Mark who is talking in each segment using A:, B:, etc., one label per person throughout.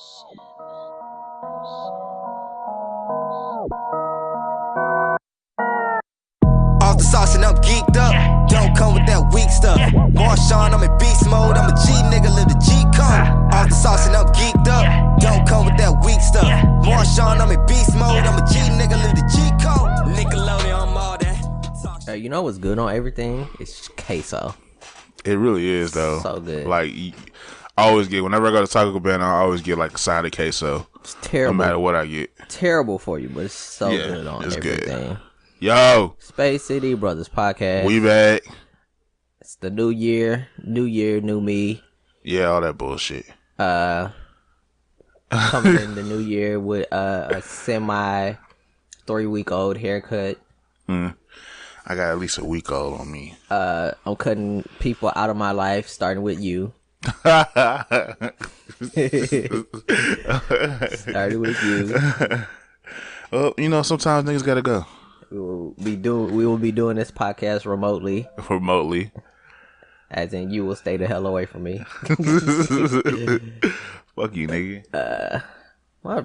A: Off the sauce and I'm geeked up. Don't come with that weak stuff. Marshawn, I'm in beast mode. I'm a G nigga, live the G code. Off the sauce and I'm geeked up. Don't come with that weak stuff. Marshawn, I'm in beast mode. I'm a G nigga, live the G code. Nickelodeon, I'm all that.
B: You know what's good on everything? It's queso.
C: It really is, though.
B: So good.
C: Like, I always get, whenever I go to Taco Bell, I always get like a side of queso.
B: It's terrible.
C: No matter what I get.
B: Terrible for you, but it's so good on everything.
C: Good. Yo.
B: Space City Brothers podcast.
C: We back.
B: It's the new year, new me.
C: Yeah, all that bullshit.
B: Coming in the new year with a semi 3-week-old haircut.
C: I got at least a week old on me.
B: I'm cutting people out of my life, starting with you. Started with you.
C: Well, you know, sometimes niggas gotta go.
B: We will be doing this podcast remotely. As in, you will stay the hell away from me.
C: Fuck you, nigga.
B: My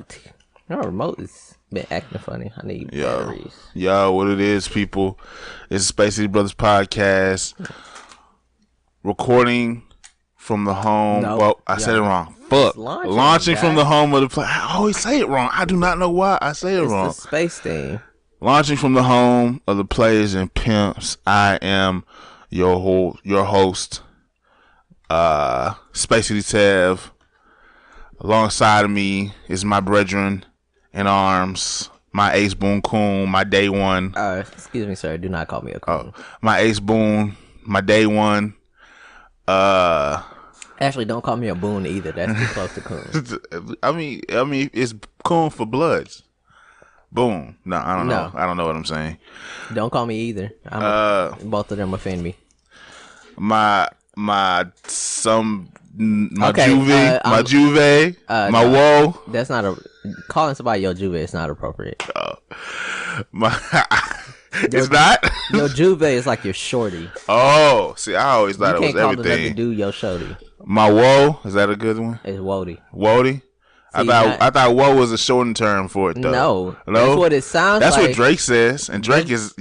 B: remote has been acting funny. I need batteries.
C: Yo, what it is, people? It's the Space City Brothers podcast. Recording from the home.
B: Nope.
C: Well, I said it wrong. Fuck. Launching from the home of the place. I always say it wrong. I do not know why I say it wrong.
B: It's the space thing.
C: Launching from the home of the players and pimps. I am your host, Space City Tev. Alongside of me is my brethren in arms, my Ace Boone Coon, my day one.
B: Excuse me, sir. Do not call me a coon.
C: My Ace Boone, my day one.
B: Actually, don't call me a boon either. That's too close to coon.
C: I mean, it's coon for bloods. Boom. No, I don't know. I don't know what I'm saying.
B: Don't call me either. Both of them offend me.
C: My Juve, my Whoa.
B: That's not calling somebody your Juve is not appropriate.
C: It's not?
B: Your Juve is like your shorty.
C: Oh, see, I always thought it was everything.
B: You can't call another dude your shorty.
C: My Whoa, is that a good one?
B: It's Wody.
C: Wody? I thought "whoa" was a shortened term for it, though.
B: No, that's what it sounds like.
C: That's what Drake says, and Drake is.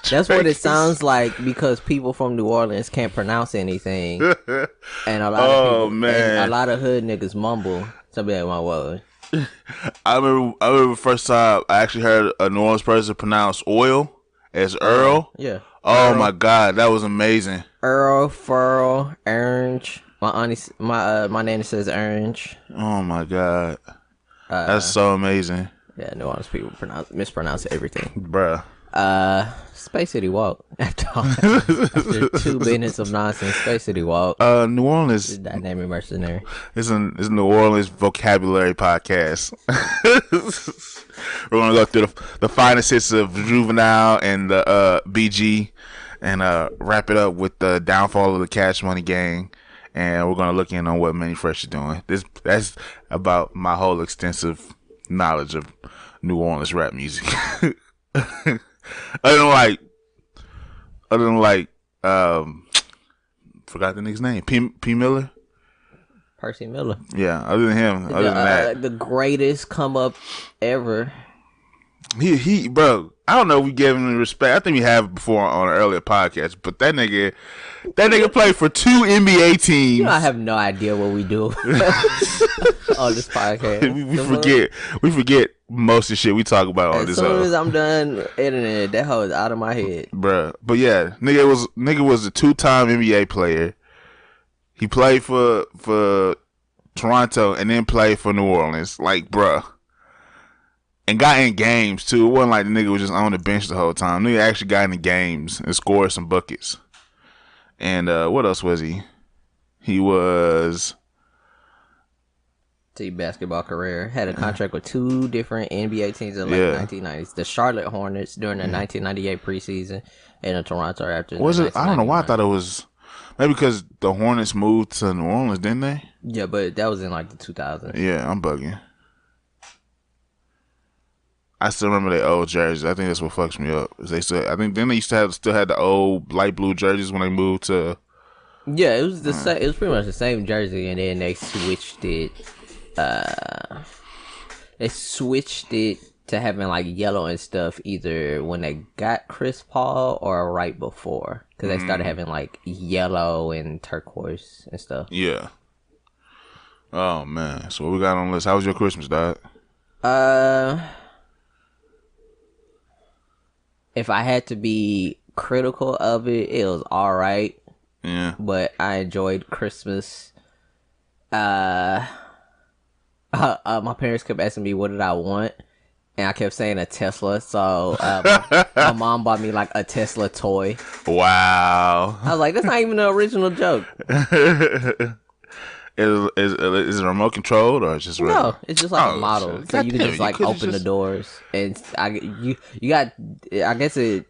B: That's what it sounds like because people from New Orleans can't pronounce anything, and a lot of people, and a lot of hood niggas mumble. So be like, "My word."
C: I remember the first time I actually heard a New Orleans person pronounce oil as Earl.
B: Yeah.
C: Oh
B: Earl.
C: My God, that was amazing.
B: Earl, Furl, Orange. My auntie, my nanny says orange.
C: Oh my God, that's so amazing.
B: Yeah, New Orleans people mispronounce everything,
C: bruh.
B: Space City Walk. After 2 minutes of nonsense, Space City Walk.
C: New Orleans
B: dynamic mercenary.
C: It's a New Orleans vocabulary podcast. We're gonna go through the finest hits of Juvenile and the BG, and wrap it up with the downfall of the Cash Money Gang. And we're gonna look in on what Manny Fresh is doing. That's about my whole extensive knowledge of New Orleans rap music. other than like, forgot the nigga's name. P Miller.
B: Percy Miller.
C: Yeah. Other than him, other than that,
B: the greatest come up ever.
C: He, bro. I don't know if we gave him the respect. I think we have before on an earlier podcast, but that nigga played for 2 NBA teams.
B: You know, I have no idea what we do on this podcast.
C: We forget most of the shit we talk about on this.
B: As soon as I'm done editing, that hoe is out of my head,
C: bruh. But yeah, nigga was a 2-time NBA player. He played for Toronto and then played for New Orleans. Like, bruh. And got in games, too. It wasn't like the nigga was just on the bench the whole time. Nigga actually got in the games and scored some buckets. And what else was he? He was...
B: Team basketball career. Had a contract with 2 different NBA teams in the late 1990s. The Charlotte Hornets during the 1998 preseason and the Toronto Raptors.
C: Was it? I don't know why I thought it was... Maybe because the Hornets moved to New Orleans, didn't they?
B: Yeah, but that was in like the 2000s.
C: Yeah, I'm bugging. I still remember their old jerseys. I think that's what fucks me up. Is they still, I think then they used to still had the old light blue jerseys when they moved to.
B: Yeah, it was the same. It was pretty much the same jersey, and then they switched it they switched it to having like yellow and stuff either when they got Chris Paul or right before, because they started having like yellow and turquoise and stuff.
C: Yeah. Oh man, so what we got on the list? How was your Christmas, dog?
B: If I had to be critical of it, it was all right.
C: Yeah.
B: But I enjoyed Christmas. My parents kept asking me what did I want, and I kept saying a Tesla. So my mom bought me like a Tesla toy.
C: Wow.
B: I was like, that's not even the original joke.
C: Is it remote controlled or it's just regular?
B: No, it's just like a model, so you can just like open the doors, and you got. I guess you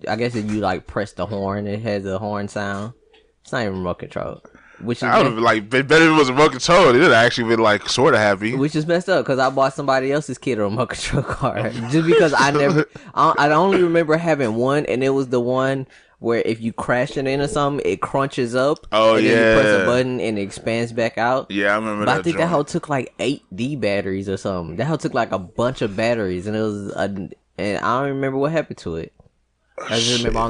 B: like press the horn. It has a horn sound. It's not even remote controlled. Which is
C: I would have like been better if it was remote controlled. It would actually been like sort of happy.
B: Which is messed up because I bought somebody else's kid a remote control car just because I only remember having one, and it was the one where if you crash it into something, it crunches up.
C: Oh,
B: and
C: yeah.
B: then you press a button and it expands back out.
C: Yeah, I remember
B: but
C: that.
B: I think that hoe took like 8D batteries or something. That hoe took like a bunch of batteries, and and I don't remember what happened to it. I just remember I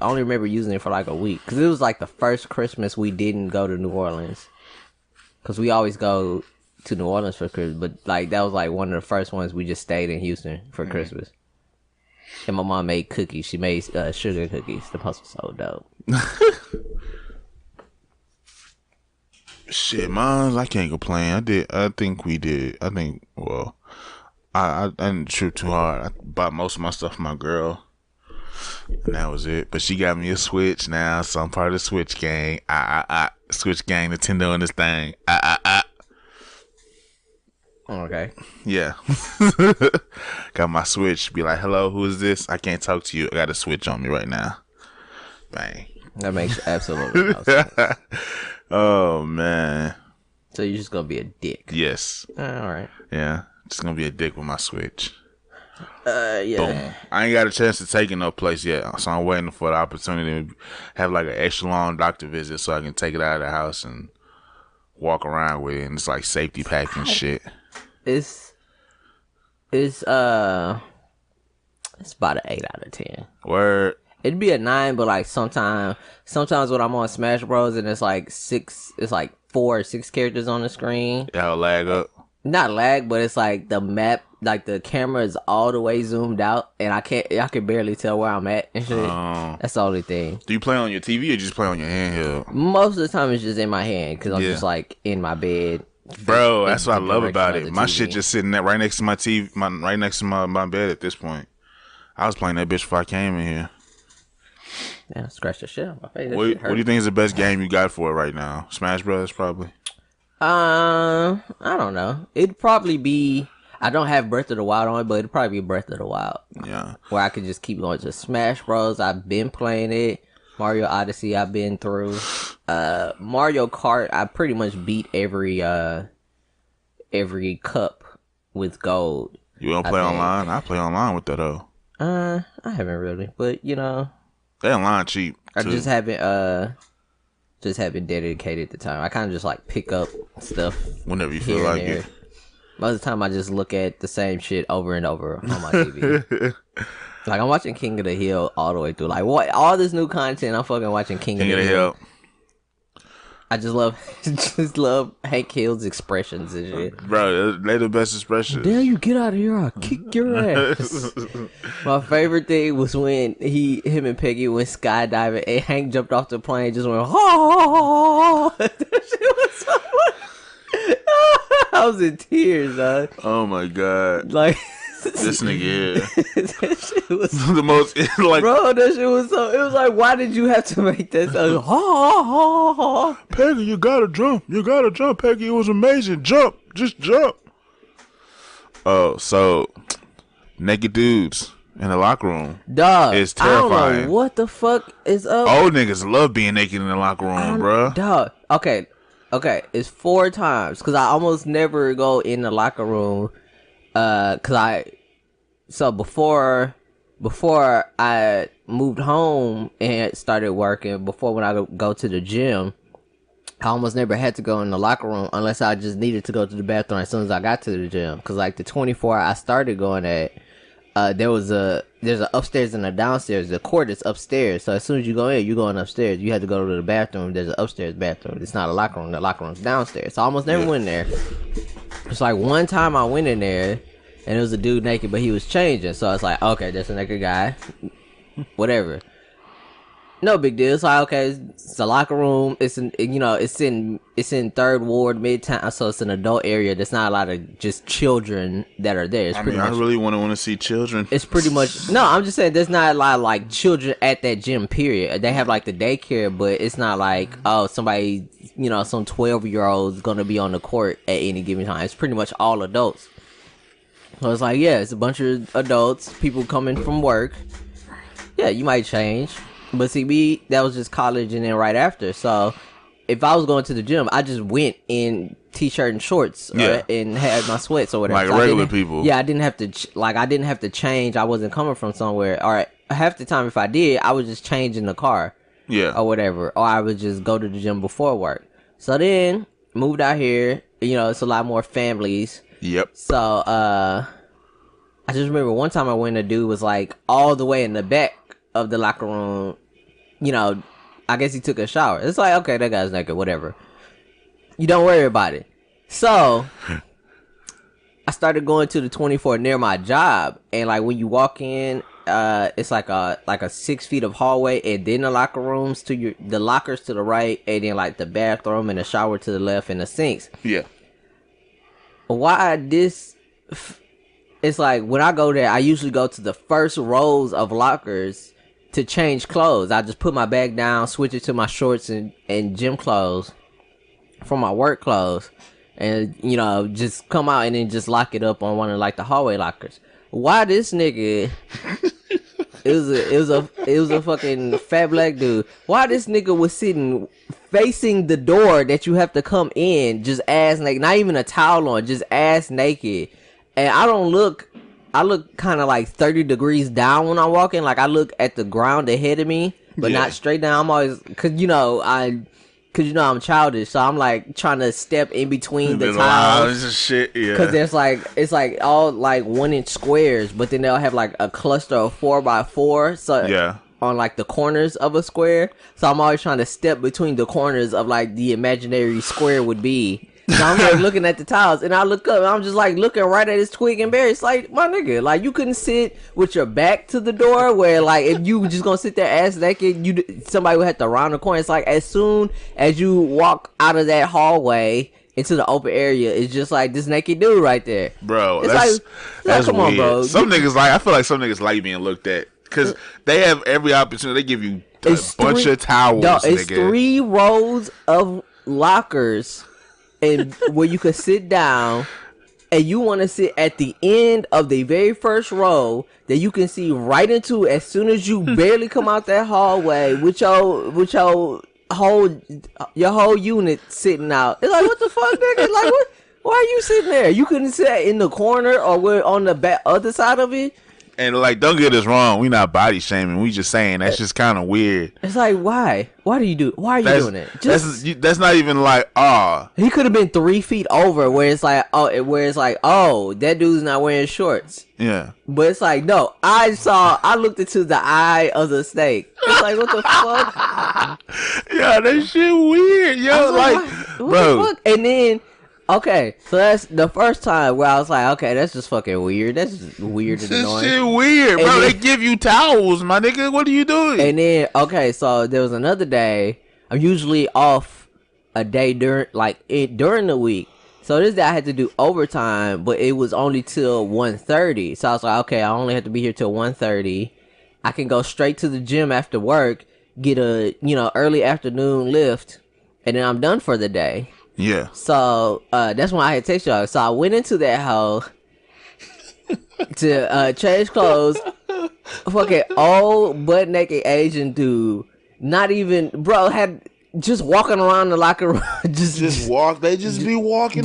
B: only remember using it for like a week, because it was like the first Christmas we didn't go to New Orleans, because we always go to New Orleans for Christmas, but like that was like one of the first ones we just stayed in Houston for Christmas. And my mom made cookies. She made sugar cookies. The most was so dope.
C: Shit, mine, I can't complain. I think we did. I didn't trip too hard. I bought most of my stuff for my girl, and that was it. But she got me a Switch now, so I'm part of the Switch gang. Switch gang, Nintendo and this thing.
B: Okay.
C: Yeah. Got my Switch. Be like, hello, who is this? I can't talk to you. I got a Switch on me right now. Bang.
B: That makes absolutely no sense.
C: Oh, man.
B: So you're just going to be a dick.
C: Yes.
B: All right.
C: Yeah. Just going to be a dick with my Switch.
B: Yeah.
C: Boom. I ain't got a chance to take it no place yet, so I'm waiting for the opportunity to have like an extra long doctor visit so I can take it out of the house and walk around with it, and it's like safety pack and shit.
B: It's about an 8 out of 10.
C: Word.
B: It'd be a 9, but like sometimes when I'm on Smash Bros and it's like 4 or 6 characters on the screen.
C: Y'all lag up.
B: Not lag, but it's like the map, like the camera is all the way zoomed out, and I can barely tell where I'm at and shit. That's the only thing.
C: Do you play on your TV or just play on your handheld?
B: Most of the time it's just in my hand because I'm just like in my bed.
C: Bro, that's what I love about it. My shit just sitting there right next to my TV, right next to my bed at this point. I was playing that bitch before I came in here.
B: Yeah, scratch the shit on my face.
C: What do you think is the best game you got for it right now? Smash Bros. Probably.
B: I don't know. It'd probably be. I don't have Breath of the Wild on it, but it'd probably be Breath of the Wild.
C: Yeah.
B: Where I could just keep going to Smash Bros. I've been playing it. Mario Odyssey I've been through. Mario Kart I pretty much beat every cup with gold.
C: You don't play online? I play online with that though.
B: I haven't really, but you know,
C: they online cheap too.
B: I just haven't dedicated the time. I kind of just like pick up stuff
C: whenever you feel like it.
B: Most of the time I just look at the same shit over and over on my TV. Like, I'm watching King of the Hill all the way through. Like, what? All this new content, I'm fucking watching King of the Hill. I just love Hank Hill's expressions and shit.
C: Bro, they the best expressions.
B: Dare you get out of here, I'll kick your ass. My favorite thing was when him and Peggy went skydiving and Hank jumped off the plane and just went, oh! That shit was so funny. I was in tears, dog.
C: Oh my god.
B: Like,
C: this nigga here.
B: That shit was
C: the most, like,
B: bro, that shit was so, it was like, why did you have to make that so,
C: Peggy, you gotta jump, Peggy, it was amazing, jump, just jump. Oh, so naked dudes in the locker room.
B: Dog,
C: it's terrifying.
B: I don't know what the fuck is up.
C: Old niggas love being naked in the locker room, bro.
B: Dog, okay, it's 4 times, because I almost never go in the locker room. Before I moved home and started working, before when I go to the gym, I almost never had to go in the locker room unless I just needed to go to the bathroom as soon as I got to the gym. Cause like the 24 I started going at, there's an upstairs and a downstairs. The court is upstairs, so as soon as you go in, you're going upstairs. You had to go to the bathroom. There's an upstairs bathroom. It's not a locker room. The locker room's downstairs. So I almost never went in there. It's like one time I went in there, and it was a dude naked, but he was changing. So it's like, okay, that's a naked guy. Whatever. No big deal. It's like, okay, it's a locker room. It's in Third Ward, Midtown, so it's an adult area. There's not a lot of just children that are there. It's
C: I really want to see children.
B: It's pretty much no. I'm just saying there's not a lot of like children at that gym. Period. They have like the daycare, but it's not like somebody some 12-year-old's gonna be on the court at any given time. It's pretty much all adults. So it's like it's a bunch of adults, people coming from work. Yeah, you might change. But see, that was just college and then right after. So if I was going to the gym, I just went in t-shirt and shorts and had my sweats or whatever.
C: Like regular people.
B: Yeah, I didn't have to change. I wasn't coming from somewhere. All right, half the time if I did, I would just change in the car.
C: Yeah.
B: Or whatever. Or I would just go to the gym before work. So then, moved out here. It's a lot more families.
C: Yep.
B: So, I just remember one time I went, a dude was like all the way in the back of the locker room. I guess he took a shower. It's like, okay, that guy's naked, whatever. You don't worry about it. So I started going to the 24 near my job, and like when you walk in, it's like a 6 feet of hallway, and then the locker rooms the lockers to the right, and then like the bathroom and the shower to the left and the sinks.
C: Yeah.
B: Why this? It's like when I go there, I usually go to the first rows of lockers to change clothes. I just put my bag down, switch it to my shorts and gym clothes from my work clothes, and just come out and then just lock it up on one of like the hallway lockers. Why this nigga? it was a fucking fat black dude. Why this nigga was sitting facing the door that you have to come in, just ass naked, not even a towel on, just ass naked. And I look kind of like 30 degrees down when I walk in. Like I look at the ground ahead of me, but not straight down. I'm always, cause I'm childish, so I'm like trying to step in between the tiles.
C: And shit, yeah.
B: Cause there's like, it's like all like 1-inch squares, but then they'll have like a cluster of 4x4. So on like the corners of a square. So I'm always trying to step between the corners of like the imaginary square would be. So I'm like looking at the tiles, and I look up, and I'm just like looking right at his twig and berry. It's like, my nigga, like you couldn't sit with your back to the door, where like if you just gonna sit there ass naked, somebody would have to round the corner. It's like as soon as you walk out of that hallway into the open area, it's just like this naked dude right there,
C: bro.
B: It's
C: that's
B: come
C: weird.
B: on, bro.
C: I feel like some niggas like being looked at because they have every opportunity. They give you a bunch of towels.
B: It's 3 rows of lockers. And where you could sit down, and you want to sit at the end of the very first row that you can see right into as soon as you barely come out that hallway with your whole unit sitting out. It's like, what the fuck, nigga? Like, what? Why are you sitting there? You couldn't sit in the corner or we're on the other side of it.
C: And like, don't get us wrong, we not body shaming. We just saying that's just kind of weird.
B: It's like, why? Why are you doing it?
C: That's not even like,
B: he could have been 3 feet over where it's like, that dude's not wearing shorts.
C: Yeah.
B: But it's like, no, I looked into the eye of the snake. It's like, what the fuck?
C: Yeah, that shit weird. Yo,
B: what the fuck? And then, okay, so that's the first time where I was like, okay, that's just fucking weird. That's just weird and annoying.
C: This shit weird, bro. Then, they give you towels, my nigga. What are you doing?
B: And then, okay, so there was another day. I'm usually off a day during the week. So this day I had to do overtime, but it was only till 1:30. So I was like, okay, I only have to be here till 1:30. I can go straight to the gym after work, get a early afternoon lift, and then I'm done for the day.
C: Yeah.
B: So that's when I had text y'all. So I went into that hole to change clothes. Fucking old butt naked Asian dude. Not even, bro, had just walking around the locker room.
C: They just be walking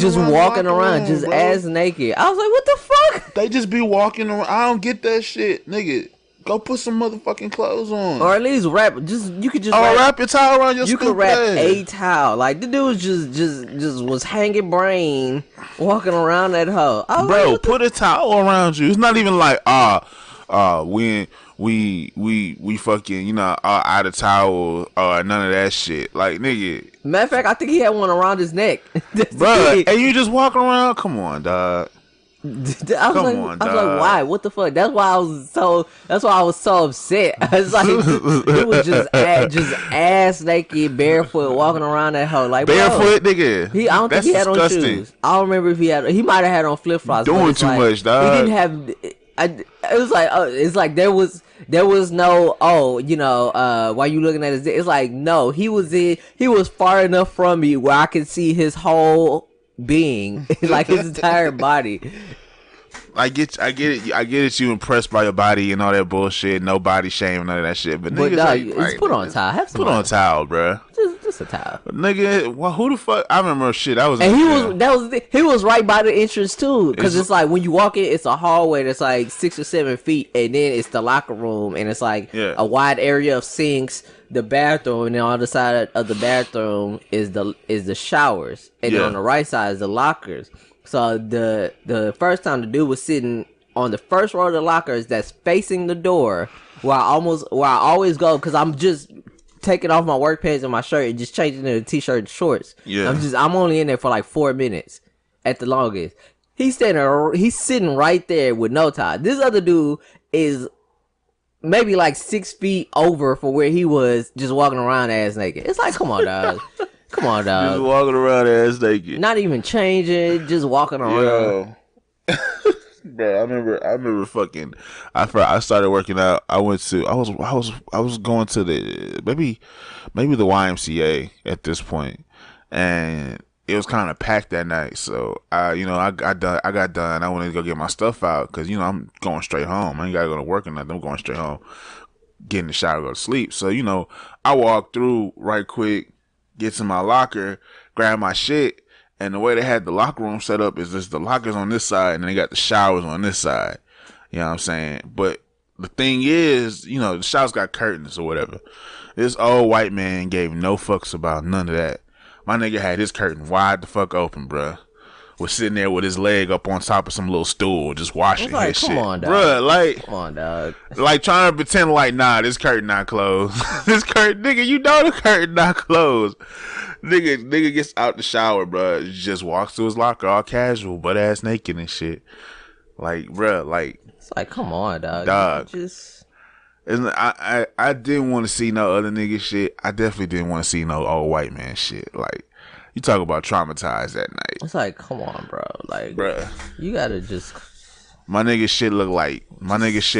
B: around, just ass naked. I was like, what the fuck?
C: They just be walking around. I don't get that shit, nigga. Go put some motherfucking clothes on.
B: Or at least wrap. You could just
C: wrap your towel around your.
B: You could wrap a towel. Like the dude just was hanging brain, walking around that hoe.
C: Bro, like, put a towel around you. It's not even like we fucking, you know, out of towel or none of that shit. Like, nigga.
B: Matter of fact, I think he had one around his neck.
C: Bro, and you just walking around? Come on, dog.
B: I was like, why? What the fuck? That's why I was so upset. I was like, it was just ass naked, barefoot, walking around that hoe. Like,
C: barefoot, nigga.
B: I don't think he had on shoes. I don't remember if he had. He might have had on flip flops.
C: Doing too much, dog.
B: He didn't have. It was like, it's like there was no, why you looking at his dick? It's like, no, he was far enough from me where I could see his whole being, like his entire body.
C: I get it. You impressed by your body and all that bullshit. No body shame, none of that shit. But niggas,
B: just put on a towel. Have some
C: put on a towel, bro.
B: Just a towel,
C: nigga. Well, who the fuck? I remember shit. I was,
B: and he was right by the entrance too, because it's like when you walk in, it's a hallway that's like 6 or 7 feet, and then it's the locker room, and it's like a wide area of sinks, the bathroom, and then on the side of the bathroom is the showers, and then on the right side is the lockers. So the first time the dude was sitting on the first row of the lockers that's facing the door, where I always go, because I'm just taking off my work pants and my shirt and just changing into a t-shirt and shorts. Yeah, I'm only in there for like 4 minutes at the longest. He's sitting right there with no tie. This other dude is maybe like 6 feet over for where he was, just walking around ass naked. It's like, come on, dog. Come on, dog.
C: Just walking around ass naked.
B: Not even changing, just walking around.
C: Bro, I remember fucking. I started working out. I was going to the maybe the YMCA at this point, and it was kind of packed that night. So I got done. I wanted to go get my stuff out because I'm going straight home. I ain't gotta go to work or nothing. I'm going straight home, get in the shower, go to sleep. So I walked through right quick, get to my locker, grab my shit. And the way they had the locker room set up is just the lockers on this side and they got the showers on this side. You know what I'm saying? But the thing is, the showers got curtains or whatever. This old white man gave no fucks about none of that. My nigga had his curtain wide the fuck open, bruh. Was sitting there with his leg up on top of some little stool, just washing his shit.
B: Come on, dog.
C: Bruh,
B: come on, dog.
C: Like trying to pretend like, nah, this curtain not closed. This curtain, nigga, the curtain not closed. Nigga gets out the shower, bruh. Just walks to his locker, all casual, butt ass naked and shit. Like, bruh, like.
B: It's like, come on, dog.
C: I didn't want to see no other nigga shit. I definitely didn't want to see no old white man shit. Like, you talk about traumatized that night.
B: It's like, come on, bro. Like,
C: bruh,
B: you gotta just.
C: My nigga shit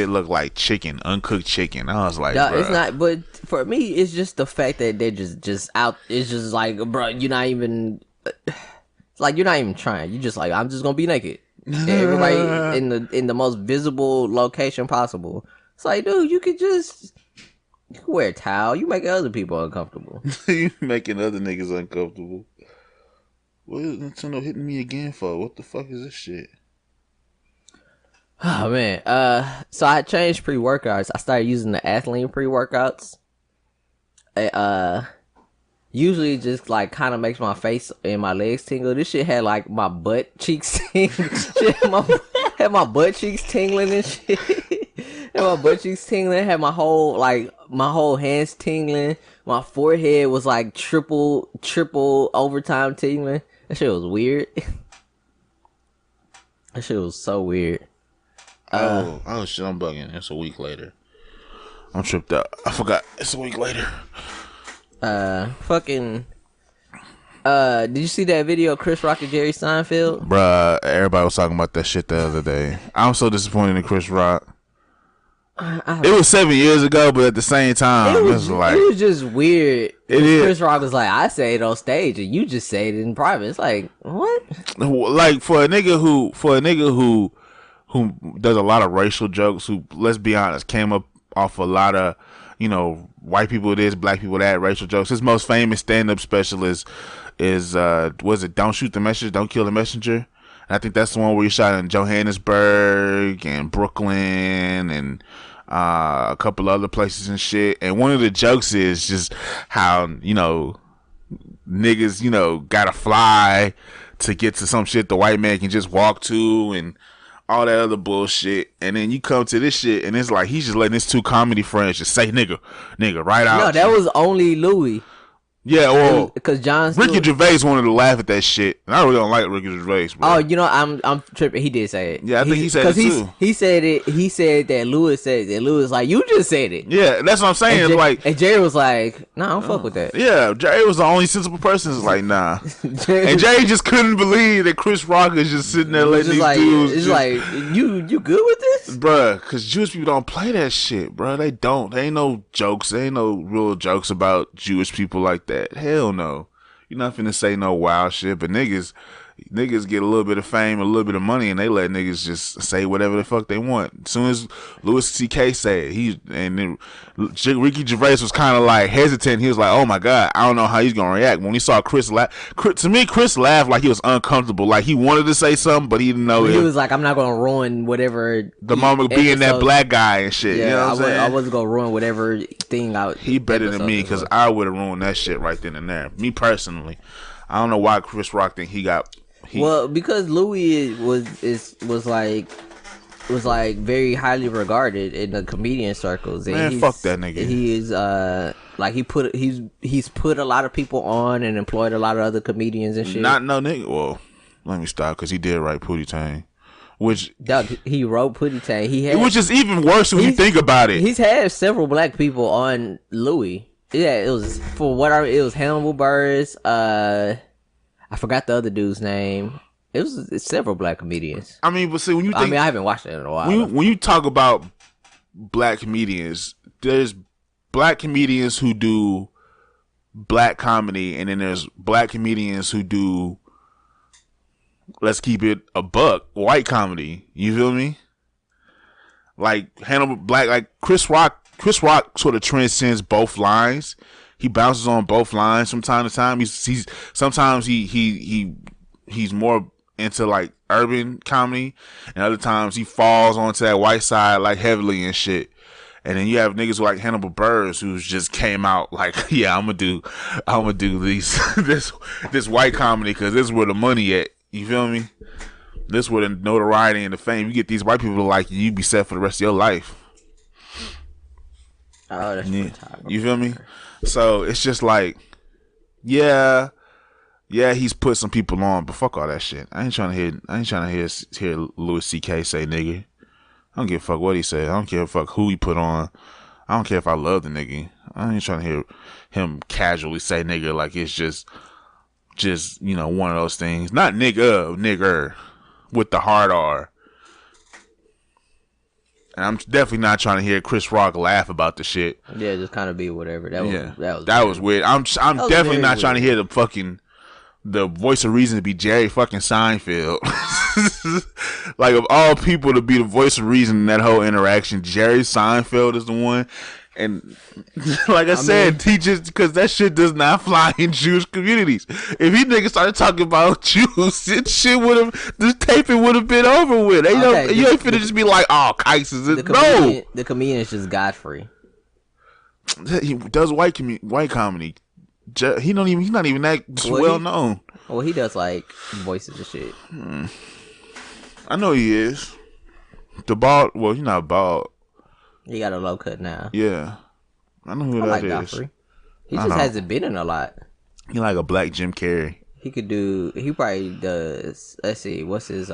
C: look like chicken, uncooked chicken. I was like,
B: it's not. But for me, it's just the fact that they're just out. It's just like, bro, you're not even. It's like you're not even trying. You just like, I'm just gonna be naked. Everybody in the most visible location possible. It's like, dude, you could wear a towel. You making other people uncomfortable.
C: You making other niggas uncomfortable. What is Nintendo hitting me again for? What the fuck is this shit?
B: Oh man, so I changed pre-workouts. I started using the Athlean pre-workouts. Usually just like kind of makes my face and my legs tingle. This shit had like my butt cheeks tingling. had my butt cheeks tingling and shit. Had my butt cheeks tingling. Had my whole hands tingling. My forehead was like triple overtime tingling. That shit was weird. That shit was so weird.
C: Oh shit, I'm bugging. It's a week later. I'm tripped out. I forgot. It's a week later.
B: Did you see that video of Chris Rock and Jerry Seinfeld?
C: Bruh, everybody was talking about that shit the other day. I'm so disappointed in Chris Rock. It was 7 years ago, but at the same time, it was
B: just weird.
C: Chris
B: Rock was like, I say it on stage, and you just say it in private. It's like, what?
C: Like for a nigga who does a lot of racial jokes, who, let's be honest, came up off a lot of, white people this, black people that, racial jokes. His most famous stand-up special is was it Don't Shoot the Messenger, Don't Kill the Messenger? And I think that's the one where he shot in Johannesburg and Brooklyn and a couple other places and shit. And one of the jokes is just how, niggas, gotta fly to get to some shit the white man can just walk to and all that other bullshit. And then you come to this shit and it's like he's just letting his two comedy friends just say nigga right out.
B: No, that was only Louis.
C: Yeah, well,
B: because John
C: Ricky Gervais wanted to laugh at that shit, and I really don't like Ricky Gervais, bro.
B: Oh, I'm tripping. He did say it.
C: Yeah, I think he said it too.
B: He said it. He said that Louis said it. Louis was like, you just said it.
C: Yeah, that's what I'm saying.
B: And Jerry was like, nah, I don't fuck with that.
C: Yeah, Jerry was the only sensible person. Is like, nah. And Jerry just couldn't believe that Chris Rock is just sitting there letting these dudes.
B: It's like, you good with this,
C: bruh? Because Jewish people don't play that shit, bruh. They don't. There ain't no jokes. There ain't no real jokes about Jewish people like that. Hell no. You're not finna say no wild shit, but niggas get a little bit of fame, a little bit of money, and they let niggas just say whatever the fuck they want. As soon as Louis C.K. said then Ricky Gervais was kind of like hesitant. He was like, "Oh my god, I don't know how he's gonna react." When he saw Chris laugh, to me, Chris laughed like he was uncomfortable, like he wanted to say something, but he didn't know.
B: He was like, "I'm not gonna ruin whatever
C: the moment being that black guy and shit." Yeah, you know what I'm saying?
B: I wasn't gonna ruin whatever thing out.
C: He better than me because I would have ruined that shit right then and there. Me personally, I don't know why Chris Rock think he got.
B: Well, because Louis was like very highly regarded in the comedian circles. And
C: man, fuck that nigga.
B: He is he's put a lot of people on and employed a lot of other comedians and shit.
C: Not no nigga. Well, let me stop because he did write Pootie Tang, which
B: he wrote Pootie Tang.
C: Which is even worse when you think about it.
B: He's had several black people on Louis. Yeah, it was it was Hannibal Buress. I forgot the other dude's name. It's several black comedians.
C: I mean, but see, when you think...
B: I haven't watched it in a while.
C: When you talk about black comedians, there's black comedians who do black comedy, and then there's black comedians who do, let's keep it a buck, white comedy. You feel me? Like Chris Rock sort of transcends both lines. He bounces on both lines from time to time. He's sometimes he's more into like urban comedy, and other times he falls onto that white side like heavily and shit. And then you have niggas like Hannibal Buress who's just came out like, yeah, I'm gonna do this white comedy because this is where the money at. You feel me? This is where the notoriety and the fame. You get these white people like you be set for the rest of your life.
B: Oh, that's
C: you feel me? So it's just like, yeah, he's put some people on, but fuck all that shit. I ain't trying to hear Louis C.K. say nigga. I don't give a fuck what he said. I don't give a fuck who he put on. I don't care if I love the nigga. I ain't trying to hear him casually say nigga like it's just one of those things. Not nigger with the hard R. And I'm definitely not trying to hear Chris Rock laugh about the shit.
B: Yeah, just kind of be whatever.
C: That was weird. I'm definitely not trying to hear the voice of reason to be Jerry fucking Seinfeld. Like of all people to be the voice of reason in that whole interaction, Jerry Seinfeld is the one. And like I said, teachers, because that shit does not fly in Jewish communities. If he niggas started talking about Jews, the taping would have been over with. You ain't finna just be like, oh, Kais is it? No.
B: The comedian is just Godfrey.
C: He does white comedy. He's not even that well known.
B: Well, he does like voices and shit.
C: I know he is. The bald. Well, he's not bald.
B: He got a low cut now.
C: Yeah, I know who that is.
B: Godfrey. He just hasn't been in a lot.
C: He like a black Jim Carrey.
B: He probably does. Let's see, what's his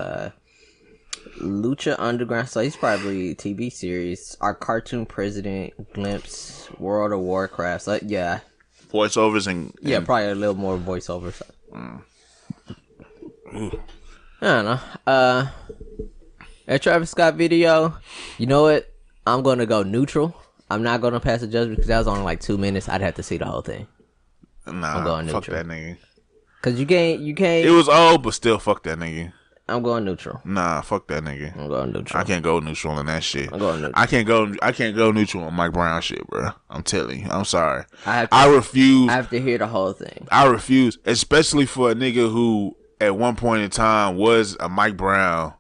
B: Lucha Underground? So he's probably TV series. Our Cartoon President, Glimpse, World of Warcraft. So yeah,
C: voiceovers and
B: probably a little more voiceovers. I don't know. That Travis Scott video, you know what? I'm gonna go neutral. I'm not gonna pass a judgment because that was only like 2 minutes. I'd have to see the whole thing.
C: Nah, I'm going neutral. Fuck that nigga.
B: Cause you can't.
C: It was old, but still, fuck that nigga.
B: I'm going neutral.
C: Nah, fuck that nigga.
B: I'm going neutral.
C: I can't go neutral on that shit.
B: I'm going neutral.
C: I can't go neutral on Mike Brown shit, bro. I'm telling you. I'm sorry. I refuse.
B: I have to hear the whole thing.
C: I refuse, especially for a nigga who at one point in time was a Mike Brown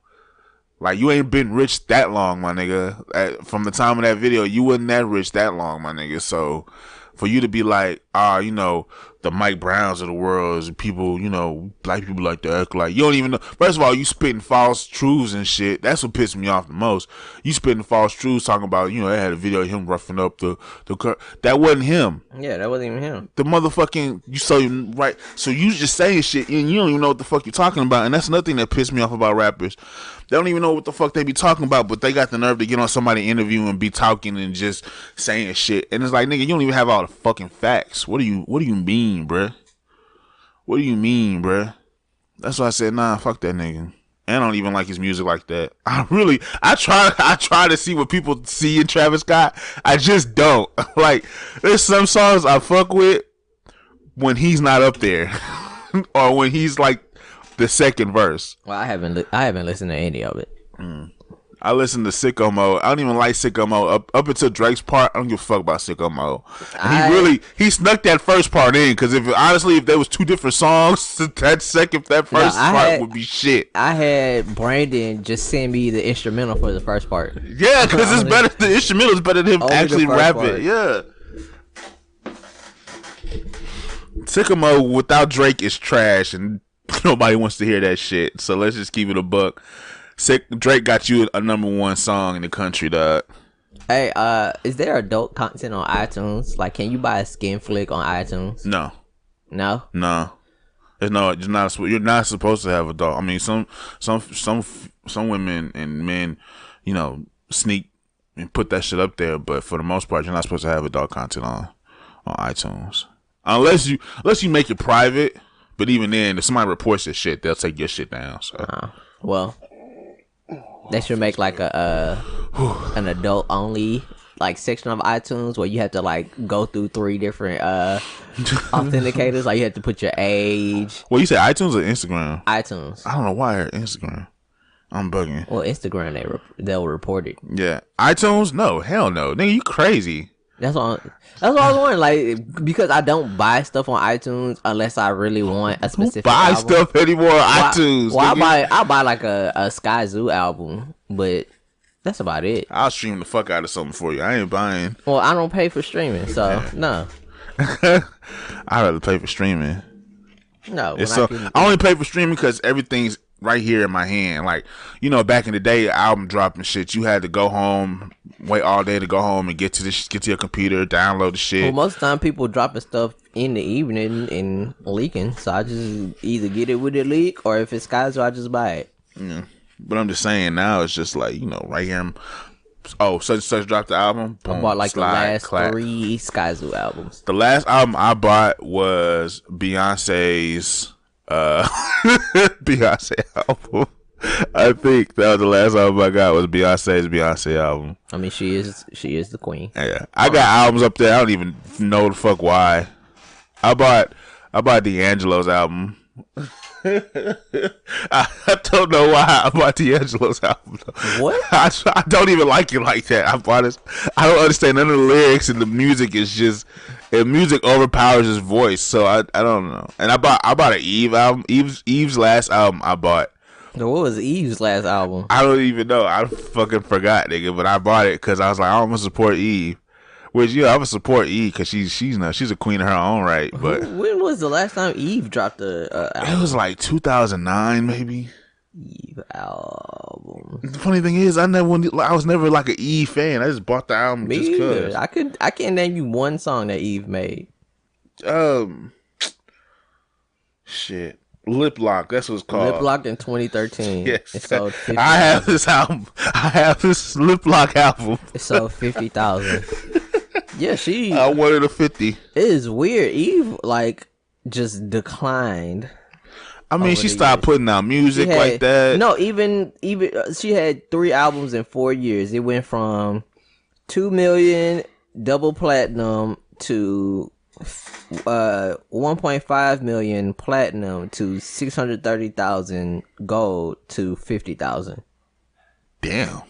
C: Like, you ain't been rich that long, my nigga. From the time of that video, you wasn't that rich that long, my nigga. So, for you to be like, you know, the Mike Browns of the world is people, you know, black people like to act like. You don't even know. First of all, you spitting false truths and shit. That's what pissed me off the most. You spitting false truths talking about, you know, they had a video of him roughing up the that wasn't him.
B: Yeah, that wasn't even him.
C: The motherfucking, right. So you just saying shit and you don't even know what the fuck you're talking about. And that's another thing that pissed me off about rappers. They don't even know what the fuck they be talking about, but they got the nerve to get on somebody interview and be talking and just saying shit. And it's like, nigga, you don't even have all the fucking facts. What do you mean, bruh? What do you mean, bruh? That's why I said, nah, fuck that nigga. And I don't even like his music like that. I try to see what people see in Travis Scott. I just don't. Like, there's some songs I fuck with when he's not up there. Or when he's like the second verse.
B: Well, I haven't listened to any of it.
C: I listen to Sicko Mode. I don't even like Sicko Mode up until Drake's part. I don't give a fuck about Sicko Mode. And he snuck that first part in, because if there was two different songs, that first part would be shit.
B: I had Brandon just send me the instrumental for the first part.
C: Yeah, because it's better. The instrumental is better than him actually rap it. Yeah. Sicko Mode without Drake is trash, and nobody wants to hear that shit. So let's just keep it a buck. Drake got you a number 1 song in the country, dog. Hey,
B: is there adult content on iTunes? Like, can you buy a skin flick on iTunes?
C: No.
B: No?
C: No. You're not supposed to have adult. I mean, some women and men, you know, sneak and put that shit up there, but for the most part, you're not supposed to have adult content on iTunes. Unless you make it private, but even then, if somebody reports this shit, they'll take your shit down. So.
B: Well, they should make like an adult only like section of iTunes where you have to like go through 3 different authenticators. Like, you have to put your age.
C: Well, you said iTunes or Instagram?
B: iTunes.
C: I don't know why I heard Instagram. I'm bugging.
B: Well, Instagram they'll report it.
C: Yeah, iTunes? No, hell no, nigga, you crazy.
B: That's all I was wondering, like, because I don't buy stuff on iTunes unless I really want a specific album.
C: Stuff anymore on iTunes.
B: Well, I buy like a Sky Zoo album, but that's about it.
C: I'll stream the fuck out of something for you. I ain't buying.
B: Well, I don't pay for streaming, so no.
C: I'd rather pay for streaming.
B: No,
C: I only pay for streaming because everything's right here in my hand. Like, you know, back in the day, album dropping shit, you had to go home, wait all day to go home and get to your computer, download the shit.
B: Well, most of the time people dropping stuff in the evening and leaking, so I just either get it with a leak, or if it's Sky Zoo, I just buy it.
C: Yeah, but I'm just saying, now it's just like, you know, right here. Such and such dropped the album. Boom,
B: I bought like the last 3 Sky Zoo albums.
C: The last album I bought was Beyonce's Beyonce album. I think that was the last album I got, was Beyonce's Beyonce album.
B: I mean, she is the queen.
C: Yeah, I got albums up there. I don't even know the fuck why. I bought D'Angelo's album. I don't know why I bought D'Angelo's album.
B: What?
C: I don't even like it like that. I bought it. I don't understand none of the lyrics, and the music is just, music overpowers his voice. So I don't know. And I bought an Eve album. Eve's last album I bought.
B: So what was Eve's last album?
C: I don't even know. I fucking forgot, nigga. But I bought it because I was like, I'm gonna support Eve. Which, yeah, I would support Eve because she's a queen of her own right. But
B: when was the last time Eve dropped the album?
C: It was like 2009, maybe.
B: Eve album.
C: The funny thing is, I was never like an Eve fan. I just bought the album just because.
B: I can't name you one song that Eve made.
C: Shit. Lip Lock, that's what it's called.
B: Lip Lock in 2013.
C: Yes.
B: It sold 50,000.
C: I have this album. I have this Lip Lock album.
B: It sold 50,000. Yeah, she.
C: I wanted a 50.
B: It is weird. Eve like just declined.
C: I mean, she stopped putting out music like that.
B: No, even she had 3 albums in 4 years. It went from 2 million double platinum to 1.5 million platinum to 630,000 gold to 50,000.
C: Damn.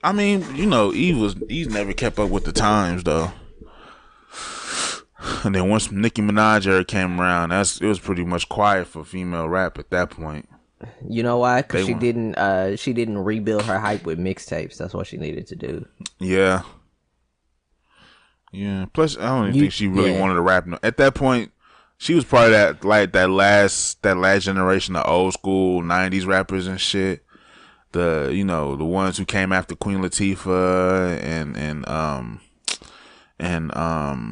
C: I mean, you know, Eve never kept up with the times though. And then once Nicki Minaj era came around, it was pretty much quiet for female rap at that point.
B: You know why? Because
C: They
B: she didn't rebuild her hype with mixtapes. That's what she needed to do.
C: Yeah. Yeah. Plus, I don't even think she really wanted to rap. At that point, she was part of that, like that last generation of old school '90s rappers and shit. The the ones who came after Queen Latifah and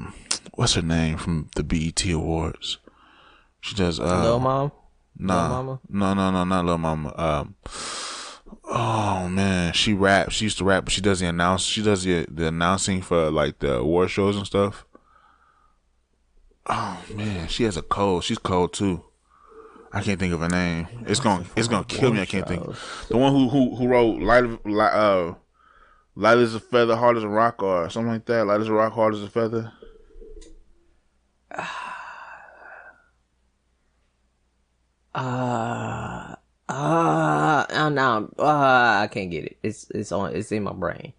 C: what's her name from the BET Awards? She does
B: Lil Mom.
C: Nah,
B: Lil Mama?
C: no, not Lil Mama. Oh man, she raps. She used to rap, but she does the announce. She does the announcing for like the award shows and stuff. Oh man, she has a cold. She's cold too. I can't think of her name. It's gonna kill me. I can't think. The one who wrote light as a feather, hard as a rock, or something like that. Light as a rock, hard as a feather.
B: No, I can't get it. It's in my brain.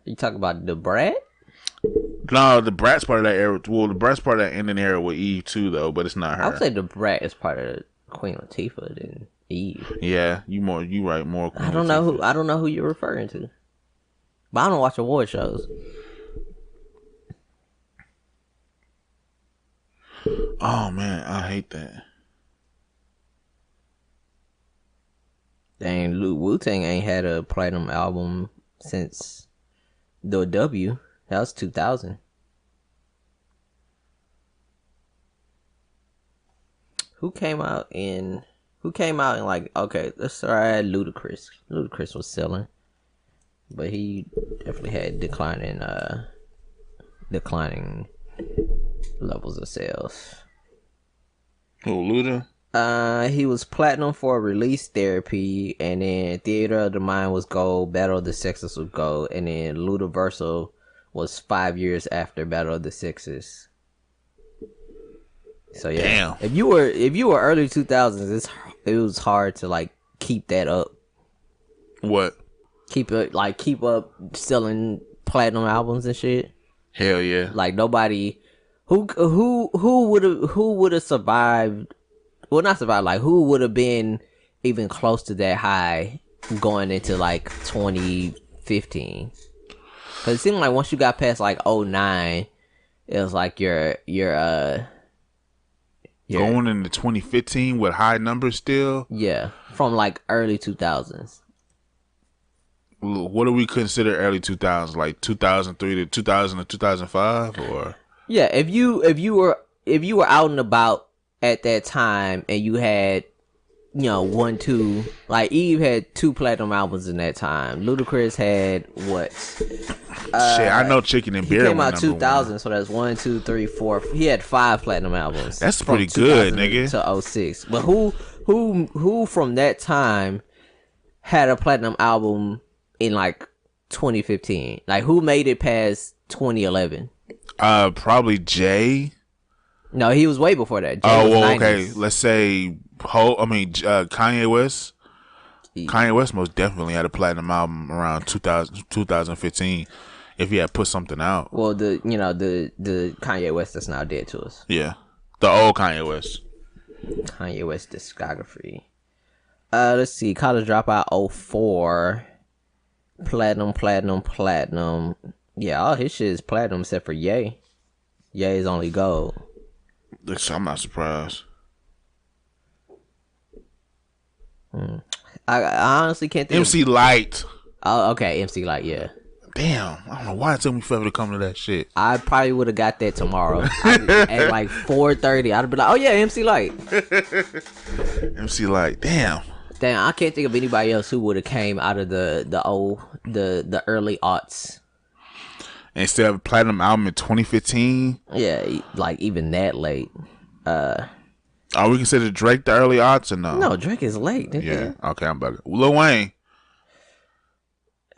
B: You talk about the Brat?
C: No, the Brat's part of that era. Well, the Brat's part of that ending era with Eve too, though. But it's not her.
B: I would say the Brat is part of Queen Latifah than Eve.
C: Yeah, you right more. Queen
B: I don't know who you're referring to, but I don't watch award shows.
C: Oh man, I hate that.
B: Dang, Wu-Tang ain't had a platinum album since the W. That was 2000. Who came out in like, okay, let's start Ludacris. Ludacris was selling, but he definitely had declining levels of sales.
C: Who, Luda?
B: He was platinum for Release Therapy, and then Theater of the Mind was gold, Battle of the Sexes was gold, and then Ludaversal was 5 years after Battle of the Sexes. So yeah,
C: damn.
B: If you were early 2000s, it was hard to like keep that up.
C: What?
B: Keep up selling platinum albums and shit.
C: Hell yeah.
B: Like nobody who would have survived. Well, not survived. Like who would have been even close to that high going into like 2015? Because it seemed like once you got past like 09, it was like you're
C: going into 2015 with high numbers still.
B: Yeah, from like early 2000s.
C: What do we consider early 2000s? Like 2003 to 2000 to 2005, or
B: yeah, if you were out and about at that time and you had 1, 2, like Eve had 2 platinum albums in that time. Ludacris had what?
C: Shit, I know Chicken and Beer.
B: He came out 2000, so that's 1, 2, 3, 4. He had 5 platinum albums.
C: That's pretty good, nigga.
B: To 06. But who from that time had a platinum album in like 2015? Like who made it past 2011?
C: Probably Jay.
B: No, he was way before that.
C: Jay was 90s. Okay. Let's say Kanye West. Kanye West most definitely had a platinum album around 2015 if he had put something out.
B: Well, the Kanye West that's now dead to us.
C: Yeah. The old Kanye West.
B: Kanye West discography. Let's see. College Dropout 04. Platinum. Yeah, all his shit is platinum except for Ye. Ye is only gold.
C: I'm not surprised.
B: I honestly can't think.
C: MC Light.
B: Oh, okay, MC Light. Yeah.
C: Damn, I don't know why it took me forever to come to that shit.
B: I probably would have got that tomorrow at like 4:30. I'd be like, oh yeah, MC Light.
C: MC Light. Damn,
B: I can't think of anybody else who would have came out of the early aughts.
C: Instead of a platinum album in 2015.
B: Yeah, like even that late.
C: Are we consider Drake the early aughts or no?
B: No, Drake is late.
C: Yeah. Okay, I'm bugging. Lil Wayne.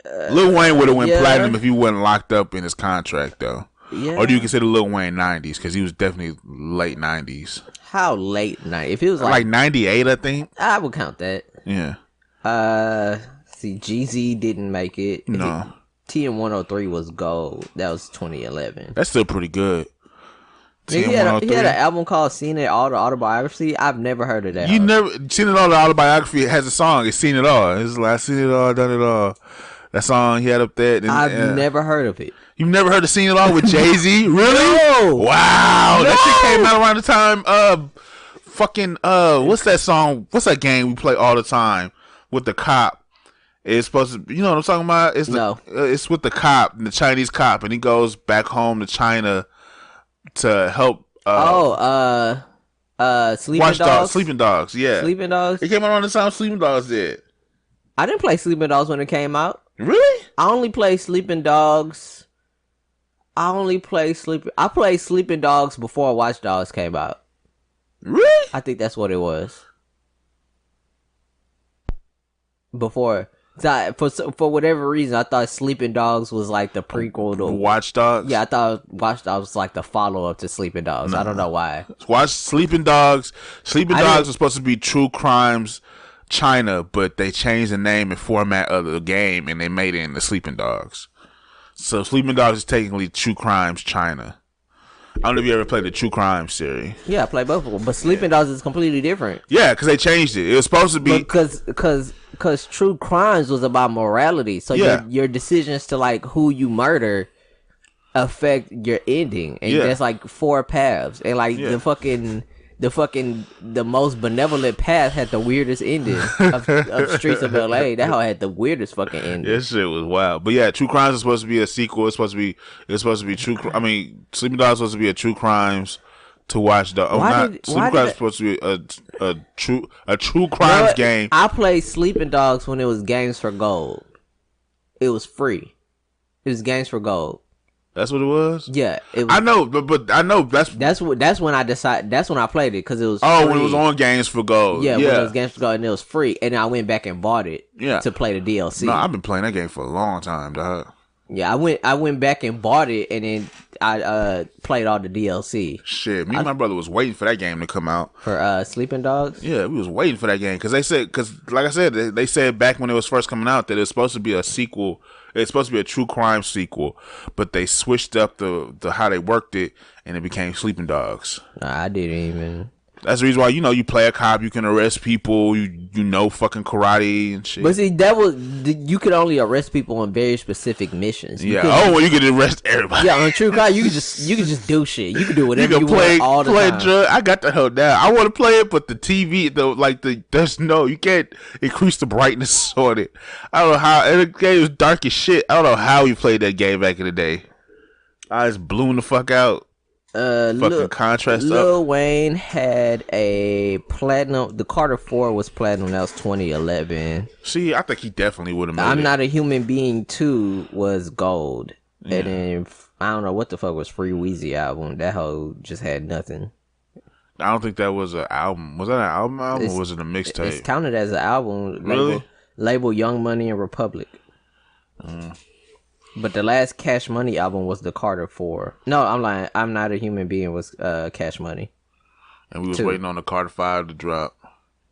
C: Lil Wayne would have went platinum if he wasn't locked up in his contract, though. Yeah. Or do you consider Lil Wayne 90s? Because he was definitely late 90s.
B: How late 90s? If it was
C: like 98, I think.
B: I would count that.
C: Yeah.
B: See, Jeezy didn't make it.
C: No.
B: TM 103 was gold. That was 2011.
C: That's still pretty good.
B: Nigga, he had an album called "Seen It All," the autobiography. I've never heard of that.
C: You never Seen It All? The autobiography has a song. It's Seen It All. It's like Seen It All, Done It All. That song he had up there. And,
B: I've never heard of it.
C: You've never heard of Seen It All with Jay-Z? Really?
B: No.
C: Wow.
B: No.
C: That shit came out around the time what's that song? What's that game we play all the time with the cop? It's supposed to, you know what I'm talking about? It's with the cop, the Chinese cop, and he goes back home to China to help.
B: Sleeping Dogs.
C: Sleeping Dogs, yeah.
B: Sleeping Dogs.
C: It came out around the time Sleeping Dogs did.
B: I didn't play Sleeping Dogs when it came out.
C: Really?
B: I only played Sleeping Dogs. I played Sleeping Dogs before Watch Dogs came out.
C: Really?
B: I think that's what it was. Before, for whatever reason, I thought Sleeping Dogs was like the prequel to
C: Watch Dogs.
B: Yeah, I thought Watch Dogs was like the follow up to Sleeping Dogs. No. I don't know why.
C: Watch Sleeping Dogs. Sleeping Dogs was supposed to be True Crimes China, but they changed the name and format of the game, and they made it into Sleeping Dogs. So Sleeping Dogs is technically True Crimes China. I don't know if you ever played the True Crime series.
B: Yeah, I played both of them, but Sleeping Dogs is completely different.
C: Yeah, because they changed it. It was supposed to be
B: because True Crimes was about morality. So your decisions to like who you murder affect your ending, and there's like 4 paths, and like the most benevolent path had the weirdest ending of Streets of LA. That hoe had the weirdest fucking ending.
C: This shit was wild. But yeah, True Crimes is supposed to be a sequel. It's supposed to be Sleeping Dogs is supposed to be a True Crimes to Watch Dogs. Sleeping Crimes is supposed to be a true crimes game.
B: I played Sleeping Dogs when it was Games for Gold. It was free. It was Games for Gold.
C: That's what it was.
B: Yeah, it was,
C: I know, but I know that's
B: when I decided. That's when I played it because it was.
C: Oh,
B: free.
C: when it was on Games for Gold.
B: Yeah, when it was Games for Gold and it was free, and I went back and bought it.
C: Yeah.
B: To play the DLC.
C: No, I've been playing that game for a long time, dog.
B: Yeah, I went back and bought it, and then I played all the DLC.
C: Shit, me and my brother was waiting for that game to come out.
B: For Sleeping Dogs?
C: Yeah, we was waiting for that game because like I said, they said back when it was first coming out that it was supposed to be a sequel. It's supposed to be a true crime sequel, but they switched up the how they worked it, and it became Sleeping Dogs.
B: Nah, I didn't even.
C: That's the reason why you play a cop, you can arrest people, you know fucking karate and shit.
B: But see, you could only arrest people on very specific missions.
C: You could arrest everybody.
B: Yeah, on True Crime, you could just do shit. You could do whatever you want all the time.
C: Drug. I got the hell down. I want to play it, but the TV, you can't increase the brightness on it. I don't know how. And the game was dark as shit. I don't know how we played that game back in the day. I just blew the fuck out. Fucking contrast
B: Lil
C: up.
B: Wayne had a platinum. The Carter 4 was platinum. That was 2011.
C: See, I think he definitely would have made it.
B: I'm Not a Human Being 2 was gold. Yeah. And then I don't know what the fuck was Free Weezy album. That hoe just had nothing.
C: I don't think that was an album. Was that an album or was it a mixtape?
B: It's counted as an album.
C: Really?
B: Label Young Money and Republic. But the last Cash Money album was the Carter 4. No, I'm lying. I'm Not a Human Being was Cash Money.
C: And we was waiting on the Carter 5 to drop.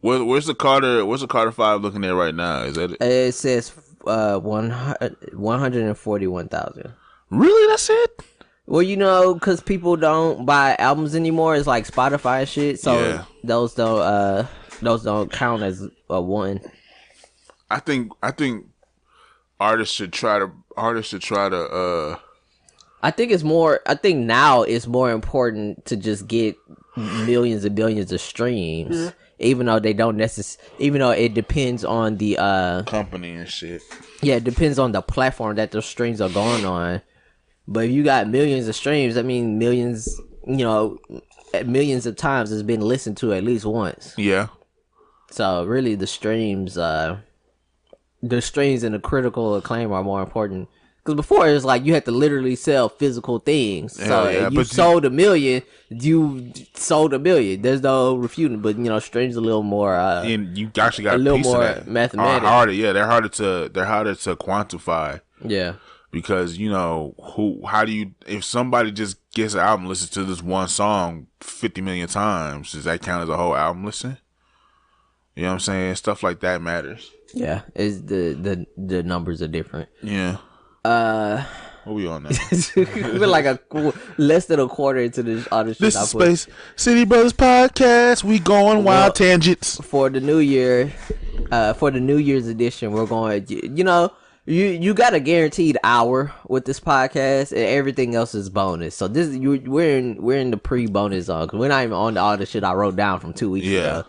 C: Where's the Carter 5 looking at right now? Is that it?
B: It says 141,000.
C: Really? That's it?
B: Well, because people don't buy albums anymore. It's like Spotify and shit. So those don't count as a one.
C: I think artists should try to I
B: think now it's more important to just get millions and billions of streams, even though they don't even though it depends on the
C: company and shit.
B: Yeah, it depends on the platform that those streams are going on. But if you got millions of streams, I mean millions of times it's been listened to at least once.
C: Yeah. So
B: really the streams and the critical acclaim are more important. Because before it was like you had to literally sell physical things. So if you sold 1 million, you sold 1 million. There's no refuting. But streams a little more.
C: And you actually got
B: a little more mathematical.
C: They're harder to quantify.
B: Yeah.
C: Because if somebody just gets an album, listens to this one song 50 million times, does that count as a whole album listen? You know what I'm saying? Stuff like that matters.
B: Yeah, the numbers are different.
C: Yeah. What we on now?
B: We're like less than a quarter into all the shit
C: This
B: I
C: is
B: put.
C: Space City Brothers podcast. We going wild tangents
B: For the new year. For the New Year's edition, we're going. You know, you got a guaranteed hour with this podcast, and everything else is bonus. So we're in the pre-bonus zone because we're not even on all the shit I wrote down from 2 weeks ago.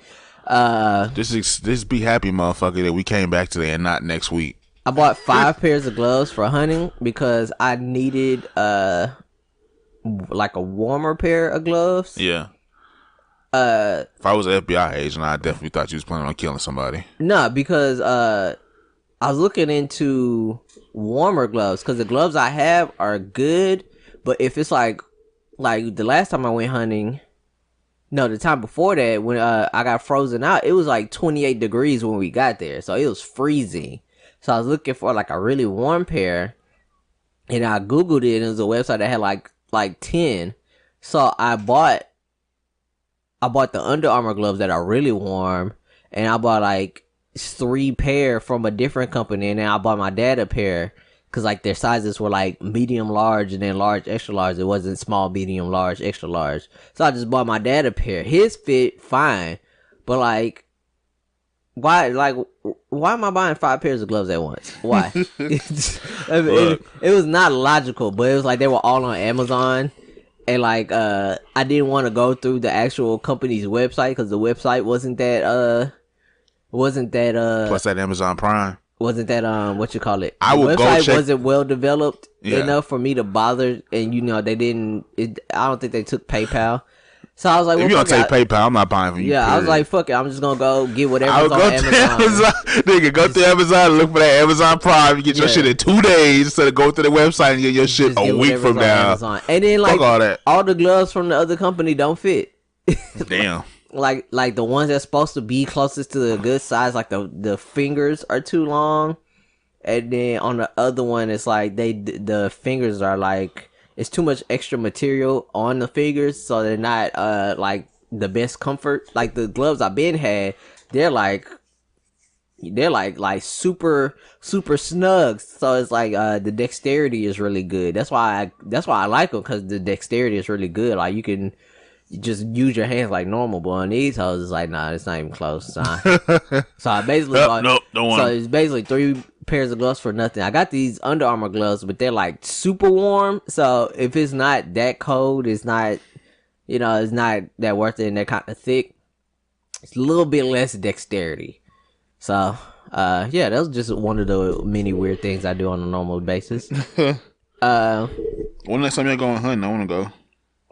C: This be happy, motherfucker, that we came back today and not next week.
B: I bought 5 pairs of gloves for hunting because I needed like a warmer pair of gloves.
C: Yeah. If I was an FBI agent, I definitely thought you was planning on killing somebody.
B: No, because I was looking into warmer gloves because the gloves I have are good, but if it's like the last time I went hunting, no, the time before that when I got frozen out, it was like 28 degrees when we got there, so it was freezing. So I was looking for like a really warm pair, and I googled it, and it was a website that had like 10. So I bought the Under Armour gloves that are really warm, and I bought like 3 pair from a different company, and then I bought my dad a pair because like their sizes were like medium, large, and then large, extra large. It wasn't small, medium, large, extra large. So I just bought my dad a pair. His fit fine, but like. Why am I buying 5 pairs of gloves at once? Why? It was not logical, but it was like they were all on Amazon, and like I didn't want to go through the actual company's website because the website wasn't that
C: Plus that Amazon Prime.
B: Wasn't that what you call it?
C: I would
B: the website
C: go check.
B: Wasn't well developed enough for me to bother, and you know they didn't. I don't think they took PayPal. So I was like, well,
C: if you don't take PayPal, I'm not buying from you.
B: Yeah,
C: period.
B: I was like, fuck it. I'm just going to go get whatever's
C: I would
B: on
C: go
B: Amazon.
C: to Amazon. Nigga, go through Amazon, look for that Amazon Prime. You get your shit in 2 days instead of going to the website and get your shit a week from now.
B: And then, like,
C: fuck
B: all the gloves from the other company don't fit.
C: Damn.
B: Like the ones that's supposed to be closest to the good size, like the fingers are too long. And then on the other one, it's like the fingers are like, it's too much extra material on the fingers, so they're not like the best comfort. Like the gloves I've been had, they're like super snug. So it's like the dexterity is really good. That's why I like them, because the dexterity is really good. Like you can just use your hands like normal, but on these hoes it's like, nah, it's not even close. So I basically
C: don't want.
B: So it's basically 3 pairs of gloves for nothing. I got these Under Armour gloves, but they're like super warm. So if it's not that cold, it's not, you know, it's not that worth it, and they're kind of thick. It's a little bit less dexterity. So, yeah, that was just one of the many weird things I do on a normal basis.
C: When next time you're going hunting, I want to go.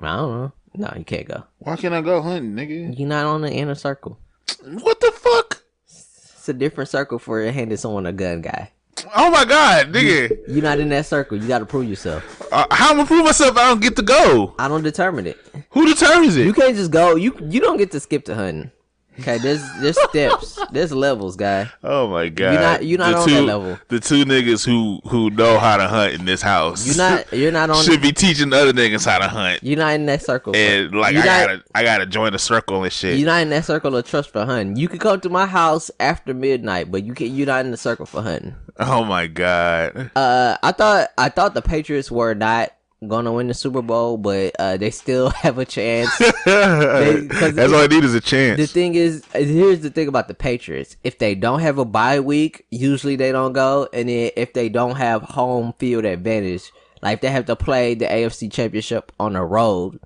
B: I don't know. No, you can't go.
C: Why can't I go hunting, nigga?
B: You're not on the inner circle.
C: What the fuck?
B: It's a different circle for handing someone a gun, guy.
C: Oh my god, nigga.
B: You're not in that circle. You got to prove yourself.
C: How am I gonna prove myself if I don't get to go?
B: I don't determine it.
C: Who determines it?
B: You can't just go. You don't get to skip to hunting. Okay, there's steps. There's levels, guy.
C: Oh my god.
B: You're not on that level.
C: The 2 niggas who know how to hunt in this house.
B: You're not on
C: should be teaching the other niggas how to hunt.
B: You're not in that circle.
C: And like I gotta join the circle and shit.
B: You're not in that circle of trust for hunting. You can come to my house after midnight, but you're not in the circle for hunting.
C: Oh my god.
B: I thought the Patriots were not gonna win the Super Bowl, but they still have a chance.
C: That's all I need is a chance.
B: The thing is, here's the thing about the Patriots: if they don't have a bye week, usually they don't go, and then if they don't have home field advantage, like if they have to play the AFC Championship on the road,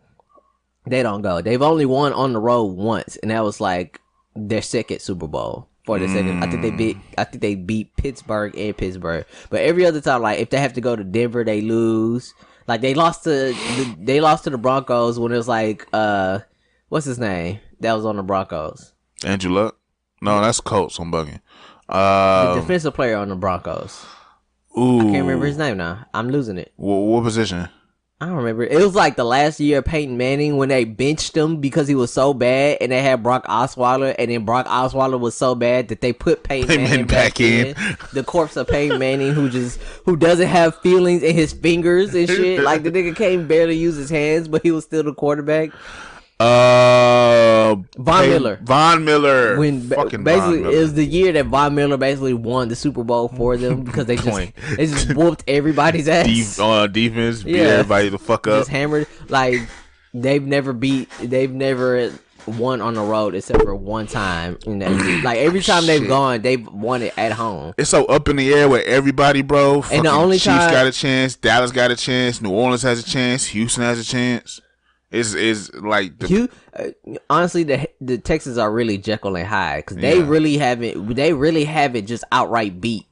B: they don't go. They've only won on the road once, and that was like their second Super Bowl. For the second, I think they beat Pittsburgh and Pittsburgh, but every other time, like if they have to go to Denver, they lose. Like they lost to the Broncos when it was like what's his name that was on the Broncos?
C: Andrew Luck? No, that's Colts. I'm bugging.
B: The defensive player on the Broncos.
C: Ooh,
B: I can't remember his name now. I'm losing it.
C: What position?
B: I don't remember. It was like the last year of Peyton Manning when they benched him because he was so bad, and they had Brock Osweiler, and then Brock Osweiler was so bad that they put Peyton Manning back in. The corpse of Peyton Manning who doesn't have feelings in his fingers and shit. Like the nigga can't barely use his hands, but he was still the quarterback. Von Miller.
C: Von Miller.
B: When basically it was the year that Von Miller basically won the Super Bowl for them because they just whooped everybody's ass.
C: Defense, beat everybody the fuck up.
B: Just hammered. Like they've never won on the road except for one time. Like every time they've gone, they've won it at home.
C: It's so up in the air with everybody, bro.
B: And the only
C: Chiefs got a chance, Dallas got a chance, New Orleans has a chance, Houston has a chance. It's like
B: honestly, the Texans are really Jekyll and Hyde because they really haven't just outright beat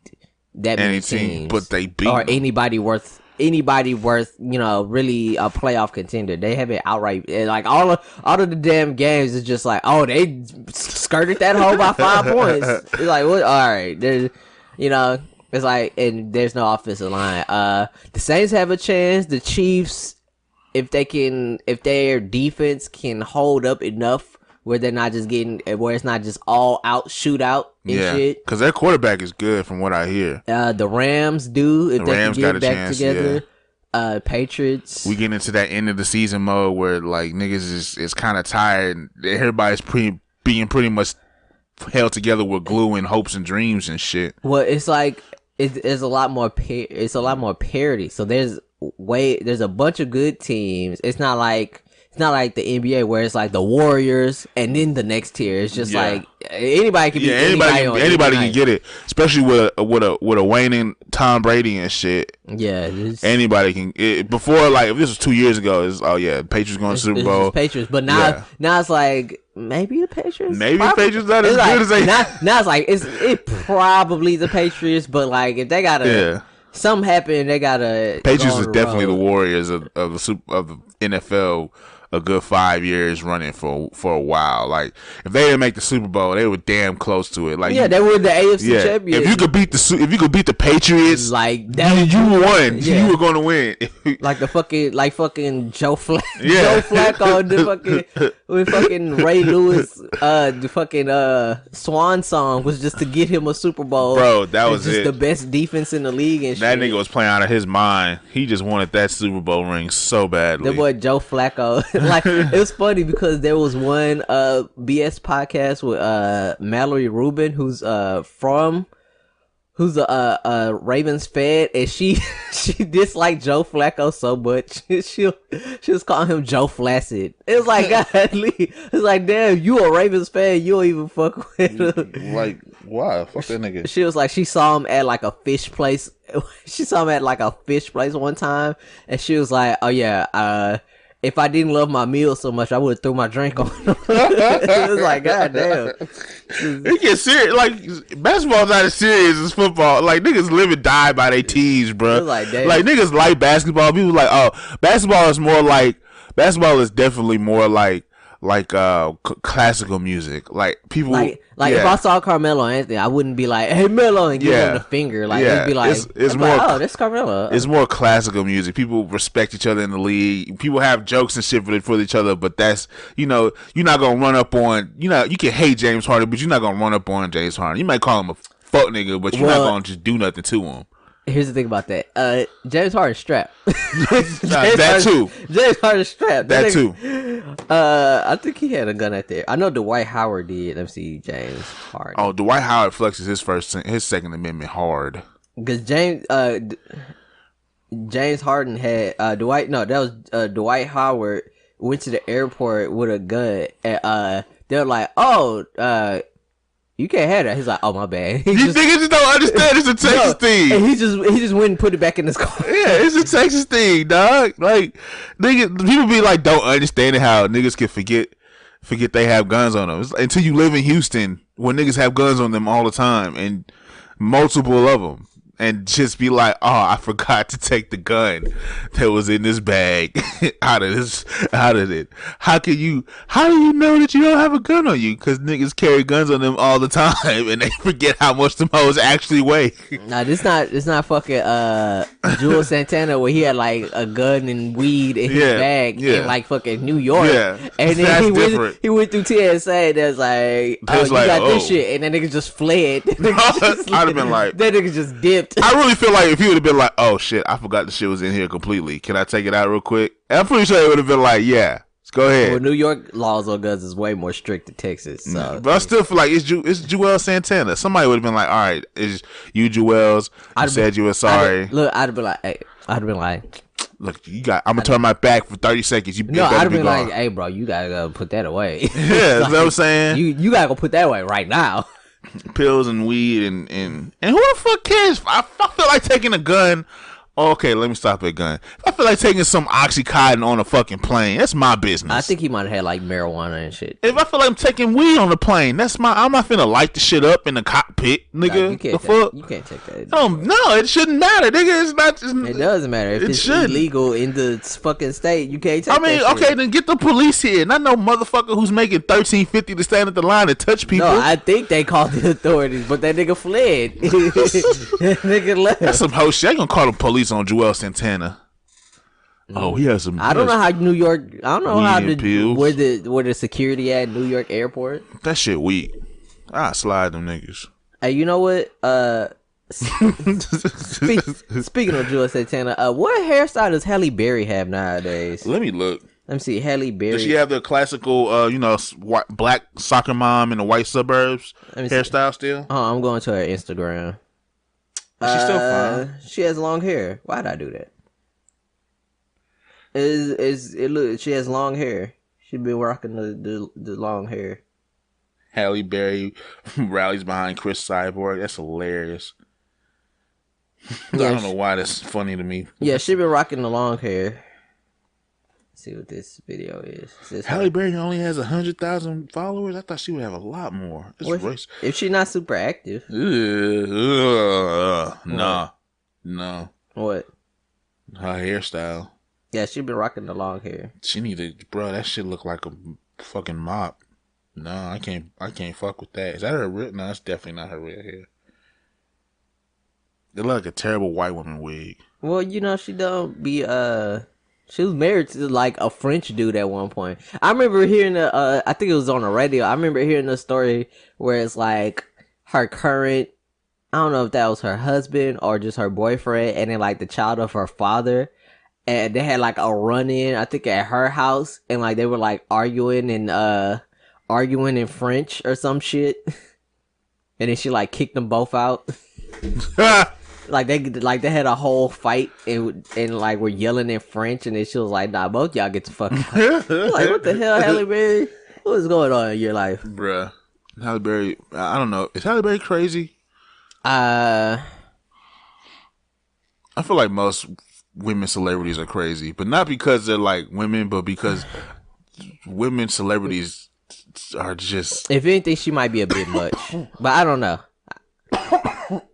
B: that many teams,
C: but they beat
B: or anybody worth really a playoff contender. They haven't outright, like all of the damn games is just like, oh, they skirted that hole by 5 points. It's like, what? All right, there's it's like, and there's no offensive line. The Saints have a chance. The Chiefs, if their defense can hold up enough where they're not just where it's not just all out shootout and shit.
C: Because their quarterback is good from what I hear.
B: The Rams do if they can get back together. Yeah. Patriots.
C: We get into that end of the season mode where like niggas is kind of tired. Everybody's being pretty much held together with glue and hopes and dreams and shit.
B: Well, it's like it's a lot more parity. So there's a bunch of good teams. It's not like the NBA where it's like the Warriors and then the next tier. It's just like anybody can be
C: anybody can get it, especially with a waning Tom Brady and shit.
B: Yeah,
C: anybody can. Before, like if this was 2 years ago, it's Patriots going to Super Bowl.
B: Patriots, but now it's like maybe the Patriots.
C: Maybe the Patriots not as good as they.
B: Now it's like it probably the Patriots, but like if they gotta something happen, they gotta.
C: Patriots is definitely the Warriors of the NFL. A good 5 years running for a while. Like if they didn't make the Super Bowl, they were damn close to it. Like
B: they were the AFC champions.
C: If you could beat the Patriots,
B: like that,
C: you won. Yeah. You were going to win.
B: like fucking Joe Flacco. Joe Flacco with fucking Ray Lewis. The fucking Swan song was just to get him a Super Bowl.
C: Bro, that was
B: just the best defense in the league. And
C: that nigga was playing out of his mind. He just wanted that Super Bowl ring so badly.
B: The boy Joe Flacco. Like it was funny because there was one BS podcast with Mallory Rubin who's a Ravens fan, and she disliked Joe Flacco so much she was calling him Joe Flaccid. It was like godly. It's like, damn, you a Ravens fan, you don't even fuck with him.
C: Like, why? Fuck that nigga.
B: She was like, she saw him at like a fish place. She saw him at like a fish place one time, and she was like, oh yeah, if I didn't love my meal so much, I would have threw my drink on him. It was like, god damn.
C: It gets serious. Like, basketball's not as serious as football. Like, niggas live and die by their teams, bro.
B: Like,
C: niggas like basketball. People like, oh, basketball is definitely more like classical music. Like, people...
B: Like if I saw Carmelo Anthony, I wouldn't be like, "Hey Melo," and give him the finger. Like it'd be like,
C: it's more.
B: Like, oh, that's Carmelo.
C: It's more classical music. People respect each other in the league. People have jokes and shit for each other. But that's you're not gonna run up on. You can hate James Harden, but you're not gonna run up on James Harden. You might call him a fuck nigga, but you're not gonna just do nothing to him.
B: Here's the thing about that. James Harden strapped.
C: That too.
B: James Harden strapped.
C: That too.
B: I think he had a gun out there. I know Dwight Howard did. Let me see, James Harden.
C: Oh, Dwight Howard flexes his Second Amendment hard.
B: Because James Harden had Dwight. No, that was Dwight Howard went to the airport with a gun, and they're like, oh, you can't have that. He's like, oh my bad.
C: These niggas just don't understand. It's a Texas thing.
B: And he just went and put it back in his car.
C: Yeah, it's a Texas thing, dog. Like niggas, people be like, don't understand how niggas can forget they have guns on them. It's like, until you live in Houston, where niggas have guns on them all the time and multiple of them. And just be like, oh, I forgot to take the gun that was in this bag out of it. How do you know that you don't have a gun on you? Because niggas carry guns on them all the time, and they forget how much the hoes actually weigh.
B: Nah, this not fucking Jules Santana where he had like a gun and weed in his bag in like fucking New York. Yeah,
C: and then
B: he went through TSA. That's like, oh, you got this shit, and that nigga just fled.
C: I'd have been like,
B: that nigga just dipped.
C: I really feel like if he would have been like, oh shit, I forgot the shit was in here completely. Can I take it out real quick? And I'm pretty sure it would have been like, yeah. Go ahead.
B: Well, New York laws on guns is way more strict than Texas. So.
C: But I still feel like it's Joel Santana. Somebody would have been like, all right, it's you, Joel's. You said you were sorry.
B: I'd have been like, hey,
C: look, I'm gonna turn my back for 30 seconds. I'd
B: have been like, hey, bro, you gotta go put that away.
C: Yeah, that's what I'm saying.
B: You gotta go put that away right now.
C: Pills and weed and who the fuck cares? I feel like taking a gun. Okay, let me stop at gun. If I feel like taking some Oxycontin on a fucking plane, that's my business.
B: I think he might have had like marijuana and shit.
C: If I feel like I'm taking weed on the plane, I'm not finna light the shit up in the cockpit, nigga.
B: You can't take that.
C: No, it shouldn't matter, nigga. It's not.
B: It doesn't matter. If it's illegal in the fucking state, you can't take that
C: okay,
B: shit.
C: then get the police here. Not no motherfucker who's making $13.50 to stand at the line and touch people.
B: No, I think they called the authorities, but that nigga fled. That nigga left.
C: That's some whole shit. I ain't gonna call the police on Joel Santana. Oh, he has some.
B: I don't know how New York. I don't know how where the security at New York airport.
C: That shit weak. I slide them niggas.
B: Hey, you know what? Speaking of Joel Santana, what hairstyle does Halle Berry have nowadays?
C: Let me look.
B: Let me see. Halle Berry.
C: Does she have the classical, black soccer mom in the white suburbs hairstyle still?
B: Oh, I'm going to her Instagram.
C: She's still fine.
B: She has long hair. Why'd I do that? She has long hair. She been rocking the long hair.
C: Halle Berry rallies behind Chris Cyborg. That's hilarious. Yeah, I don't know why that's funny to me.
B: Yeah, she been rocking the long hair. Let's see what this video is.
C: Halle Berry only has 100,000 followers. I thought she would have a lot more.
B: If she's not super active.
C: No.
B: What?
C: Her hairstyle.
B: Yeah, she been rocking the long hair.
C: She bro. That shit look like a fucking mop. No, I can't fuck with that. Is that her real? No, that's definitely not her real hair. It look like a terrible white woman wig.
B: Well, she don't be she was married to like a French dude at one point. I remember hearing I think it was on the radio. I remember hearing the story where it's like her current, I don't know if that was her husband or just her boyfriend, and then like the child of her father. And they had like a run-in, I think at her house, and like they were like arguing in French or some shit. And then she like kicked them both out. Like they had a whole fight and like were yelling in French, and then she was like, "Nah, both y'all get the fuck out." Like, what the hell, Halle Berry? What is going on in your life,
C: bruh? Halle Berry, I don't know. Is Halle Berry crazy?
B: I
C: feel like most women celebrities are crazy, but not because they're like women, but because women celebrities are just.
B: If anything, she might be a bit much, but I don't know.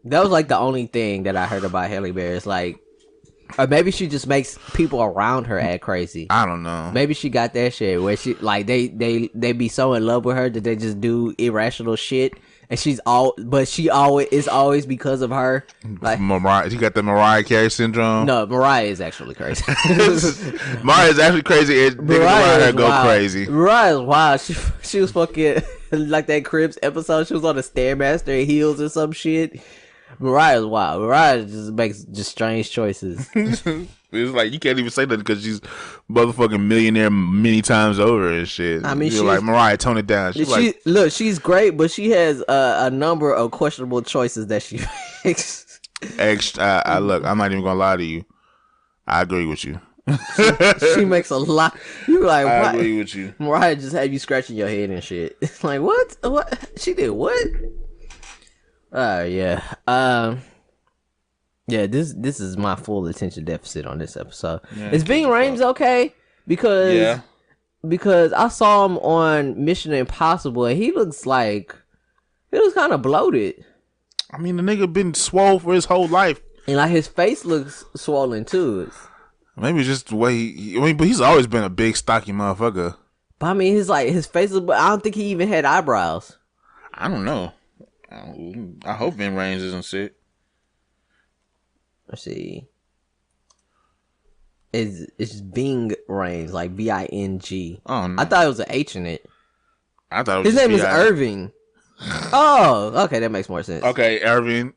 B: That was like the only thing that I heard about Halle Berry. It's like, or maybe she just makes people around her act crazy.
C: I don't know.
B: Maybe she got that shit where she like they be so in love with her that they just do irrational shit. And it's always because of her. Like
C: Mariah, you got the Mariah Carey syndrome.
B: No, Mariah is actually crazy.
C: Mariah is actually crazy. And niggas around her go crazy.
B: Mariah is wild. She was fucking like that Cribs episode. She was on a Stairmaster in heels or some shit. Mariah is wild. Mariah just makes strange choices.
C: It's like you can't even say that because she's motherfucking millionaire many times over and shit.
B: I mean,
C: you're like, Mariah, tone it down.
B: Look, she's great, but she has a number of questionable choices that she makes.
C: Look, I'm not even gonna lie to you. I agree with you.
B: She makes a lot. You like, what?
C: I agree with you.
B: Mariah just have you scratching your head and shit. It's like, what? She did what? Yeah. Yeah, this is my full attention deficit on this episode. Yeah, is Ving Rhames okay? Because I saw him on Mission Impossible and he looks kind of bloated.
C: I mean, the nigga been swole for his whole life.
B: And like his face looks swollen too.
C: Maybe it's just the way but he's always been a big stocky motherfucker.
B: But I mean, his face I don't think he even had eyebrows.
C: I don't know. I hope Ving Rhames isn't sick.
B: Let's see. It's Ving Rhames, like Bing.
C: Oh, no.
B: I thought it was an H in it.
C: I thought it was
B: his name is Irving. Oh, okay, that makes more sense.
C: Okay, Irving.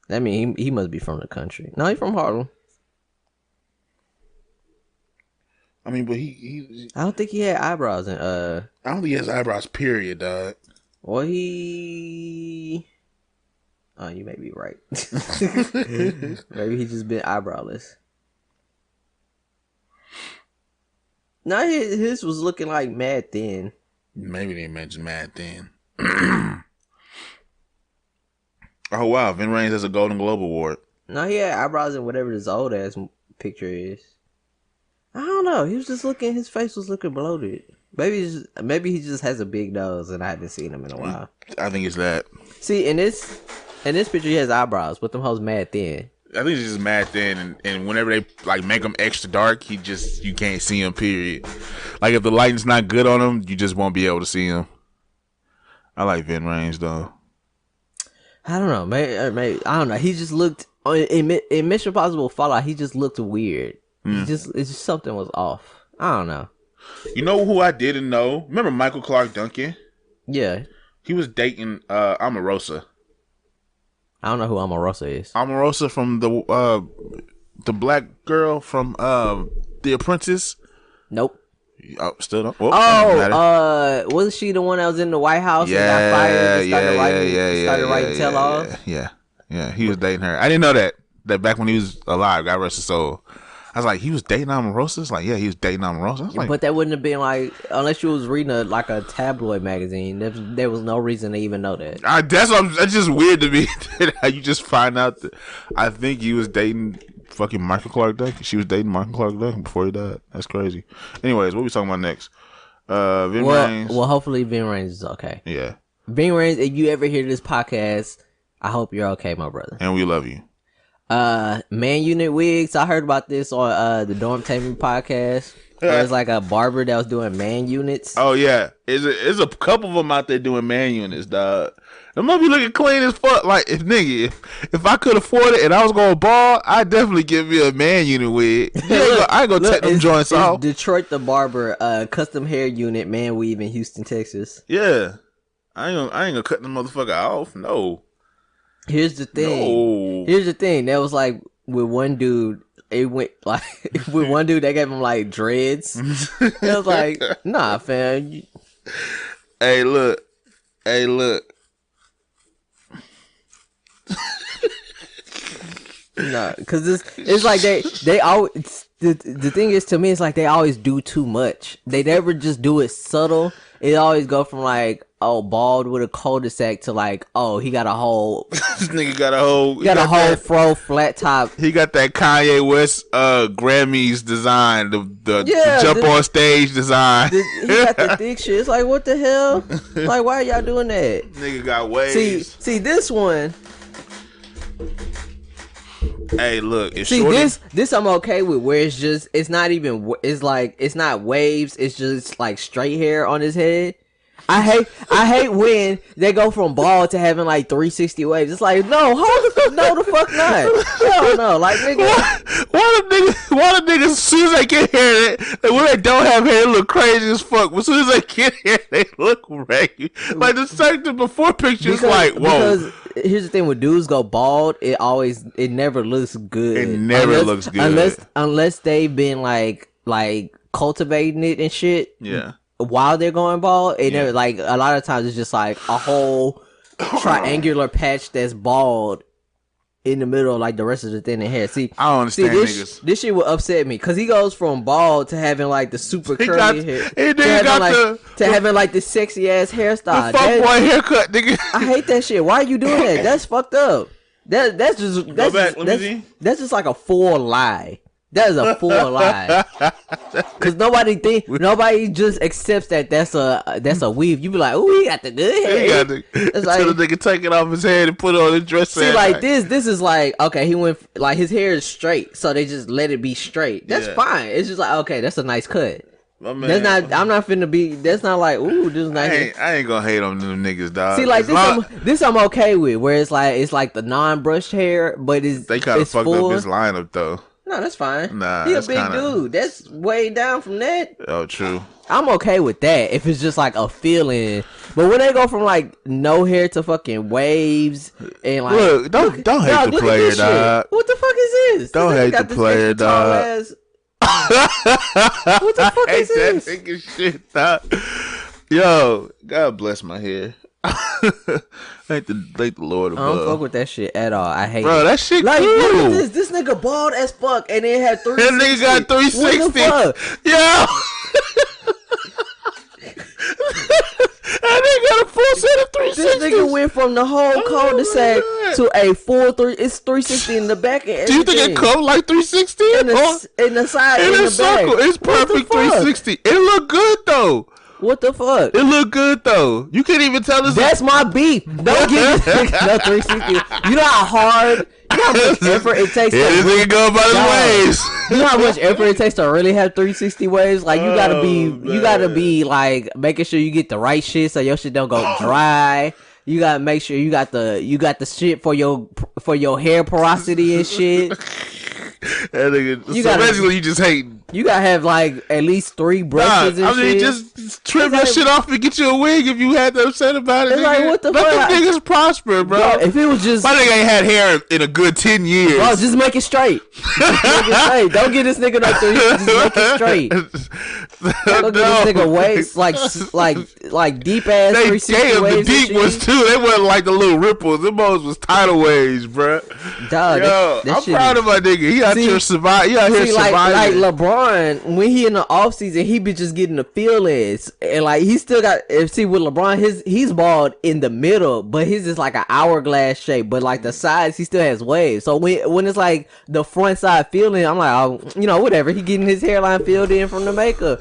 B: That means he must be from the country. No, he's from Harlem.
C: I mean, but he
B: I don't think he had eyebrows in
C: I don't think he has eyebrows. Period, dog.
B: Well, he. Oh, you may be right. Maybe he just been eyebrowless. No, his was looking like mad thin.
C: Maybe they mentioned mad thin. Oh wow, Vin Rames has a Golden Globe Award.
B: No, he had eyebrows in whatever this old ass picture is. I don't know. He was just looking. His face was looking bloated. Maybe he just has a big nose, and I haven't seen him in a while.
C: I think it's that.
B: See, in this picture, he has eyebrows, but them hoes mad thin.
C: I think he's just mad thin, and whenever they like make him extra dark, you can't see him. Period. Like if the lighting's not good on him, you just won't be able to see him. I like Vin Rames though.
B: I don't know. Maybe I don't know. He just looked in Mission Impossible Fallout. He just looked weird. It's just something was off. I don't know.
C: You know who I didn't know? Remember Michael Clark Duncan?
B: Yeah.
C: He was dating Omarosa.
B: I don't know who Omarosa is.
C: Omarosa from the black girl from The Apprentice.
B: Nope.
C: Oh, still don't.
B: Wasn't she the one that was in the White House and got fired and started writing tell-offs?
C: Yeah. He was dating her. I didn't know that back when he was alive. God rest his soul. I was like, he was dating Omarosa? It's like, yeah, he was dating Omarosa. I was like,
B: but that wouldn't have been like, unless you was reading a tabloid magazine, there was no reason to even know that.
C: That's just weird to me. How you just find out that I think he was dating fucking Michael Clark Duncan. She was dating Michael Clark Duncan before he died. That's crazy. Anyways, what we talking about next? Vin Rames.
B: Well, hopefully Vin Rames is okay.
C: Yeah.
B: Vin Rames, if you ever hear this podcast, I hope you're okay, my brother.
C: And we love you.
B: Man unit wigs. I heard about this on the Dorm Taming podcast. There's like a barber that was doing man units.
C: Oh yeah, there's a couple of them out there doing man units, dog. Them might be looking clean as fuck. Like if I could afford it and I was going bald, I'd definitely give me a man unit wig. I ain't gonna take them joints off.
B: Detroit the Barber, custom hair unit, man weave in Houston, Texas.
C: Yeah, I ain't gonna cut the motherfucker off. No.
B: Here's the thing. That was like with one dude. It went like with one dude. They gave him like dreads. It was like, nah, fam.
C: Hey, look.
B: Nah, cause it's like they always. The thing is, to me, it's like they always do too much. They never just do it subtle. It always go from like, oh, bald with a cul-de-sac to like, oh, he got a whole
C: this nigga got a whole
B: fro flat top.
C: He got that Kanye West Grammys design, the jump on stage design.
B: He got the thick shit. It's like, what the hell? Like, why are y'all doing that?
C: Nigga got waves.
B: See this one.
C: Hey, look.
B: This I'm okay with. Where it's not waves. It's just like straight hair on his head. I hate when they go from bald to having like 360 waves. It's like, no the fuck not. Hell no. Like, nigga.
C: Why the niggas as soon as they get hair, when they don't have hair, they look crazy as fuck. But as soon as they get hair, they look regular. Like the before picture is like, whoa.
B: Because here's the thing: when dudes go bald, it never looks good.
C: It never looks good
B: unless they've been like cultivating it and shit.
C: Yeah.
B: While they're going bald, never, like a lot of times it's just like a whole triangular patch that's bald in the middle, like the rest of the thin hair. See,
C: I don't understand niggas.
B: This shit would upset me because he goes from bald to having like the super curly hair, to having like the sexy ass hairstyle.
C: The fuckboy haircut, nigga.
B: I hate that shit. Why are you doing that? That's fucked up. That's just like a full lie. That is a full lie. Cause nobody just accepts that's a weave. You be like, ooh, he got the good hair.
C: It's like the nigga take it off his head and put it on his dress.
B: See, like this is like, okay, he went like his hair is straight, so they just let it be straight. That's fine. It's just like, okay, that's a nice cut. That's not. I'm not finna be. That's not like, ooh, this is nice.
C: I ain't gonna hate on them niggas, dog.
B: See, like this, I'm okay with. Where it's like the non-brushed hair, but
C: they kind of fucked up his lineup though.
B: No, that's fine.
C: Nah,
B: he a big dude. That's way down from that.
C: Oh, true.
B: I'm okay with that if it's just like a feeling. But when they go from like no hair to fucking waves and like,
C: look, don't hate the player, dog.
B: What the fuck is this?
C: Don't hate the player, dog.
B: What the fuck is this?
C: That nigga shit, dog. Yo, God bless my hair. Thank the Lord above.
B: I don't fuck with that shit at all. I hate
C: Bro,
B: it.
C: that shit
B: Like,
C: cool.
B: look at this. This nigga bald as fuck, and then had 360.
C: That nigga got 360.
B: What the fuck?
C: Yo. That nigga got a full set of 360.
B: This nigga went from the whole cul-de-sac to a full 3. It's 360 in the back and
C: Do you
B: everything.
C: think it comes like 360?
B: In the side, in
C: in
B: the
C: a circle.
B: back.
C: It's
B: What the
C: perfect
B: fuck?
C: 360. It look good though.
B: What the fuck?
C: It look good though. You can't even tell us.
B: That's my beef. Don't give me no 360. You know how hard, you know how much effort it takes
C: Yeah, this nigga go about his ways.
B: You know how much effort it takes to really have 360 waves? Like you gotta be like making sure you get the right shit so your shit don't go dry. You gotta make sure you got the shit for your hair porosity and shit.
C: That nigga.
B: You
C: So
B: gotta-
C: basically, you just hating.
B: You gotta have like at least 3 brushes and
C: I mean,
B: shit.
C: just trim
B: It's
C: that
B: like-
C: shit off and get you a wig if you had to upset about it.
B: It's like,
C: nigga.
B: what the
C: Let
B: fuck?
C: them niggas prosper, bro.
B: Bro, if it was just
C: My nigga ain't had hair in a good 10 years.
B: bro, just make it straight. Just make it straight. Don't get this nigga no 3. Just make it straight. Don't get this nigga waves like deep ass
C: They
B: 360
C: gave the
B: waves.
C: deep ones too. They wasn't like the little ripples. Them boys was tidal waves, bro.
B: Dog,
C: Yo,
B: that
C: I'm
B: shit
C: proud
B: is-
C: of my nigga. He out
B: See-
C: here survive. He out here
B: See, like
C: surviving.
B: LeBron, when he in the off season, he be just getting the feelings, and like he still got. See, with LeBron, he's bald in the middle, but his is like an hourglass shape. But like the sides, he still has waves. So when it's like the front side feeling, I'm like, oh, whatever. He getting his hairline filled in from the makeup.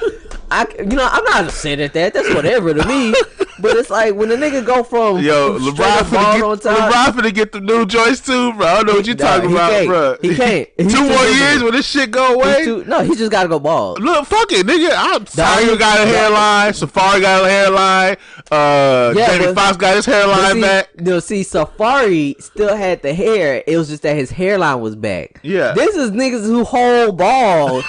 B: I'm not upset at that. That's whatever to me. But it's like when the nigga go from
C: Yo,
B: straight
C: LeBron
B: up bald on top.
C: finna get the new joints too, bro. I don't know what you talking
B: he
C: about,
B: can't.
C: bro.
B: He can't. He's
C: 2
B: too
C: more
B: visible.
C: years when this shit go away.
B: He just gotta go bald.
C: Look, fuck it, nigga. Tiger got a
B: he-
C: hairline. Safari got a hairline. Jamie
B: but-
C: Foxx got his hairline back.
B: See, Safari still had the hair. It was just that his hairline was back.
C: Yeah.
B: This is niggas who whole bald.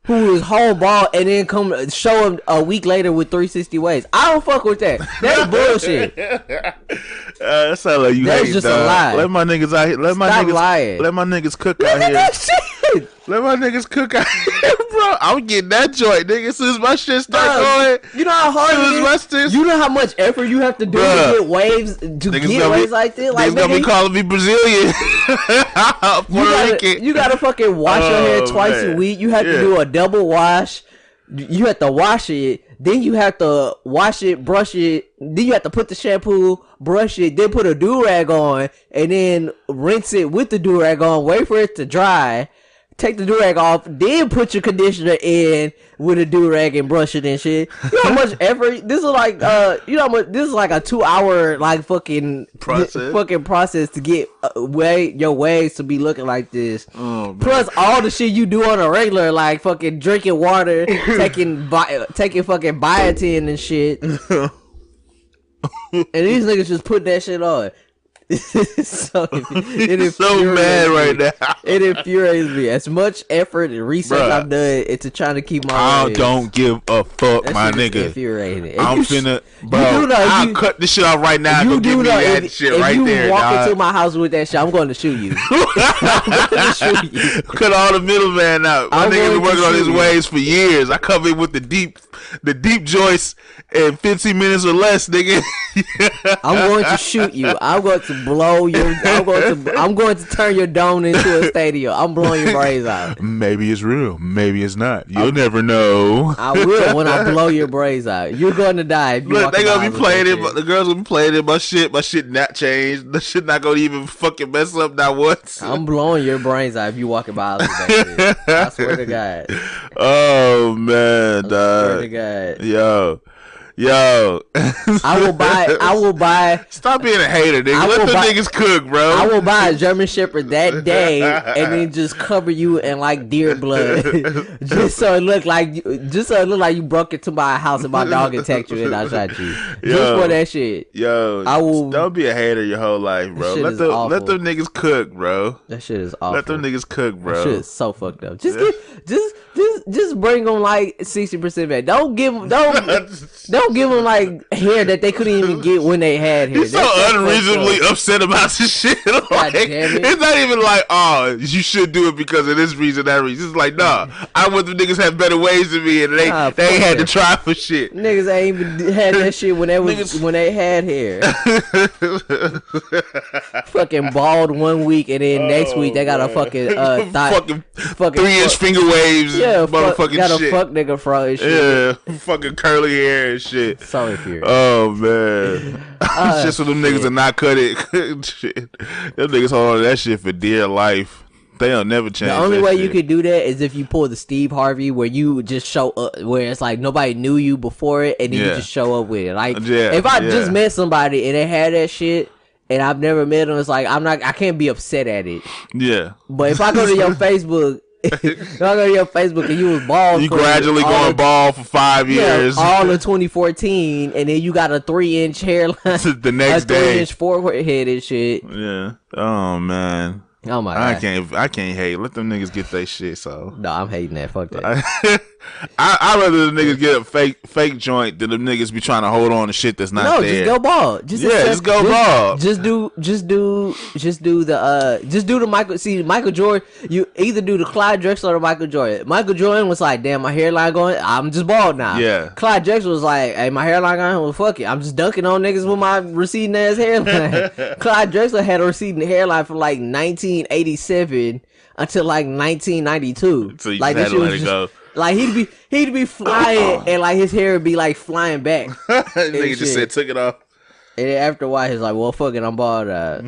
B: Who is whole bald and then come show him a week later with 360 waves. I don't fuck with that. That's bullshit.
C: That sound like you
B: That's
C: hate,
B: just a
C: dog.
B: lie.
C: Let my niggas out here. Let my
B: Stop
C: niggas
B: lying.
C: Let my niggas cook
B: Look
C: out
B: at
C: here.
B: that shit.
C: Let my niggas cook out here, bro. I'm getting that joint, nigga. As soon as my shit start going,
B: You know how hard
C: Soon as my
B: it
C: shit-
B: is? You know how much effort you have to do
C: Bruh.
B: to get waves, to
C: niggas
B: get
C: gonna
B: waves
C: be,
B: like this? Like,
C: niggas gonna be
B: nigga,
C: calling me Brazilian. Puerto Rican.
B: you gotta fucking wash your hair
C: Oh,
B: twice a
C: man.
B: week. You have
C: Yeah.
B: to do a double wash. You have to wash it. Then you have to wash it, brush it. Then you have to put the shampoo, brush it, then put a do-rag on, and then rinse it with the do-rag on. Wait for it to dry. Take the do-rag off, then put your conditioner in with a do-rag and brush it and shit. You know how much effort this is like you know how much this is like a 2-hour like fucking process to get your waves to be looking like this.
C: Oh, man.
B: Plus all the shit you do on a regular, like fucking drinking water, taking fucking biotin and shit. And these niggas just put that shit on. So
C: He's so mad right now.
B: It infuriates me. As much effort and research
C: Bruh.
B: I've done into trying to keep my
C: I
B: waves,
C: don't give a fuck,
B: that
C: my
B: shit is
C: nigga.
B: infuriating. And
C: I'm
B: you
C: finna,
B: you
C: bro.
B: do know,
C: I'll
B: you-
C: cut this shit off right now.
B: You
C: Go give
B: do
C: me
B: know
C: that
B: if
C: shit
B: if
C: right
B: you
C: there,
B: walk
C: dog.
B: into my house with that shit, I'm going to shoot you. I'm going to shoot you.
C: Cut all the middleman out. My
B: I'm
C: nigga
B: going
C: been
B: to
C: working on
B: shoot
C: his
B: you.
C: waves for years. I come in with the deep joints in 15 minutes or less, nigga.
B: I'm going to shoot you. I'm going to blow your. I'm going to turn your dome into a stadium. I'm blowing your brains out.
C: Maybe it's real. Maybe it's not. You'll never know.
B: I will when I blow your brains out. You're going to die. If you
C: Look,
B: walk
C: they
B: in my
C: gonna
B: house
C: be
B: with
C: playing
B: that
C: it.
B: shit.
C: The girls gonna be playing it. My shit not changed. The shit not gonna even fucking mess up not once.
B: I'm blowing your brains out if you walk in my house with that shit. I swear to God.
C: Oh man,
B: I swear to
C: dog.
B: God.
C: Yo.
B: I will buy.
C: Stop being a hater, nigga.
B: I
C: Let
B: will
C: them
B: buy-
C: niggas cook, bro.
B: I will buy a German Shepherd that day and then just cover you in like deer blood, just so it look like you broke into my house and my dog attacked you and I shot you. Just
C: Yo.
B: for that shit.
C: Yo,
B: I will-
C: don't be a hater your whole life, bro.
B: shit
C: Let
B: is
C: them
B: awful.
C: niggas cook, bro.
B: That shit is awful.
C: Let them niggas cook, bro.
B: That shit is so fucked up. Just just bring them like 60% back. Don't give them like hair that they couldn't even get when they had hair.
C: He's so unreasonably upset about this shit. Like,
B: damn it.
C: It's not even like, oh, you should do it because of this reason, that reason. It's like, nah, I want the niggas have better ways than me, and they ain't had to try for shit.
B: Niggas ain't even had that shit when they had hair. Fucking bald 1 week, and then next week they got a fucking fucking
C: 3-inch finger waves.
B: Yeah,
C: motherfucking
B: got
C: shit.
B: a fuck nigga fro and shit.
C: Yeah, fucking curly hair and shit.
B: So infuriating.
C: Oh man, it's just so them niggas are not cut it. Shit. Them niggas hold on to that shit for dear life. They'll never change.
B: The only way
C: shit.
B: you could do that is if you pull the Steve Harvey, where you just show up, where it's like nobody knew you before it, and then you just show up with it. Like if I just met somebody and they had that shit, and I've never met them, it's like I can't be upset at it.
C: Yeah.
B: But if I go to your Facebook. If I go to your Facebook and you was bald,
C: you gradually going bald for 5 years,
B: all of 2014, and then you got a 3-inch hairline,
C: the next
B: a
C: day,
B: 3-inch forehead and shit.
C: Yeah. Oh man.
B: Oh my god. I
C: can't hate. Let them niggas get their shit. So
B: no, I'm hating that. Fuck that.
C: I rather the niggas get a fake joint than the niggas be trying to hold on to shit that's not there.
B: Just go bald. Just
C: go bald.
B: Just do the Michael. See, Michael Jordan. You either do the Clyde Drexler or Michael Jordan. Michael Jordan was like, damn, my hairline going. I'm just bald now.
C: Yeah.
B: Clyde Drexler was like, hey, my hairline going. Well, fuck it. I'm just dunking on niggas with my receding ass hairline. Clyde Drexler had a receding hairline from like 1987 until like 1992.
C: So you
B: like
C: just had to let it go.
B: Like he'd be flying and like his hair would be like flying back.
C: Nigga just said took it off.
B: And then after a while, he's like, well, fuck it, I'm bald.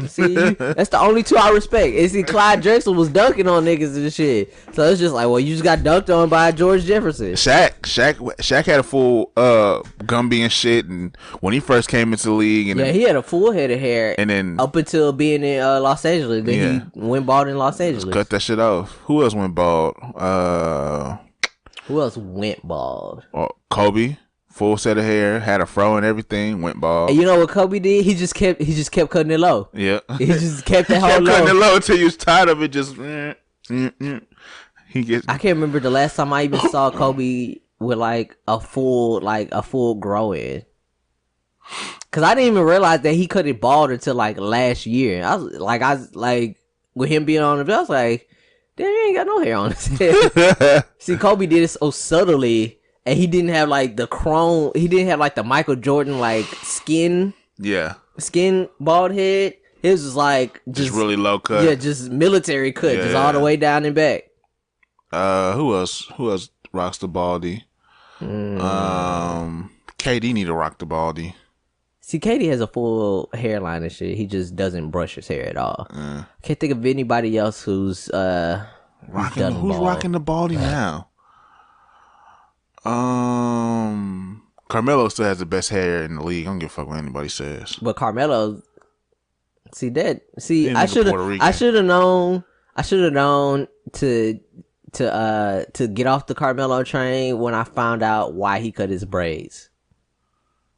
B: See, that's the only two I respect. And see, Clyde Drexler was dunking on niggas and shit. So it's just like, well, you just got dunked on by George Jefferson.
C: Shaq had a full Gumby and shit, and when he first came into the league, and
B: he had a full head of hair,
C: and then
B: up until being in Los Angeles, then he went bald in Los Angeles.
C: Cut that shit off. Who else went bald?
B: Who else went bald?
C: Kobe. Full set of hair, had a fro and everything, went bald.
B: And you know what Kobe did? He just kept cutting it low.
C: Yeah.
B: He just kept it whole low.
C: Cutting it low until you was tired of it. Just
B: I can't remember the last time I even saw Kobe with like a full grow in. Cause I didn't even realize that he cut it bald until like last year. I was like with him being on the field, I was like, damn, you ain't got no hair on his head. See, Kobe did it so subtly. And he didn't have like the chrome. He didn't have like the Michael Jordan like skin bald head. His was like
C: just really low cut.
B: Yeah, just military cut, just all the way down and back.
C: Who else rocks the baldy? KD need to rock the baldy.
B: See, KD has a full hairline and shit. He just doesn't brush his hair at all. Can't think of anybody else who's
C: rocking the baldy now. Carmelo still has the best hair in the league. I don't give a fuck what anybody says.
B: But Carmelo, I should have known to get off the Carmelo train when I found out why he cut his braids.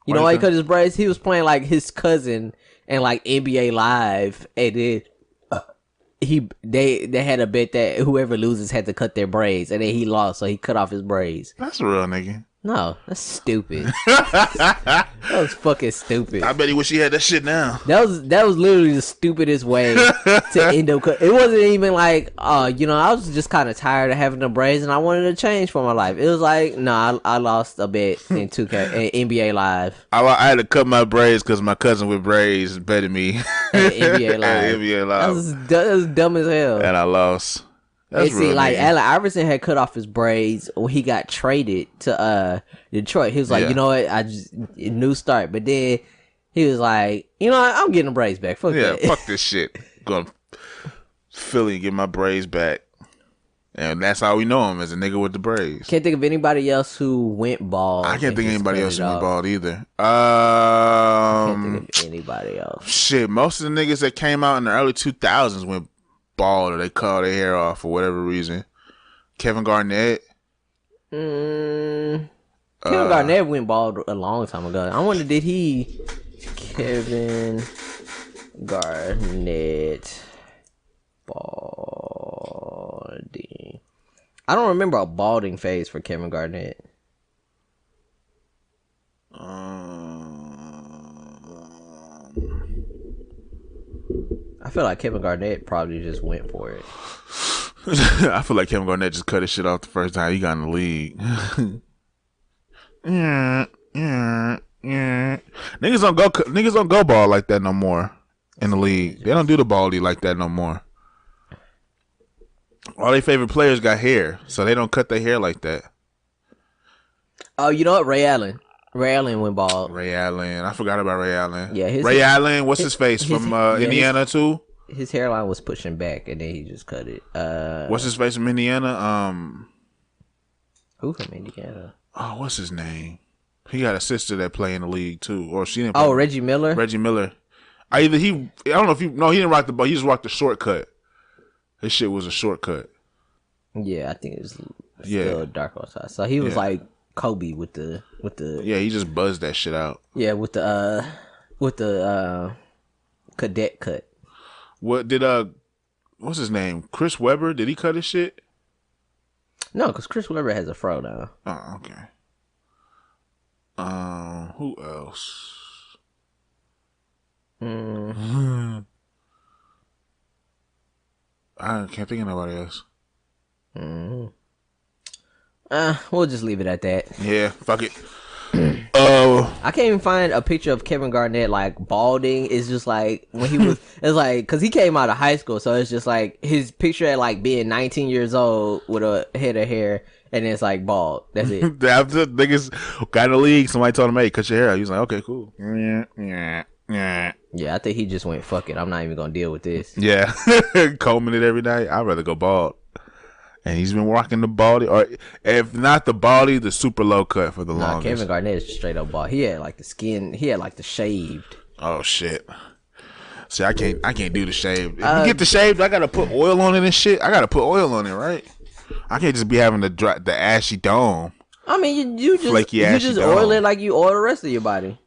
B: You know why he cut his braids? He was playing like his cousin and like NBA Live, and then they had a bet that whoever loses had to cut their braids, and then he lost, so he cut off his braids.
C: That's a real nigga.
B: No, that's stupid. That was fucking stupid.
C: I bet he wish he had that shit now.
B: That was literally the stupidest way to end up. It wasn't even like, I was just kind of tired of having the braids, and I wanted to change for my life. It was like, I lost a bet in 2K in NBA Live.
C: I had to cut my braids because my cousin with braids betted me.
B: NBA Live.
C: NBA Live.
B: That was dumb as hell.
C: And I lost. That's
B: see, like Allen Iverson had cut off his braids when he got traded to Detroit. He was like, you know what, new start. But then he was like, I'm getting the braids back. Fuck that.
C: Fuck this shit. Going to Philly and get my braids back. And that's how we know him, as a nigga with the braids.
B: Can't think of anybody else who went bald.
C: I can't think of anybody else who went bald either.
B: Can't think of anybody else.
C: Shit, most of the niggas that came out in the early 2000s went bald, or they cut their hair off for whatever reason. Kevin Garnett.
B: Kevin Garnett went bald a long time ago. I wonder, did he... Kevin Garnett balding. I don't remember a balding phase for Kevin Garnett. I feel like Kevin Garnett probably just went for it.
C: I feel like Kevin Garnett just cut his shit off the first time he got in the league. Niggas don't go ball like that no more in the league. They don't do the baldy like that no more. All their favorite players got hair, so they don't cut their hair like that.
B: Oh, you know what? Ray Allen went bald.
C: Ray Allen. I forgot about Ray Allen.
B: Yeah,
C: Ray Allen, what's his face? From Indiana too?
B: His hairline was pushing back and then he just cut it.
C: What's his face from Indiana?
B: Who from Indiana?
C: Oh, what's his name? He got a sister that play in the league too. Or she didn't play.
B: Oh, Reggie Miller?
C: Reggie Miller. I don't know if he didn't rock the ball. He just rocked the shortcut. His shit was a shortcut.
B: Yeah, I think it was still dark outside. So he was like Kobe with the
C: yeah, he just buzzed that shit out.
B: Yeah, with the cadet cut.
C: What did what's his name? Chris Webber? Did he cut his shit?
B: No, because Chris Webber has a fro now.
C: Oh, okay. Who else? I can't think of nobody else.
B: We'll just leave it at that.
C: Yeah, fuck it.
B: I can't even find a picture of Kevin Garnett like balding. It's just like when he was. It's like because he came out of high school, so it's just like his picture at like being 19 years old with a head of hair, and it's like bald. That's it.
C: After niggas got in the league, somebody told him, "Hey, cut your hair out." He was like, "Okay, cool." Yeah.
B: Yeah, I think he just went, "Fuck it, I'm not even gonna deal with this."
C: Yeah, combing it every night. I'd rather go bald. And he's been rocking the baldy, or if not the baldy, the super low cut for the longest.
B: Kevin Garnett is straight up bald. He had like the skin. He had like the shaved.
C: Oh shit! See, I can't do the shaved. If you get the shaved, I gotta put oil on it and shit. I gotta put oil on it, right? I can't just be having the ashy dome.
B: I mean, you just oil it like you oil the rest of your body.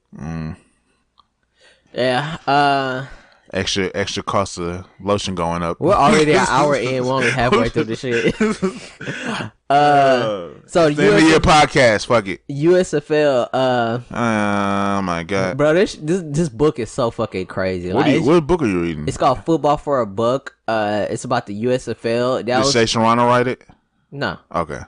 B: Yeah.
C: Extra cost of lotion going up.
B: We're already an hour in. We're only halfway through the shit. So
C: your podcast, fuck it.
B: USFL.
C: Oh my god,
B: bro, this book is so fucking crazy.
C: What book are you reading?
B: It's called Football for a Buck. It's about the USFL.
C: Did Shay Serrano write it?
B: No.
C: Okay.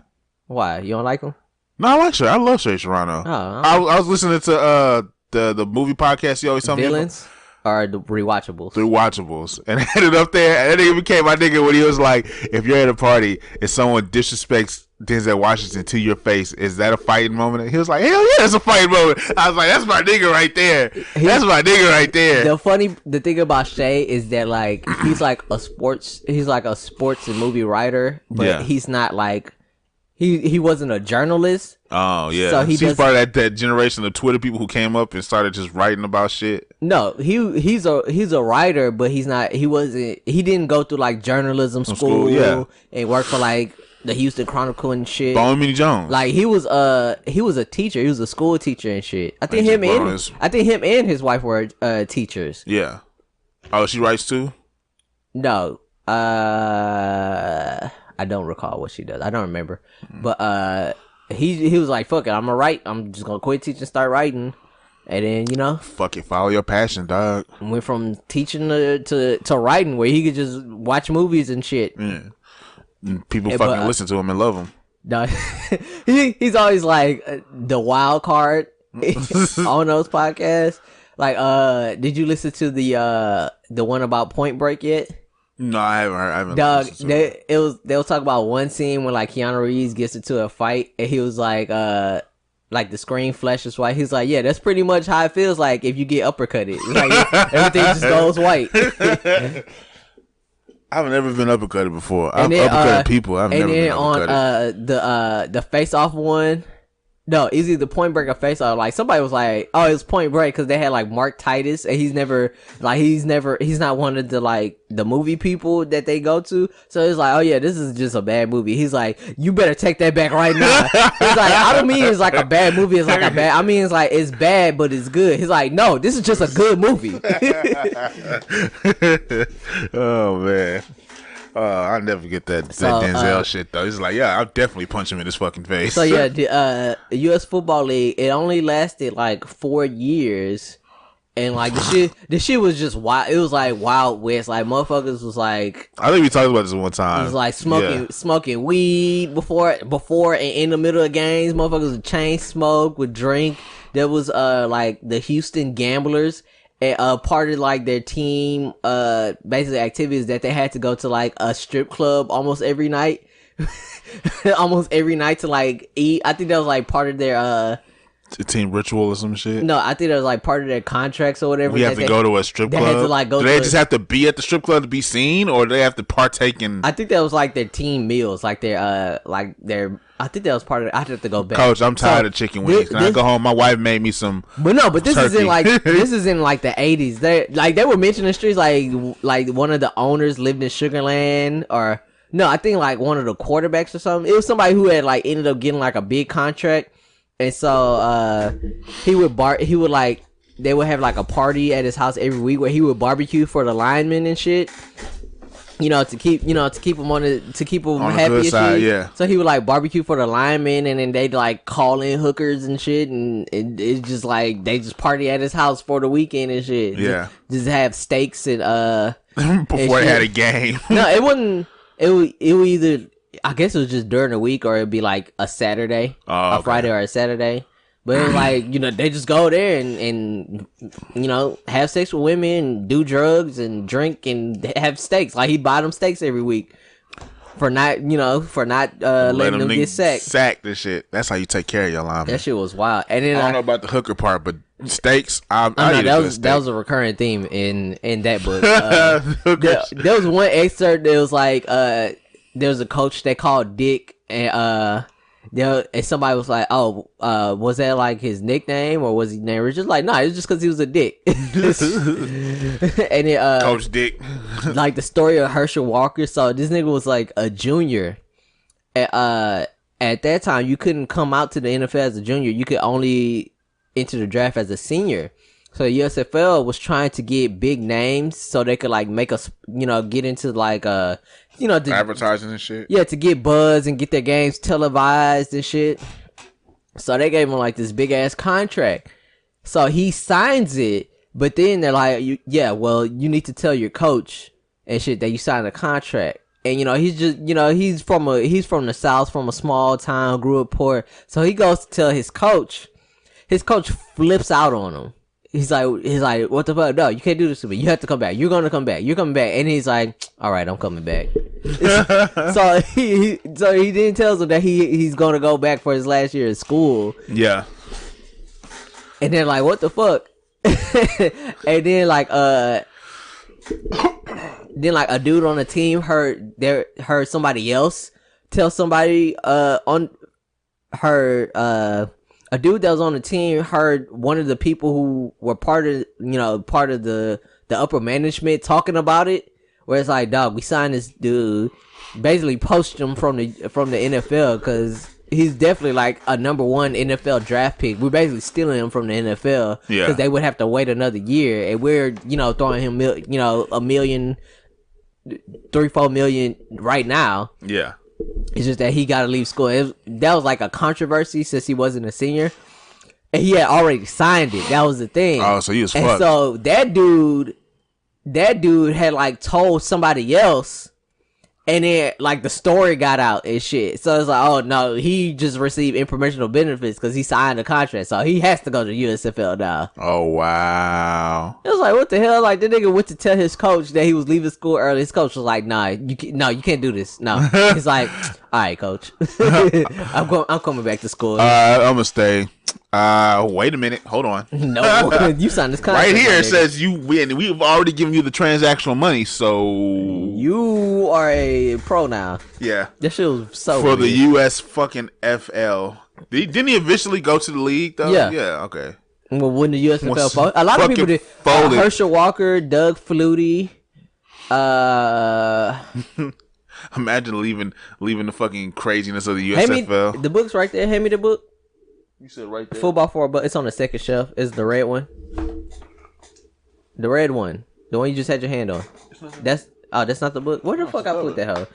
B: Why? You don't like him?
C: No, I like Shay. I love Shay Serrano.
B: Oh,
C: I was listening to the movie podcast. You always tell me
B: Villains. Or the rewatchables.
C: Rewatchables. And I had it up there. And that nigga became my nigga when he was like, if you're at a party and someone disrespects Denzel Washington to your face, is that a fighting moment? He was like, hell yeah, that's a fighting moment. I was like, that's my nigga right there. That's my nigga right there.
B: The thing about Shay is that like he's like a sports and movie writer, but he's not like he wasn't a journalist.
C: Oh yeah,
B: so he's
C: part of that generation of Twitter people who came up and started just writing about shit.
B: No, he's a writer, but he didn't go through like journalism school and work for like the Houston Chronicle and shit.
C: Bone Minnie Jones.
B: Like he was a teacher. He was a school teacher and shit. I think him and his wife were teachers.
C: Yeah. Oh, she writes too?
B: No. I don't recall what she does. I don't remember. But he was like, fuck it, I'm gonna write. I'm just gonna quit teaching, start writing. And then,
C: fuck it, follow your passion, dog.
B: Went from teaching to writing where he could just watch movies and shit.
C: Yeah. And people listen to him and love him.
B: No, he's always like the wild card on those podcasts. Like, did you listen to the one about Point Break yet?
C: No, I haven't heard. I haven't.
B: Dog, they'll talk about one scene when like Keanu Reeves gets into a fight, and he was like the screen flashes white. He's like, yeah, that's pretty much how it feels like if you get uppercutted. Like everything just goes white.
C: I've never been uppercutted before. I've uppercutted people. I've never been uppercutted.
B: And then on the face off one. No, it's either Point Break or Face Off. Like somebody was like, "Oh, it was Point Break" because they had like Mark Titus, and he's not one of the like the movie people that they go to. So it's like, "Oh yeah, this is just a bad movie." He's like, "You better take that back right now." He's like, "I don't mean it's like a bad movie. It's like a bad. I mean it's like it's bad, but it's good." He's like, "No, this is just a good movie."
C: Oh man. I never get that
B: So,
C: Denzel shit though. He's like, yeah, I'll definitely punch him in his fucking face.
B: So yeah, the U.S. Football League, it only lasted like 4 years. And like the shit was just wild. It was like Wild West. Like motherfuckers was like,
C: I think we talked about this one time.
B: it was like smoking weed before and in the middle of games. Motherfuckers would chain smoke, would drink. There was like the Houston Gamblers. And part of like their team basically activities that they had to go to like a strip club almost every night. Almost every night to like eat. I think that was like part of their
C: team ritual or some shit.
B: No, I think that was like part of their contracts or whatever.
C: We have to go to a strip club. They had to like go. Do they just have to be at the strip club to be seen, or do they have to partake in?
B: I think that was like their team meals, like their. I think that was part of it. I have to go back.
C: Coach, I'm tired of chicken wings. Can I go home? My wife made me some.
B: But no, but this turkey. is in like the 80s. They were mentioning streets like one of the owners lived in Sugarland, or no, I think like one of the quarterbacks or something. It was somebody who had like ended up getting like a big contract. And so they would have like a party at his house every week where he would barbecue for the linemen and shit. To keep them happy and
C: side,
B: shit.
C: Yeah.
B: So he would like barbecue for the linemen, and then they'd like call in hookers and shit, and it's just like they just party at his house for the weekend and shit.
C: Yeah.
B: Just have steaks and
C: before they had a game.
B: No, it wouldn't. It would either. I guess it was just during the week, or it'd be like a Saturday, a Friday or a Saturday. But it was like, they just go there and have sex with women, and do drugs and drink and have steaks. Like he'd buy them steaks every week for not letting them get sacked.
C: Sacked and shit. That's how you take care of your lineman.
B: That shit was wild. And then
C: I don't know about the hooker part, but steaks.
B: That was a recurring theme in that book. There was one excerpt that was like there was a coach they called Dick, and somebody was like, "Oh, was that like his nickname, or was he named?" Just like, no, it was just because he was a dick. And then,
C: Coach Dick,
B: like the story of Herschel Walker. So this nigga was like a junior. At that time, you couldn't come out to the NFL as a junior. You could only enter the draft as a senior. So the USFL was trying to get big names so they could like make us, get into like
C: advertising and shit.
B: Yeah, to get buzz and get their games televised and shit. So they gave him like this big ass contract. So he signs it, but then they're like, you need to tell your coach and shit that you signed a contract. And he's just he's from the South, from a small town, grew up poor. So he goes to tell his coach. His coach flips out on him. He's like, what the fuck? No, you can't do this to me. You have to come back. You're gonna come back. You're coming back. And he's like, all right, I'm coming back. so he then tells him that he's gonna go back for his last year of school.
C: Yeah.
B: And they're like, what the fuck? And then like a dude on the team heard somebody else tell somebody a dude that was on the team heard one of the people who were part of the upper management talking about it, where it's like, dog, we signed this dude, basically poached him from the NFL because he's definitely like a number one NFL draft pick. We're basically stealing him from the NFL because they would have to wait another year, and we're throwing him $1 million, $3-4 million right now.
C: Yeah.
B: It's just that he got to leave school. That was like a controversy since he wasn't a senior. And he had already signed it. That was the thing.
C: Oh, so he was fucked.
B: And so that dude had like told somebody else. And then like the story got out and shit. So it's like, oh no, he just received informational benefits because he signed a contract. So he has to go to USFL now.
C: Oh wow.
B: It was like, what the hell? Like the nigga went to tell his coach that he was leaving school early. His coach was like, nah, you can't do this. No. He's like, all right, coach. I'm coming back to school.
C: I'm gonna stay. Wait a minute. Hold on.
B: No, you signed this contract.
C: Right here it says we've already given you the transactional money, so
B: you are a pro now.
C: Yeah.
B: That shit was so
C: for
B: weird.
C: the US fucking FL. Didn't he officially go to the league though?
B: Yeah.
C: Yeah. Okay.
B: Well, when the USFL folded, a lot of people did. Herschel Walker, Doug Flutie.
C: Imagine leaving the fucking craziness of the USFL.
B: The book's right there. Hand me the book.
C: You said right there.
B: Football 4, but it's on the second shelf. It's the red one. The red one. The one you just had your hand on. That's Oh, that's not the book. Where the fuck I put that hoe?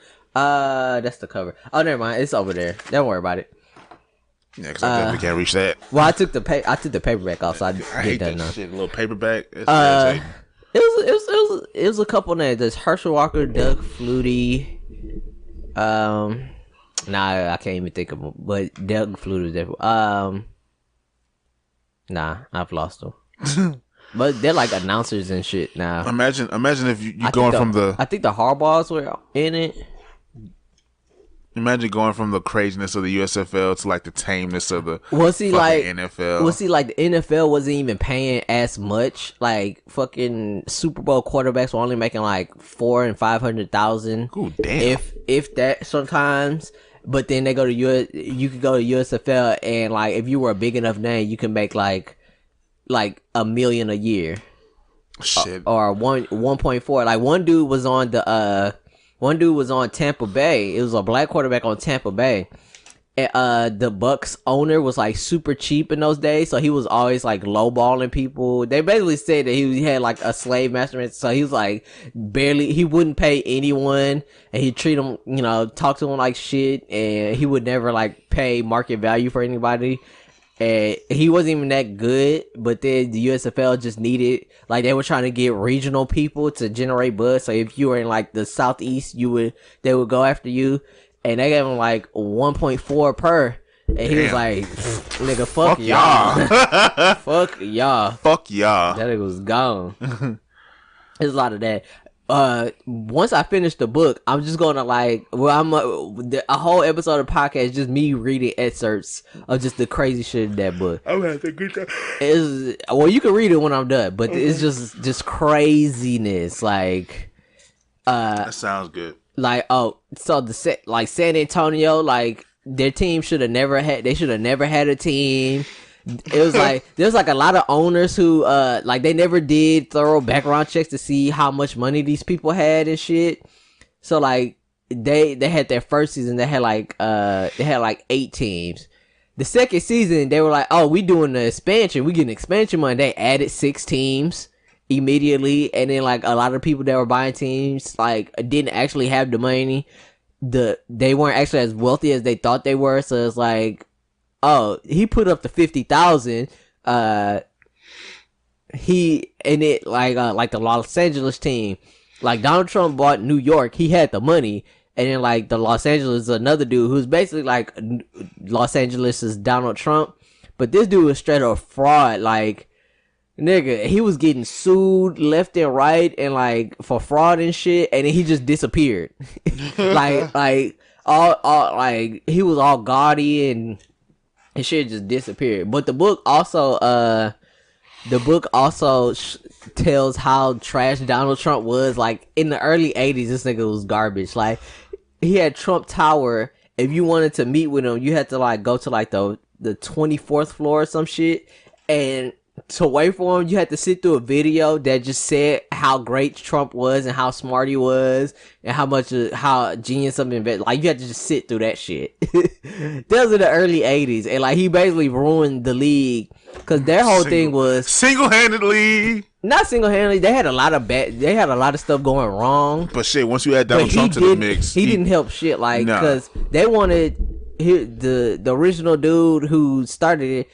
B: That's the cover. Oh, never mind. It's over there. Don't worry about it.
C: Yeah, because I definitely can't reach that.
B: Well, I took the paperback off, so I
C: hate
B: did
C: that
B: now.
C: shit. A little paperback.
B: It was a couple names. There's Herschel Walker, Doug Flutie. Nah, I can't even think of them. But Doug Flutie was definitely. Nah, I've lost them. But they're like announcers and shit now.
C: Imagine if you going from the.
B: I think the Harbaughs were in it.
C: Imagine going from the craziness of the USFL to like the tameness of the NFL.
B: Well, see, like the NFL wasn't even paying as much. Like fucking Super Bowl quarterbacks were only making like $400,000 and $500,000.
C: Ooh, damn.
B: If that sometimes. But then they go to you could go to USFL and like if you were a big enough name, you can make like $1 million a year.
C: Shit.
B: Or 1.4. Like one dude was on Tampa Bay. It was a black quarterback on Tampa Bay. And, the Bucks owner was like super cheap in those days, so he was always like lowballing people. They basically said that he had like a slave master, so he was like he wouldn't pay anyone, and he'd treat them, talk to them like shit, and he would never like pay market value for anybody. And he wasn't even that good, but then the USFL just needed, like they were trying to get regional people to generate buzz. So if you were in like the Southeast, they would go after you, and they gave him like 1.4 per, and he was like, "Nigga, fuck y'all, fuck y'all,
C: fuck y'all."
B: That nigga was gone. There's a lot of that. Once I finish the book, I'm just gonna a whole episode of the podcast is just me reading excerpts of just the crazy shit in that book.
C: I'm gonna have to get
B: that. Well, you can read it when I'm done, but it's just craziness. Like,
C: that sounds good.
B: Like, so San Antonio, like their team should have never had a team. It was like there's like a lot of owners who like they never did thorough background checks to see how much money these people had and shit. So like they had their first season, they had like 8 teams. The second season they were like, oh, we doing the expansion, we getting expansion money. They added 6 teams immediately, and then like a lot of people that were buying teams like didn't actually have the money. They weren't actually as wealthy as they thought they were, so it's like, oh, he put up the 50,000. He and it like the Los Angeles team, like Donald Trump bought New York. He had the money, and then like the Los Angeles, another dude who's basically like Los Angeles is Donald Trump, but this dude was straight up fraud. Like, nigga, he was getting sued left and right, and like for fraud and shit, and then he just disappeared. like all like he was all gaudy and shit just disappeared. But the book also tells how trash Donald Trump was. Like in the early 80s, this nigga was garbage. Like he had Trump Tower. If you wanted to meet with him, you had to like go to like the 24th floor or some shit, and to wait for him, you had to sit through a video that just said how great Trump was and how smart he was and how genius of investment. Like you had to just sit through that shit. That was in the early 80s, and like he basically ruined the league because their whole thing was
C: single-handedly.
B: Not single-handedly. They had a lot of stuff going wrong.
C: But shit, once you add Donald Trump to the mix,
B: he didn't help shit. Like because they wanted the original dude who started it.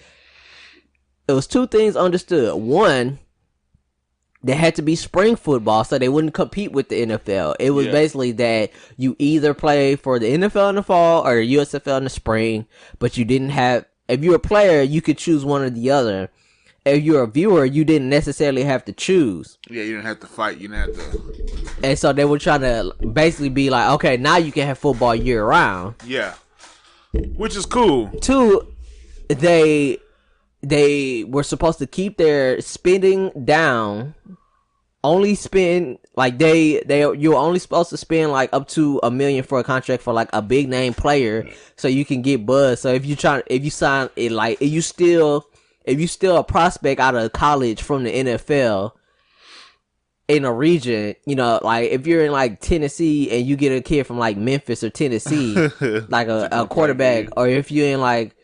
B: It was 2 things understood. One, there had to be spring football so they wouldn't compete with the NFL. It was basically that you either play for the NFL in the fall or the USFL in the spring, but you didn't have, if you're a player, you could choose one or the other. If you're a viewer, you didn't necessarily have to choose.
C: Yeah, you didn't have to fight. You didn't have to.
B: And so they were trying to basically be like, okay, now you can have football year round.
C: Yeah. Which is cool.
B: 2, they were supposed to keep their spending down. Only spend like you're only supposed to spend like up to $1 million for a contract for like a big name player, so you can get buzz. So if you sign it, like if you still a prospect out of college from the NFL in a region, like if you're in like Tennessee and you get a kid from like Memphis or Tennessee, like a quarterback, or if you're in like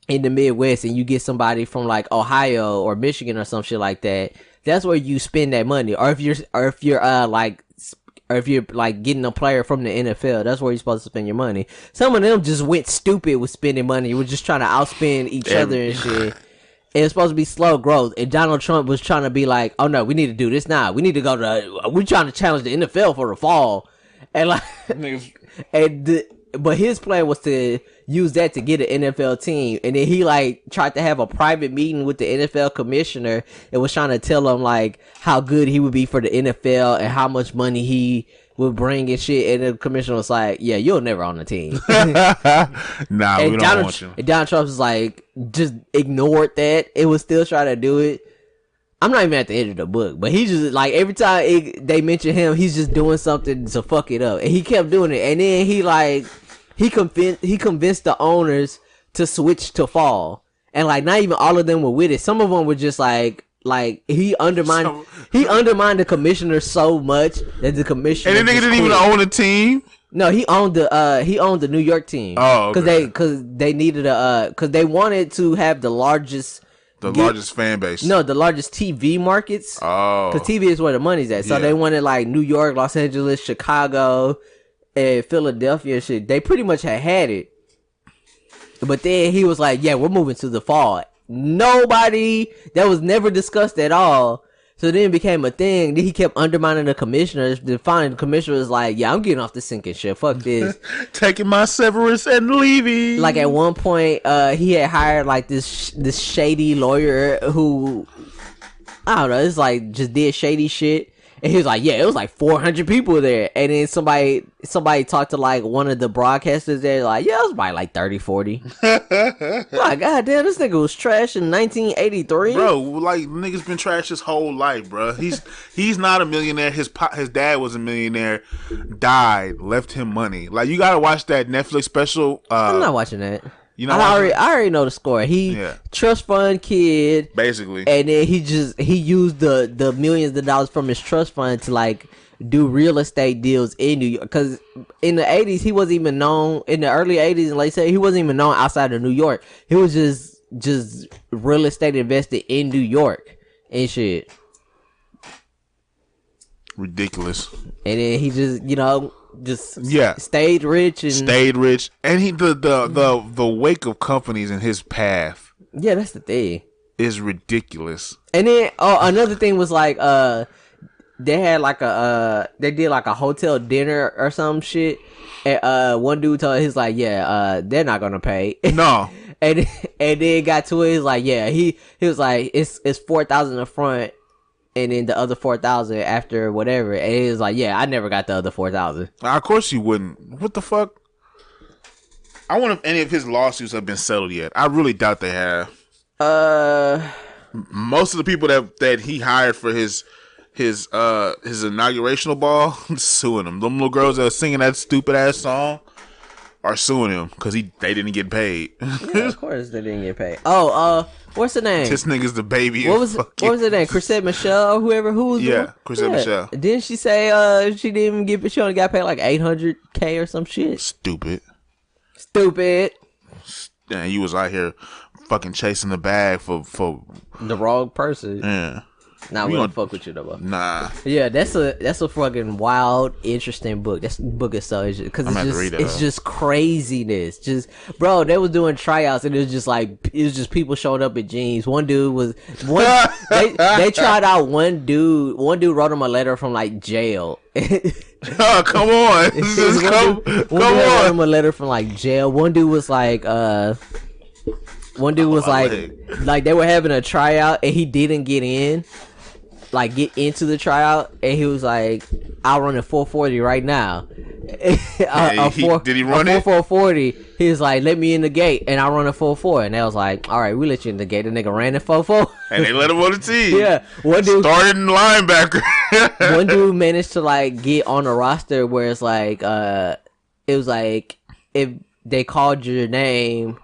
B: in the Midwest and you get somebody from like Ohio or Michigan or some shit like that, that's where you spend that money. Or if you're like getting a player from the NFL, that's where you're supposed to spend your money. Some of them just went stupid with spending money. We're just trying to outspend each other and shit. It's supposed to be slow growth, and Donald Trump was trying to be like, "Oh no, we need to do this now. We need to go to. We're trying to challenge the NFL for the fall." And like, but his plan was to use that to get an NFL team, and then he like tried to have a private meeting with the NFL commissioner and was trying to tell him like how good he would be for the NFL and how much money he would bring and shit. And the commissioner was like, "Yeah, you'll never on the team."
C: Nah, we don't want you.
B: And Donald Trump was like, just ignored that. It was still trying to do it. I'm not even at the end of the book, but he just like every time they mention him, he's just doing something to fuck it up, and he kept doing it. And then he convinced the owners to switch to fall, and like not even all of them were with it. Some of them were just like he undermined the commissioner so much that the commissioner
C: and the nigga didn't even own a team.
B: No, he owned the New York team.
C: Oh, okay.
B: because they needed because they wanted to have the largest
C: fan base.
B: No, the largest TV markets.
C: Oh,
B: because TV is where the money's at. So they wanted like New York, Los Angeles, Chicago, and Philadelphia and shit. They pretty much had it. But then he was like, "Yeah, we're moving to the fall." That was never discussed at all. So then it became a thing. Then he kept undermining the commissioners. Then finally the commissioner was like, "Yeah, I'm getting off the sinking shit. Fuck this."
C: Taking my severance and leaving.
B: Like at one point, he had hired like this shady lawyer who, I don't know, it's like just did shady shit. And he was like, "Yeah, it was like 400 people there." And then somebody talked to like one of the broadcasters there, like, "Yeah, it was probably like 30, 40. Like, God damn, this nigga was trash in 1983.
C: Bro, like nigga's been trash his whole life, bro. He's not a millionaire. His dad was a millionaire, died, left him money. Like you gotta watch that Netflix special.
B: I'm not watching that.
C: You know,
B: I already know the score. Trust fund kid,
C: basically,
B: and then he used the millions of dollars from his trust fund to like do real estate deals in New York. Because in the 80s, he wasn't even known. In the early 80s and late 70s, he wasn't even known outside of New York. He was just real estate invested in New York and shit.
C: Ridiculous.
B: And then he stayed rich
C: and he the wake of companies in his path,
B: that's the thing,
C: is ridiculous.
B: And then another thing was like they had like they did like a hotel dinner or some shit, and one dude told he's like, they're not gonna pay.
C: No.
B: and then it got to it, he's like, he was like, it's 4,000 up front and then the other 4,000 after whatever. And he was like, I never got the other 4,000.
C: Of course you wouldn't. What the fuck? I wonder if any of his lawsuits have been settled yet. I really doubt they have. Most of the people that he hired for his inaugurational ball suing him. Them little girls that are singing that stupid ass song are suing him because they didn't get paid.
B: Yeah, of course they didn't get paid. What's the name?
C: This nigga's the baby.
B: What was the name? Chrisette Michelle or whoever? Who was
C: Chrisette Michelle.
B: Didn't she say she didn't even she only got paid like $800K or some shit?
C: Stupid. Yeah, you was out here fucking chasing the bag for
B: the wrong person.
C: Yeah.
B: Nah, we don't fuck with you though, bro.
C: Nah.
B: Yeah, that's a fucking wild, interesting book. That book is so interesting because it's just craziness. Just bro, they was doing tryouts and it was just people showing up in jeans. One dude they tried out one dude. One dude wrote him a letter from like jail.
C: Oh, come on. Come on.
B: Wrote him a letter from like jail. One dude was like like they were having a tryout and he didn't get into the tryout, and he was like, "I'll run a 440 right now."
C: Did he run it?
B: 440. He was like, "Let me in the gate, and I'll run a 4.4." And they was like, "All right, we let you in the gate." The nigga ran a 4.4,
C: and they let him on the team.
B: Yeah, one dude
C: started in linebacker.
B: One dude managed to like get on a roster where it's like, it was like if they called your name.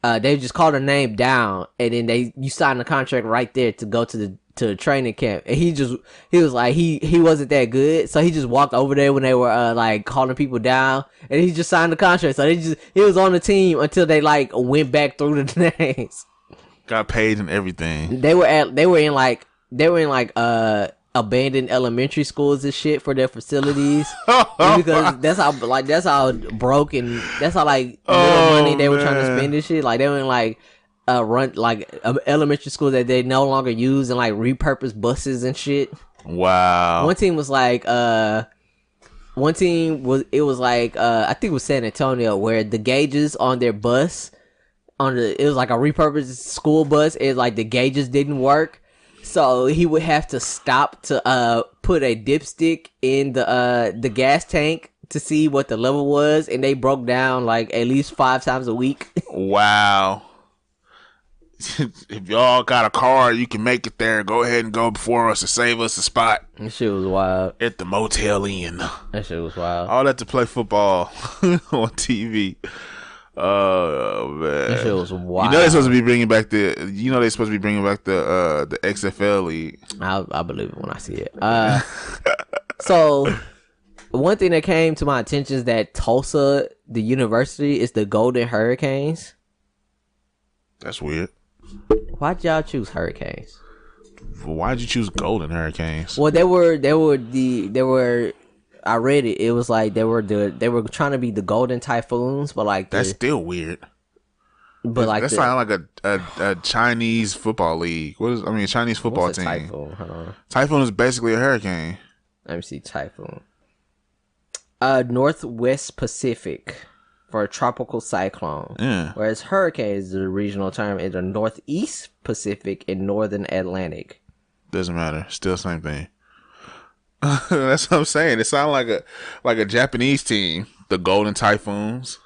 B: they just called her name down, and then you sign the contract right there to go to the training camp. And he was like he wasn't that good, so he just walked over there when they were like calling people down, and he just signed the contract. So he was on the team until they like went back through the names.
C: Got paid and everything.
B: They were in like abandoned elementary schools and shit for their facilities because that's how broke and that's how like little money they were trying to spend and shit. Like they were in like run like elementary school that they no longer use and like repurpose buses and shit.
C: Wow.
B: One team was like I think it was San Antonio, where the gauges on their bus it was like a repurposed school bus. It's like the gauges didn't work. So he would have to stop to put a dipstick in the gas tank to see what the level was, and they broke down like at least 5 times a week.
C: Wow. If y'all got a car, you can make it there. Go ahead and go before us to save us a spot.
B: That shit was wild.
C: At the Motel Inn.
B: That shit was wild.
C: All that to play football on TV. Oh man,
B: that shit was wild.
C: You know they're supposed to be bringing back the XFL league.
B: I believe it when I see it. So one thing that came to my attention is that Tulsa, the university, is the Golden Hurricanes.
C: That's weird.
B: Why'd y'all choose Hurricanes?
C: Why'd you choose Golden Hurricanes?
B: Well, they were. I read it. It was like they were trying to be the Golden Typhoons, but like
C: that's still weird.
B: But like
C: that sounds like a Chinese football league. A Chinese football team.
B: Typhoon? Hold on.
C: Typhoon is basically a hurricane.
B: Let me see. Typhoon. Northwest Pacific for a tropical cyclone.
C: Yeah.
B: Whereas hurricane is the regional term in the Northeast Pacific and Northern Atlantic.
C: Doesn't matter. Still same thing. That's what I'm saying. It sounds like a Japanese team. The Golden Typhoons.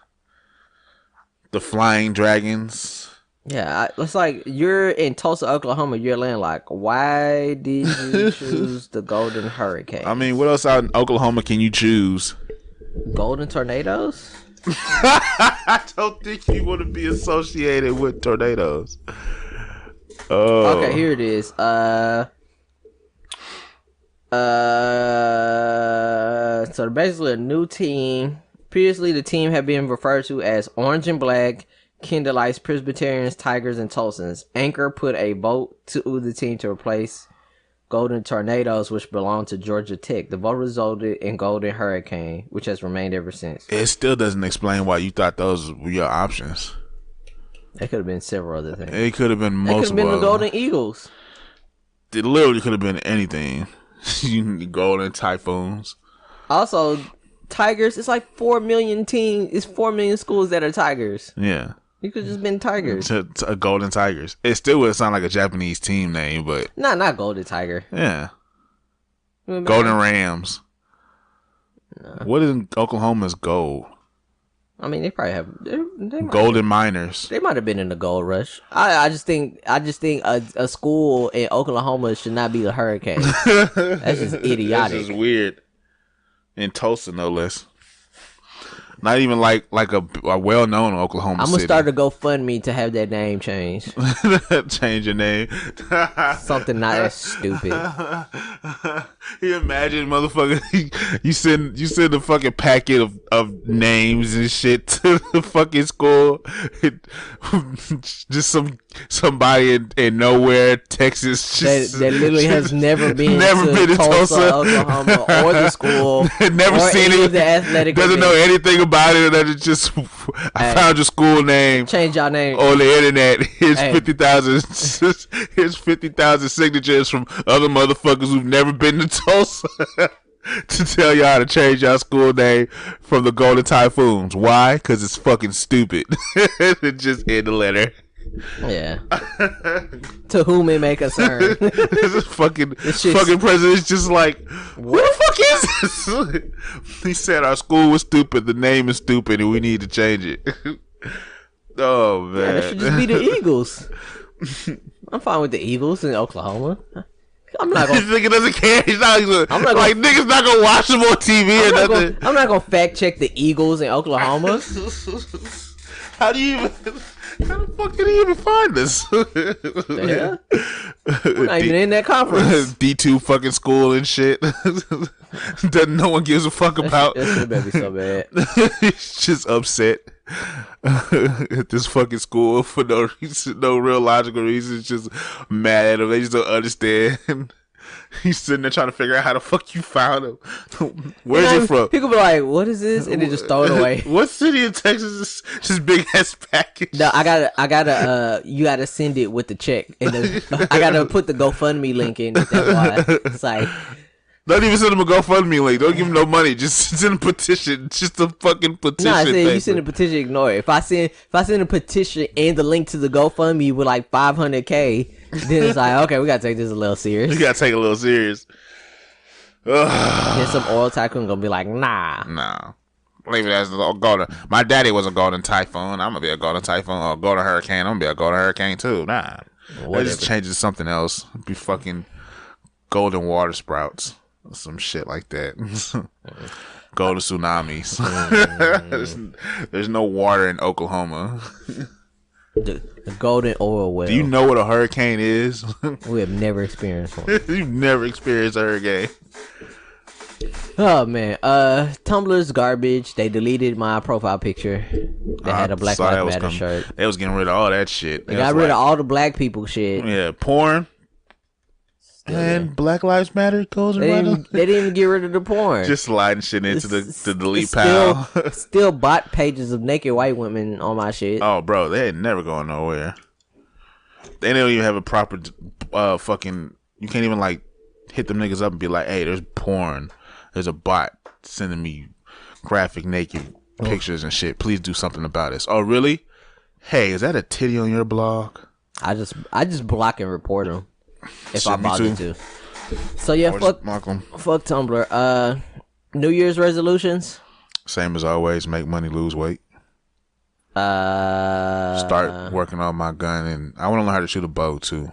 C: The Flying Dragons.
B: Yeah, it's like you're in Tulsa, Oklahoma. You're landlocked. Why did you choose the Golden Hurricane?
C: I mean, what else out in Oklahoma can you choose?
B: Golden Tornadoes?
C: I don't think you want to be associated with tornadoes. Oh.
B: Okay, here it is. So basically a new team. Previously, the team had been referred to as Orange and Black, Kendallites, Presbyterians, Tigers, and Tulsans. Anchor put a vote to the team to replace Golden Tornadoes, which belonged to Georgia Tech. The vote resulted in Golden Hurricane, which has remained ever since.
C: It still doesn't explain why you thought those were your options.
B: It could have been several other things.
C: It could have been multiple.
B: It could have been the Golden Eagles.
C: It literally could have been anything. Golden Typhoons.
B: Also, Tigers, it's like 4 million teams. It's 4 million schools that are Tigers.
C: Yeah.
B: You could just been Tigers.
C: A Golden Tigers. It still would sound like a Japanese team name, but
B: not Golden Tiger.
C: Yeah. Golden Rams. No. What is Oklahoma's gold?
B: I mean, they probably have they
C: Golden Miners.
B: They might have been in the gold rush. I just think a school in Oklahoma should not be the Hurricane. That's just idiotic.
C: That's just weird. In Tulsa, no less. Not even like a well-known Oklahoma
B: I'm
C: city.
B: gonna start a GoFundMe to have that name changed.
C: Change your name.
B: Something not as stupid.
C: You imagine, motherfucker, you send a fucking packet of names and shit to the fucking school. Just somebody in nowhere, Texas.
B: That literally has never been to Tulsa, Oklahoma, or the school.
C: Never seen it.
B: The athletic
C: doesn't know anything about it. That it's just I found your school name.
B: Change your name
C: on the internet. Here's 50,000. Here's 50,000 signatures from other motherfuckers who've never been to Tulsa to tell y'all how to change y'all school name from the Golden Typhoons. Why? Because it's fucking stupid. Just in the letter.
B: Yeah. To whom it may concern.
C: This fucking president's just like, what the fuck is this? He said our school was stupid, the name is stupid, and we need to change it. Oh man.
B: Yeah, that should just be the Eagles. I'm fine with the Eagles in Oklahoma. I'm not gonna.
C: This nigga doesn't care. He's not niggas not gonna watch them on TV or nothing.
B: I'm not gonna fact check the Eagles in Oklahoma.
C: How the fuck did he even find this?
B: Yeah. We're not even in that conference.
C: D2 fucking school and shit. That no one gives a fuck about.
B: That shit better be so bad.
C: He's just upset at this fucking school for no reason, no real logical reason. It's just mad at him. They just don't understand. He's sitting there trying to figure out how the fuck you found him. Where's it from?
B: He could be like, "What is this?" and then just throw it away.
C: What city in Texas is this big ass package?
B: No, I gotta. You gotta send it with the check, and I gotta put the GoFundMe link in. That's why it's like.
C: Don't even send him a GoFundMe link. Don't give him no money. Just send a petition. Just a fucking petition.
B: Nah, I said you send a petition, ignore it. If I send a petition and the link to the GoFundMe with like 500K, then it's like, okay, we gotta take this a little serious.
C: You gotta take it a little serious.
B: Then some oil tycoon gonna be like,
C: nah. Leave it as the golden. My daddy was a golden typhoon. I'm gonna be a golden typhoon or a golden hurricane. I'm gonna be a golden hurricane too. Nah, that just changes to something else. Be fucking golden water sprouts. Some shit like that. Golden tsunamis. There's no water in Oklahoma.
B: The golden oil well.
C: Do you know what a hurricane is?
B: We have never experienced one.
C: You've never experienced a hurricane.
B: Oh man, Tumblr's garbage. They deleted my profile picture. They had a Black Lives Matter shirt.
C: They was getting rid of all that shit.
B: They got rid of all the black people shit.
C: Yeah, porn. And Black Lives Matter goes around.
B: They didn't even get rid of the porn.
C: Just sliding shit into the delete pile.
B: Still bot pages of naked white women on my shit.
C: Oh, bro, they ain't never going nowhere. They don't even have a proper fucking. You can't even like hit them niggas up and be like, "Hey, there's porn. There's a bot sending me graphic naked pictures and shit. Please do something about this." Oh, really? Hey, is that a titty on your blog?
B: I just block and report them. If I bother to. So yeah, fuck Tumblr. New Year's resolutions.
C: Same as always. Make money, lose weight. Start working on my gun, and I want to learn how to shoot a bow too,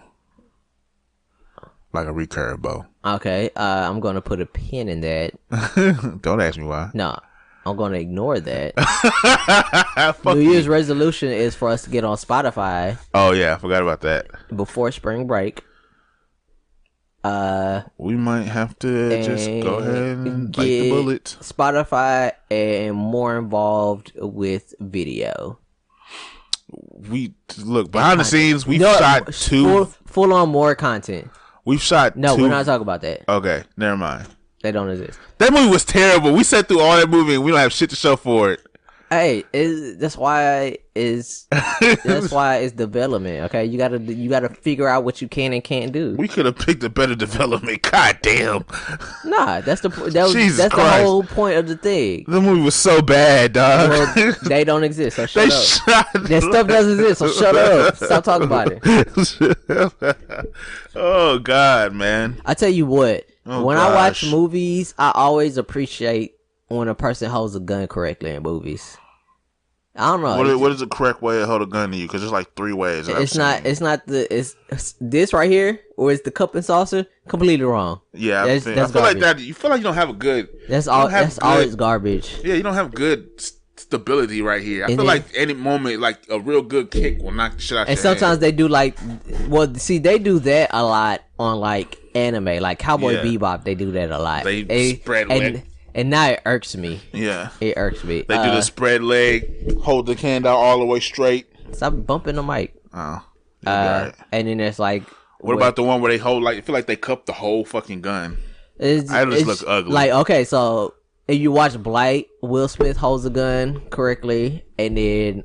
C: like a recurve bow.
B: Okay. I'm gonna put a pin in that.
C: Don't ask me why.
B: No, I'm gonna ignore that. New Year's resolution is for us to get on Spotify.
C: Oh yeah, I forgot about that.
B: Before spring break.
C: We might have to just go ahead and bite the bullet.
B: Spotify and more involved with video.
C: We look behind the scenes. We've shot two
B: full on more content.
C: We've shot.
B: No,
C: two.
B: we're not talking about that.
C: Okay, never mind.
B: They don't exist.
C: That movie was terrible. We sat through all that movie and we don't have shit to show for it.
B: Hey, that's why it's development. Okay, you gotta figure out what you can and can't do.
C: We could have picked a better development. God damn.
B: Nah, that's the whole point of the thing.
C: The movie was so bad, dog.
B: Well, they don't exist. So shut up. That stuff doesn't exist. So shut up. Stop talking about
C: it. Oh God, man.
B: I tell you what. When I watch movies, I always appreciate when a person holds a gun correctly in movies. I don't know.
C: What is the correct way to hold a gun to you? Because there's like 3 ways.
B: It's this right here, or it's the cup and saucer. Completely wrong.
C: Yeah, I feel like that. You feel like you don't have a good.
B: That's always garbage.
C: Yeah, you don't have good stability right here. I feel like any moment, like a real good kick will knock the shit out.
B: And sometimes they do they do that a lot on like anime, like Cowboy Bebop. They do that a lot.
C: They spread leg.
B: And now it irks me.
C: Yeah.
B: It irks me.
C: They do the spread leg, hold the hand out all the way straight.
B: Stop bumping the mic.
C: Oh. Right.
B: And then there's like...
C: What about the one where they hold, like, I feel like they cup the whole fucking gun. It just looks ugly.
B: Like, okay, so if you watch Blight, Will Smith holds a gun correctly. And then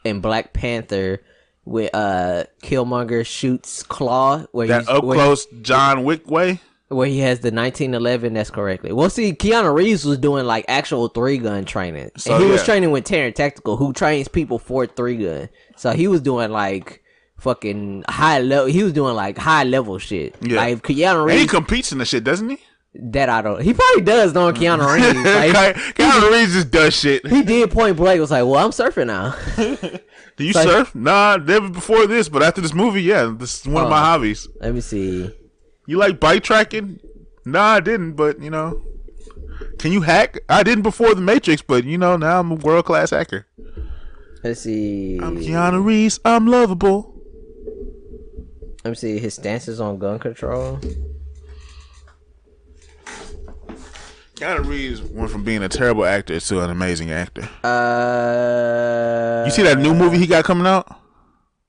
B: in Black Panther, with Killmonger shoots Claw.
C: Close John Wick way?
B: Where he has the 1911, that's correctly. Well, see, Keanu Reeves was doing like actual 3-gun training. So, and he was training with Terran Tactical, who trains people for 3-gun. So he was doing like fucking high level. He was doing like high level shit. Yeah. Like Keanu Reeves.
C: And he competes in the shit, doesn't he?
B: That I don't. He probably does, knowing Keanu Reeves. Like,
C: Keanu Reeves just does shit.
B: He did point blank. Was like, well, I'm surfing now.
C: Do you surf? Nah, never before this, but after this movie, yeah, this is one of my hobbies.
B: Let me see.
C: You like bike tracking? Nah, I didn't, but you know. Can you hack? I didn't before the Matrix, but you know, now I'm a world-class hacker.
B: Let's see.
C: I'm Keanu Reeves. I'm lovable.
B: Let me see his stances on gun control.
C: Keanu Reeves went from being a terrible actor to an amazing actor. You see that new movie he got coming out?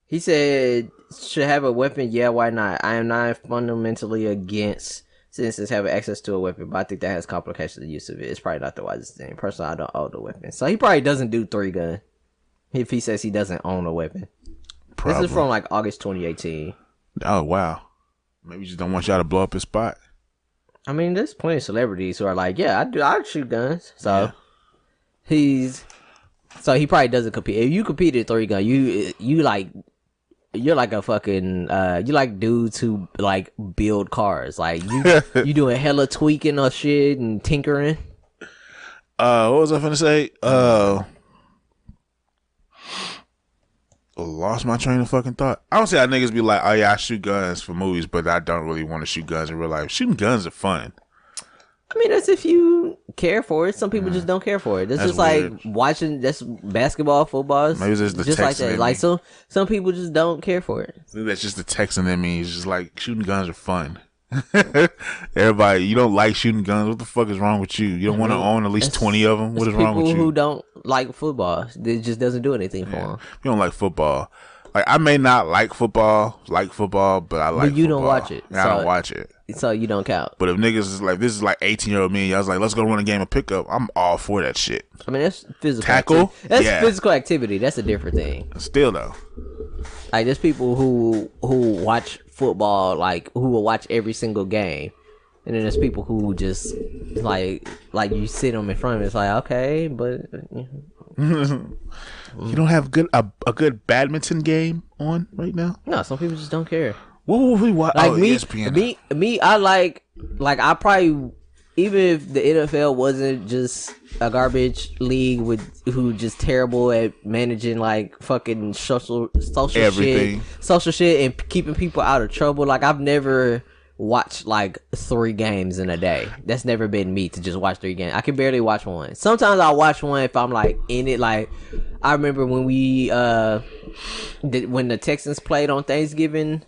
B: He said, should have a weapon? Yeah, why not? I am not fundamentally against citizens having access to a weapon, but I think that has complications of the use of it. It's probably not the wisest thing. Personally, I don't own a weapon. So he probably doesn't do 3-gun if he says he doesn't own a weapon. Probably. This is from like August 2018. Oh,
C: wow. Maybe he just don't want y'all to blow up his spot.
B: I mean, there's plenty of celebrities who are like, yeah, I shoot guns. So he probably doesn't compete. If you compete at 3-gun, you're like a fucking you like dudes who like build cars. Like you doing hella tweaking or shit and tinkering.
C: What was I finna say? Lost my train of fucking thought. I don't see how niggas be like, oh yeah, I shoot guns for movies, but I don't really want to shoot guns in real life. Shooting guns are fun.
B: I mean, that's if you care for it. Some people just don't care for it. That's just weird. Like watching. That's basketball, football.
C: Maybe it's just
B: like that. Like some people just don't care for it.
C: Maybe that's just the Texan in me. It's just like shooting guns are fun. Everybody, you don't like shooting guns. What the fuck is wrong with you? You don't want to own at least 20 of them. What is wrong with you?
B: People who don't like football, it just doesn't do anything for them.
C: You don't like football. Like I may not like football, but I like
B: But you
C: football.
B: Don't watch it.
C: I don't watch it.
B: So you don't count.
C: But if niggas is like, this is like 18-year-old me, I was like, let's go run a game of pickup. I'm all for that shit.
B: I mean, that's physical
C: tackle.
B: That's physical activity. That's a different thing.
C: Still though,
B: like there's people who watch football, like who will watch every single game. And then there's people who just like you sit them in front of it. It's like, okay, but
C: you don't have a good badminton game on right now.
B: No, some people just don't care.
C: What will we watch?
B: Like me, I like I probably, even if the NFL wasn't just a garbage league who just terrible at managing like fucking social
C: everything,
B: social shit and keeping people out of trouble. Like I've never watch like 3 games in a day. That's never been me to just watch 3 games. I can barely watch one. Sometimes I'll watch one if I'm like in it. Like I remember when when the Texans played on Thanksgiving.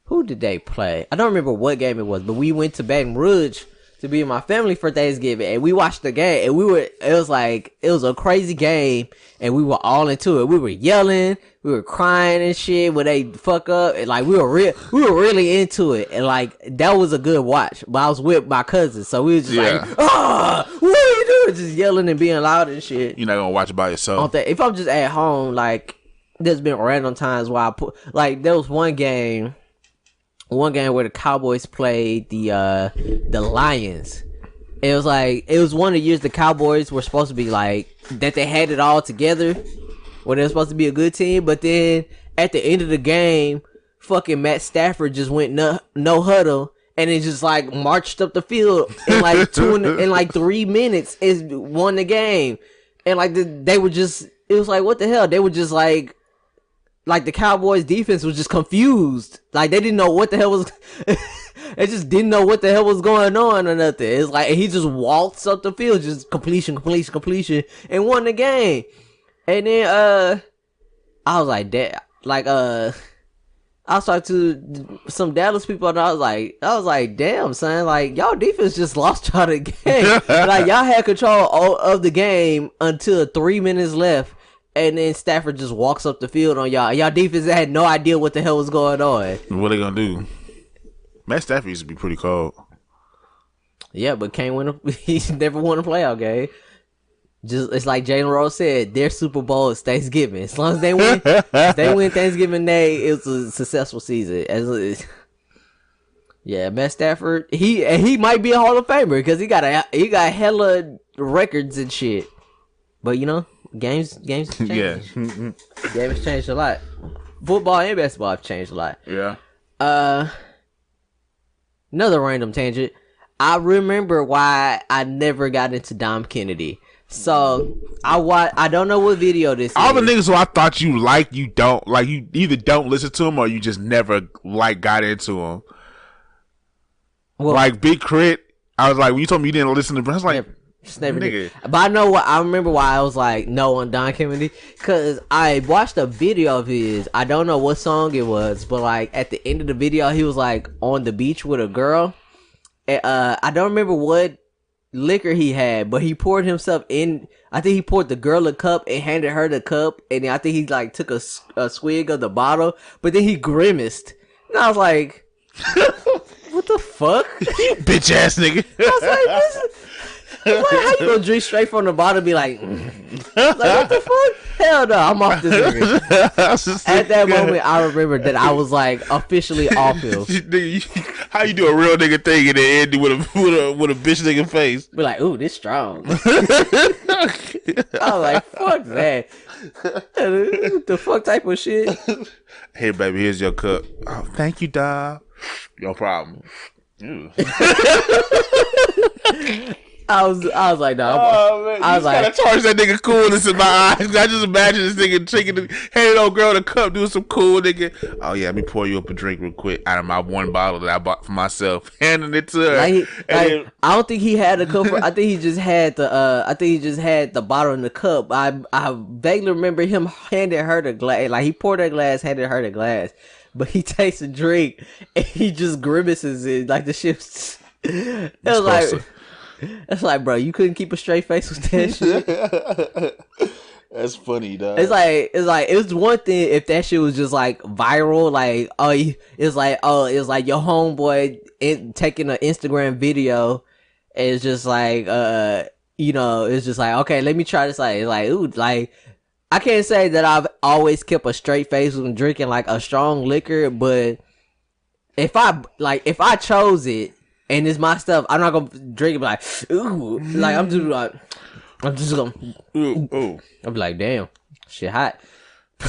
B: Who did they play? I don't remember what game it was, but we went to Baton Rouge to be with my family for Thanksgiving, and we watched the game, and it was a crazy game, and we were all into it. We were yelling, we were crying and shit when they fuck up, and like we were really into it, and like that was a good watch. But I was with my cousins, so we was just like, what are you doing? Just yelling and being loud and shit.
C: You're not gonna watch it by yourself.
B: If I'm just at home, like there's been random times where I put, like there was one game where the Cowboys played the Lions. It was one of the years the Cowboys were supposed to be like that, they had it all together, where they were supposed to be a good team, but then at the end of the game, fucking Matt Stafford just went no huddle and it just like marched up the field in like in like 3 minutes is won the game. And like they were just, it was like, what the hell? They were just like the Cowboys defense was just confused. Like they didn't know what the hell was they just didn't know what the hell was going on or nothing. It's like he just waltzed up the field, just completion, and won the game. And then I was like, that like I was talking to some Dallas people, and I was like, damn son, like y'all defense just lost y'all the game. Like y'all had control of the game until 3 minutes left. And then Stafford just walks up the field on y'all. Y'all defense had no idea what the hell was going on.
C: What they gonna do? Matt Stafford used to be pretty cold.
B: Yeah, but can't win. He's never won a playoff game. Just it's like Jalen Rose said, their Super Bowl is Thanksgiving. As long as they win, Thanksgiving Day, it's a successful season. Yeah, Matt Stafford, he might be a Hall of Famer because he got hella records and shit. But you know. Games changed.
C: Yeah.
B: Games changed a lot. Football and basketball have changed a lot.
C: Yeah.
B: Another random tangent. I remember why I never got into Dom Kennedy. So I don't know what video this
C: all
B: is.
C: The niggas who I thought you don't like, you either don't listen to them or you just never got into them. Well, like Big Crit, I was like, when you told me you didn't listen to, I was like,
B: Just never did.
C: Nigga.
B: But I know what I remember why I was like no on Don Kennedy, because I watched a video of his. I don't know what song it was, but like at the end of the video, he was like on the beach with a girl. And, I don't remember what liquor he had, but he poured himself in. I think he poured the girl a cup and handed her the cup, and then I think he like took a swig of the bottle, but then he grimaced, and I was like, "What the fuck,
C: Bitch ass nigga.
B: I was like, like, how you gonna drink straight from the bottle and be like, like what the fuck? Hell no, I'm off this nigga. At that moment, I remember that I was like officially off him.
C: How you do a real nigga thing and then end it with a bitch nigga face?
B: Be like, ooh, this strong. I was like, fuck that. The fuck type of shit?
C: Hey, baby, here's your cup. Oh, thank you, dog. No problem.
B: I was like, no.
C: Man,
B: I was like,
C: gotta charge that nigga coolness in my eyes. I just imagine this nigga handing old girl the cup, doing some cool nigga. Oh yeah, let me pour you up a drink real quick out of my one bottle that I bought for myself, handing it to her.
B: I don't think he had a cup. I think he just had the. I think he just had the bottle in the cup. I vaguely remember him handing her the glass. Like he poured her glass, handed her the glass, but he takes a drink and he just grimaces it like the shit's. It was like. It's like, bro, you couldn't keep a straight face with that shit.
C: That's funny, dog.
B: It's like it was one thing if that shit was just like viral, like it's like your homeboy taking an Instagram video, and it's just like it's just like, okay, let me try this. Like, it's like, ooh, like I can't say that I've always kept a straight face when drinking like a strong liquor, but if I chose it. And it's my stuff. I'm not gonna drink it. Be like, ooh, like I'm just gonna.
C: Ooh.
B: I'm like, damn, shit hot.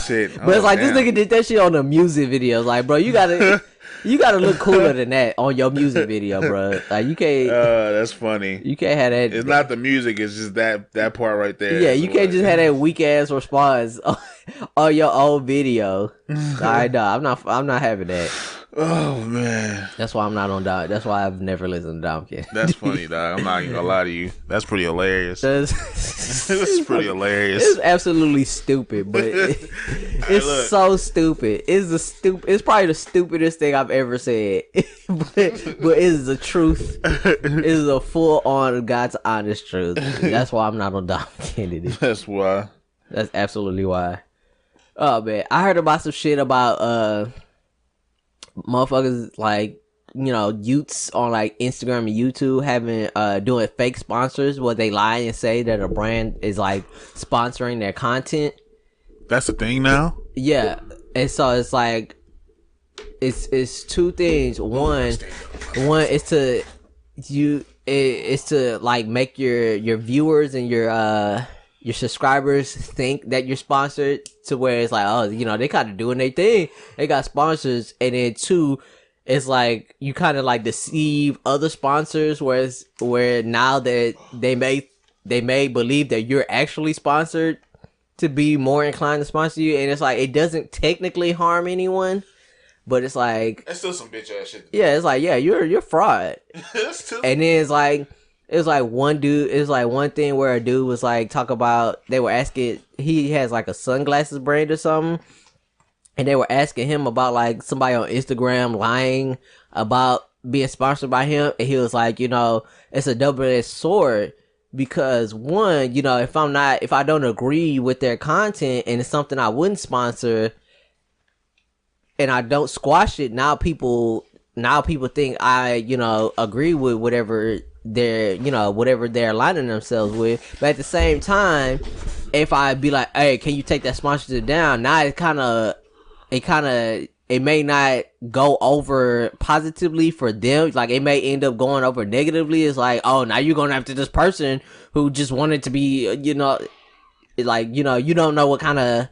C: Shit.
B: But it's like this nigga did that shit on the music video. Like, bro, you gotta look cooler than that on your music video, bro. Like you can't.
C: That's funny.
B: You can't have that.
C: It's not the music. It's just that part right there.
B: Yeah, you can't just have that weak ass response on your old video. Alright, no, I'm not having that.
C: Oh man,
B: that's why I'm not on Dom. That's why I've never listened to Dom Kennedy.
C: That's funny, dog. I'm not even gonna lie to you. That's pretty hilarious. That's pretty hilarious.
B: It's absolutely stupid, but it's so stupid. It's probably the stupidest thing I've ever said. but it is the truth. It is a full on God's honest truth. That's why I'm not on Dom Kennedy.
C: That's why.
B: That's absolutely why. Oh man, I heard about some shit about motherfuckers like, you know, youths on like Instagram and YouTube having doing fake sponsors where they lie and say that a brand is like sponsoring their content.
C: That's the thing now?
B: Yeah. And so it's like it's two things. One is to it's to like make your viewers and your subscribers think that you're sponsored, to where it's like, oh, you know, they kind of doing their thing. They got sponsors. And then two, it's like you kind of like deceive other sponsors, where now that they may believe that you're actually sponsored to be more inclined to sponsor you. And it's like, it doesn't technically harm anyone, but it's like,
C: that's still some bitch ass shit.
B: Yeah, it's like, yeah, you're fraud. And then it's like one dude, it was like one thing where a dude was like talk about, they were asking, he has like a sunglasses brand or something, and they were asking him about like somebody on Instagram lying about being sponsored by him, and he was like, you know, it's a double-edged sword, because one, you know, if I don't agree with their content and it's something I wouldn't sponsor and I don't squash it, now people think I, you know, agree with whatever they're aligning themselves with. But at the same time, if I be like, hey, can you take that sponsorship down? Now it may not go over positively for them. Like, it may end up going over negatively. It's like, oh, now you're going after this person who just wanted to be, you know, like, you know, you don't know what kind of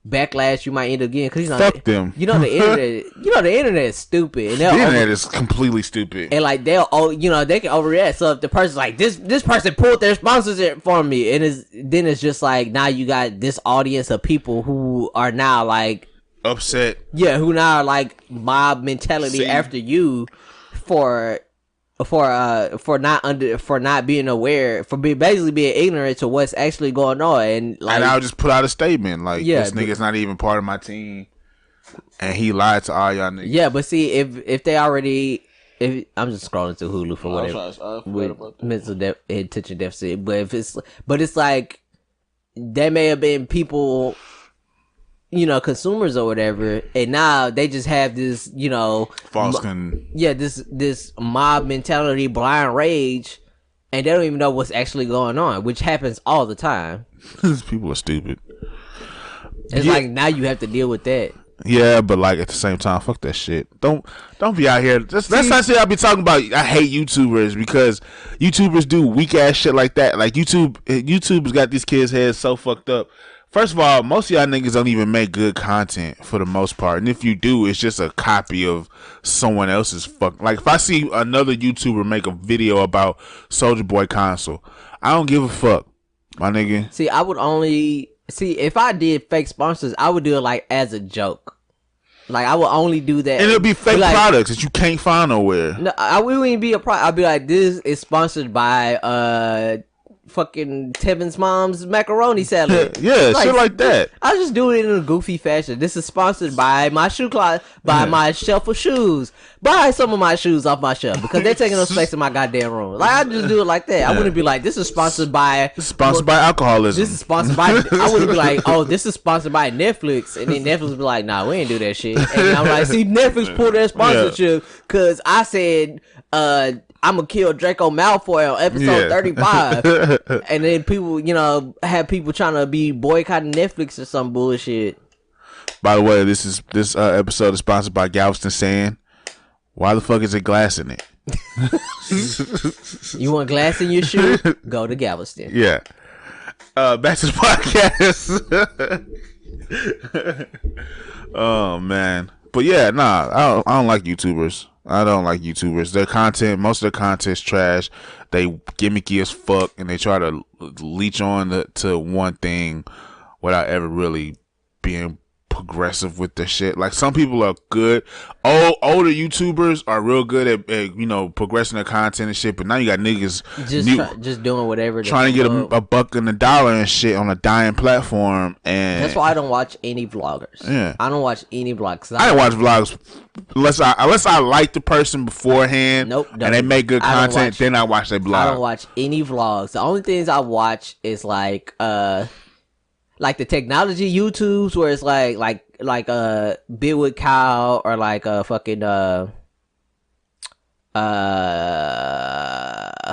B: backlash you might end up getting, because
C: fuck them.
B: You know, the internet is stupid. And
C: the internet is completely stupid.
B: And like, they can overreact. So if the person's like, this person pulled their sponsorship for me, and then it's just like, now you got this audience of people who are now like
C: upset.
B: Yeah, who now are like mob mentality after you for for not being aware, for basically being ignorant to what's actually going on, and
C: I'll just put out a statement like, this nigga's not even part of my team, and he lied to all y'all niggas.
B: Yeah, but see, if they already, if I'm just scrolling through Hulu for whatever with mental attention deficit, but it's like there may have been people, consumers or whatever, and now they just have this, this mob mentality, blind rage, and they don't even know what's actually going on, which happens all the time.
C: These people are stupid.
B: It's like now you have to deal with that.
C: Yeah, but like at the same time, fuck that shit. Don't be out here. That's not shit I be talking about. I hate YouTubers because YouTubers do weak ass shit like that. Like YouTube's got these kids' heads so fucked up. First of all, most of y'all niggas don't even make good content for the most part. And if you do, it's just a copy of someone else's fuck. Like if I see another YouTuber make a video about Soulja Boy console, I don't give a fuck, my nigga.
B: See, I would only if I did fake sponsors, I would do it like as a joke. Like I would only do that,
C: and it'll be fake products that you can't find nowhere.
B: No, I wouldn't even be a product. I'd be like, this is sponsored by fucking Tevin's mom's macaroni salad.
C: Yeah, shit like that.
B: I just do it in a goofy fashion. This is sponsored by my shoe closet, by my shelf of shoes. Buy some of my shoes off my shelf because they're taking up space in my goddamn room. Like I just do it like that. I wouldn't be like, this is sponsored by alcoholism. This is sponsored by. I wouldn't be like, oh, this is sponsored by Netflix, and then Netflix be like, nah, we ain't do that shit. And I'm like, see, Netflix pulled that sponsorship because I said, I'm gonna kill Draco Malfoy on episode 35, and then people, have people trying to be boycotting Netflix or some bullshit.
C: By the way, this episode is sponsored by Galveston Sand. Why the fuck is it glass in it?
B: You want glass in your shoe? Go to Galveston.
C: Yeah. Back to the podcast. Oh man, but yeah, nah, I don't like YouTubers. I don't like YouTubers. Their content, most of their content's trash. They gimmicky as fuck, and they try to leech on to one thing without ever really being progressive with the shit. Like some people are good. Older YouTubers are real good at progressing their content and shit. But now you got niggas
B: just doing whatever,
C: trying to get a buck and a dollar and shit on a dying platform. And
B: that's why I don't watch any vloggers.
C: Yeah,
B: I don't watch any vlogs.
C: I don't watch vlogs unless I like the person beforehand.
B: Nope.
C: And they make good content. Then I watch their vlog.
B: I don't watch any vlogs. The only things I watch is like the technology YouTubes where it's like Bill with Kyle or like fucking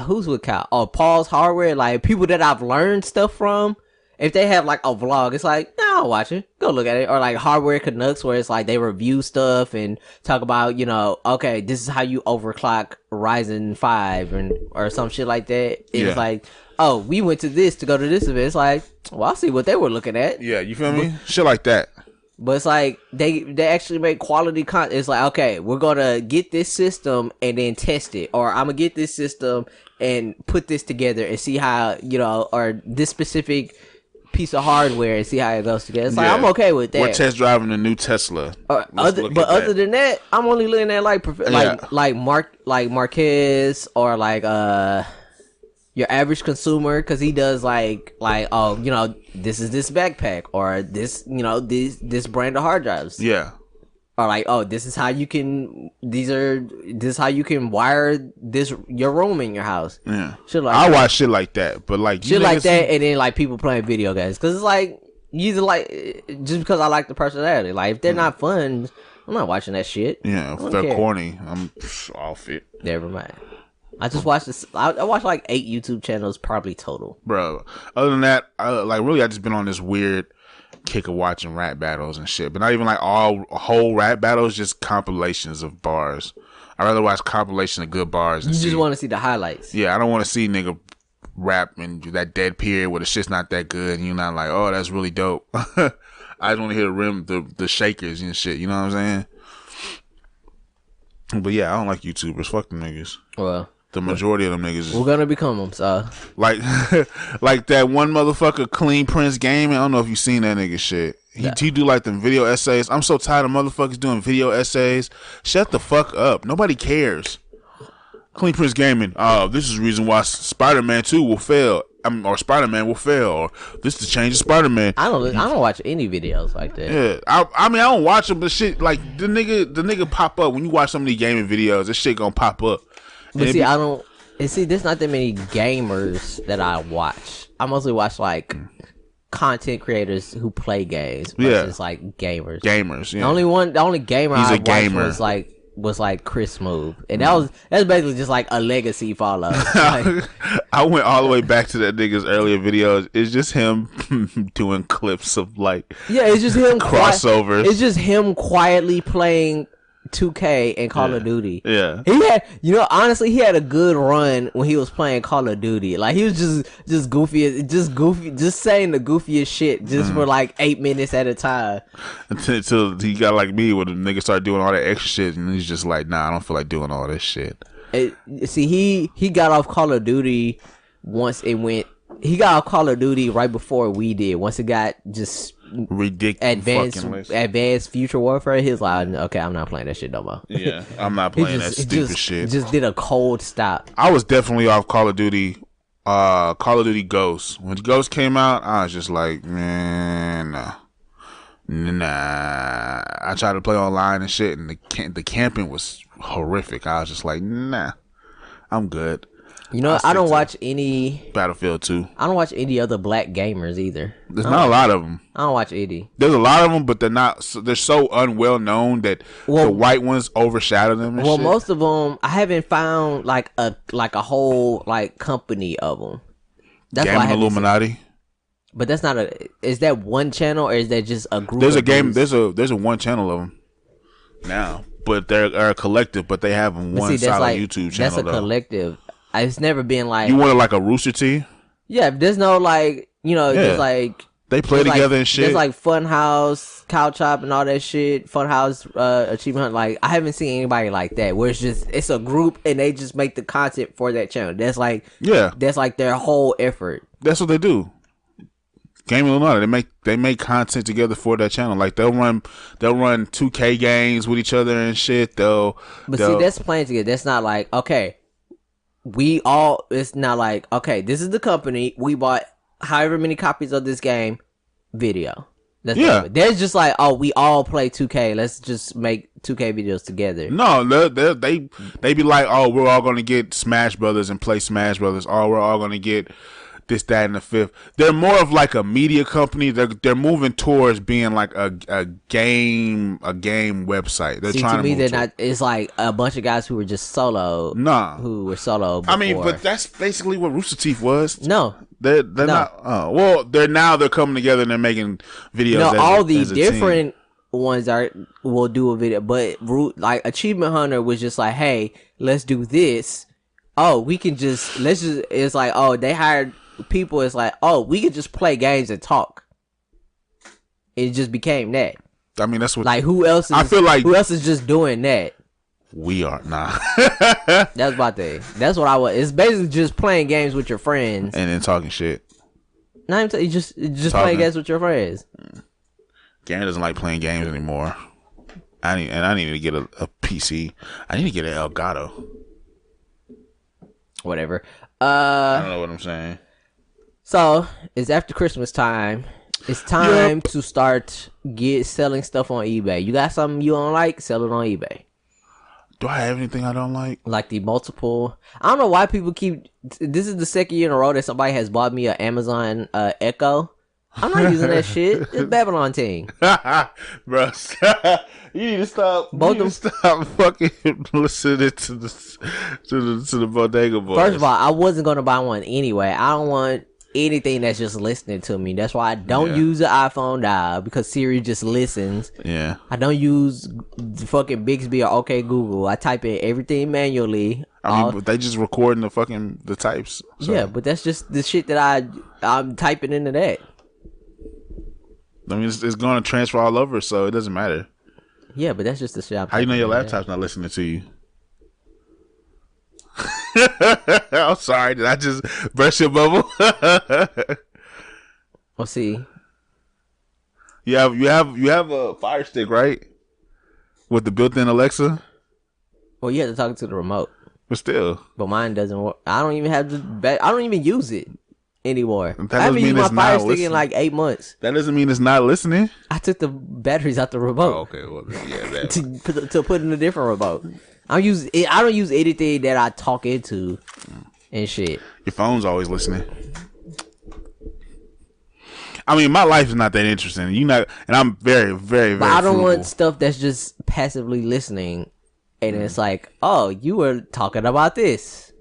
B: who's with Kyle? Oh, Paul's Hardware. Like people that I've learned stuff from. If they have like a vlog, it's like, nah, I'll watch it. Go look at it. Or like Hardware Canucks where it's like they review stuff and talk about, okay, this is how you overclock Ryzen 5 or some shit like that. It's like, oh, we went to this to go to this event. It's like, well, I'll see what they were looking at.
C: Yeah, you feel me? Shit like that.
B: But it's like they actually make quality content. It's like, okay, we're gonna get this system and then test it, or I'm gonna get this system and put this together and see how or this specific piece of hardware and see how it goes together. It's like I'm okay with that.
C: We're test driving the new Tesla.
B: Other than that, I'm only looking at like Marquez or like your average consumer, because he does like this is this backpack or this this brand of hard drives.
C: Yeah.
B: Or like, oh, this is how you can wire your room in your house.
C: Yeah.
B: Shit like
C: I
B: that.
C: watch shit like that, but like
B: shit like that, and then like people playing video games, because it's like just because I like the personality. Like if they're not fun, I'm not watching that shit.
C: Yeah, if they're corny, I'm off it.
B: Never mind. I just watched this. I watched like 8 YouTube channels probably total.
C: Bro, other than that, I just been on this weird kick of watching rap battles and shit, but not even like whole rap battles, just compilations of bars. I rather watch compilation of good bars.
B: You just want to see the highlights.
C: Yeah, I don't want to see nigga rap in that dead period where the shit's not that good and you're not like, oh, that's really dope. I just want to hear the shakers and shit. You know what I'm saying? But yeah, I don't like YouTubers. Fuck them niggas. Well, the majority of them niggas.
B: We're gonna become them, so.
C: Like that one motherfucker, Clean Prince Gaming. I don't know if you seen that nigga shit. He do like them video essays. I'm so tired of motherfuckers doing video essays. Shut the fuck up. Nobody cares. Clean Prince Gaming. This is the reason why Spider-Man 2 will fail. Or Spider-Man will fail. Or this is the change of Spider-Man.
B: I don't watch any videos like that.
C: Yeah, I mean I don't watch them, but shit like the nigga pop up when you watch some of these gaming videos. This shit gonna pop up.
B: But see, I don't. And see, there's not that many gamers that I watch. I mostly watch like content creators who play games versus like gamers.
C: Gamers. Yeah.
B: The only gamer I watched was like Chris Move, and that's basically just like a legacy follow. Like,
C: I went all the way back to that nigga's earlier videos. It's just him doing clips of like
B: it's just him
C: crossovers.
B: It's just him quietly playing 2K and Call of Duty.
C: Yeah.
B: He had, honestly, he had a good run when he was playing Call of Duty. Like, he was just goofy, just saying the goofiest shit just for like 8 minutes at a time.
C: Until he got like me when the nigga started doing all that extra shit and he's just like, nah, I don't feel like doing all this shit.
B: See, he got off Call of Duty once it went. He got off Call of Duty right before we did. Once it got just
C: ridiculous,
B: advanced future warfare, he was like, okay, I'm not playing that shit no more.
C: Yeah, I'm not playing that stupid shit.
B: Just did a cold stop.
C: I was definitely off Call of Duty. Call of Duty Ghosts. When Ghosts came out, I was just like, man, nah. I tried to play online and shit, and the camping was horrific. I was just like, nah, I'm good.
B: I don't watch any
C: Battlefield 2.
B: I don't watch any other black gamers either.
C: There's not a lot of them.
B: I don't watch any.
C: There's a lot of them, but they're not. They're so unwell known that the white ones overshadow them. And shit.
B: Most of them, I haven't found like a whole like company of them. That's
C: Gaming Illuminati.
B: But that's not a. Is that one channel or is that just a group?
C: There's a game. There's a one channel of them now, but they're a collective. But they have one solid YouTube channel.
B: That's a collective. It's never been like...
C: You wanted like a Rooster Teeth?
B: Yeah, there's no like, there's like...
C: They play together and shit.
B: There's like Funhouse, Couch Hop and all that shit. Funhouse, Achievement Hunt. Like, I haven't seen anybody like that. Where it's a group and they just make the content for that channel. That's like... Yeah. That's like their whole effort.
C: That's what they do. Gaming Illuminati, they make content together for that channel. Like they'll run 2K games with each other and shit. But
B: see, that's playing together. That's not like, okay... it's not like, okay, this is the company, we bought however many copies of this game, video. There's just like, oh, we all play 2K, let's just make 2K videos together.
C: No, they be like, oh, we're all gonna get Smash Brothers and play Smash Brothers. Oh, we're all gonna get this, that, and the fifth. They're more of like a media company. They're moving towards being like a game website. They're trying to me,
B: they're not. It's like a bunch of guys who were just solo. Who were solo before.
C: I mean, but that's basically what Rooster Teeth was.
B: No,
C: they're not. Well, they're coming together and they're making videos.
B: No, all the different ones will do a video, but like Achievement Hunter was just like, hey, let's do this. Oh, it's like, oh, they hired people. It's like, oh, we could just play games and talk. It just became that.
C: I mean, that's what.
B: Like, who else is just doing that?
C: We are not.
B: That's my thing. That's what I was. It's basically just playing games with your friends
C: and then talking shit.
B: Not even just playing games with your friends.
C: Garen doesn't like playing games anymore. I need to get a PC. I need to get an Elgato.
B: Whatever.
C: I don't know what I'm saying.
B: So it's after Christmas time. It's time to start selling stuff on eBay. You got something you don't like? Sell it on eBay.
C: Do I have anything I don't like?
B: Like the multiple. I don't know why people keep. This is the second year in a row that somebody has bought me an Amazon Echo. I'm not using that shit. It's Babylon Team.
C: Bro, you need to stop. Stop fucking listening to the Bodega Boys.
B: First of all, I wasn't gonna buy one anyway. I don't want anything that's just listening to me. That's why I don't use the iPhone dial, because Siri just listens.
C: Yeah.
B: I don't use fucking Bixby or OK Google. I type in everything manually.
C: I mean, but they just recording the types. So.
B: Yeah, but that's just the shit that I'm typing into that.
C: I mean, it's going to transfer all over, so it doesn't matter.
B: Yeah, but that's just the shit.
C: How you know your laptop's not listening to you? I'm sorry. Did I just burst your bubble?
B: Well, see.
C: You have a Fire Stick, right? With the built-in Alexa.
B: Well, you have to talk to the remote.
C: But still.
B: But mine doesn't work. I don't even have I don't even use it anymore.
C: That
B: I haven't
C: doesn't mean
B: used my
C: it's
B: Fire
C: not
B: Stick in
C: listening.
B: like 8 months.
C: That doesn't mean it's not listening.
B: I took the batteries out the remote.
C: Oh, okay. Well, yeah, that.
B: to put in a different remote. I don't use anything that I talk into and shit.
C: Your phone's always listening. I mean, my life is not that interesting. And I'm very, very, very.
B: But I don't
C: frugal.
B: want stuff that's just passively listening, and it's like, oh, you were talking about this.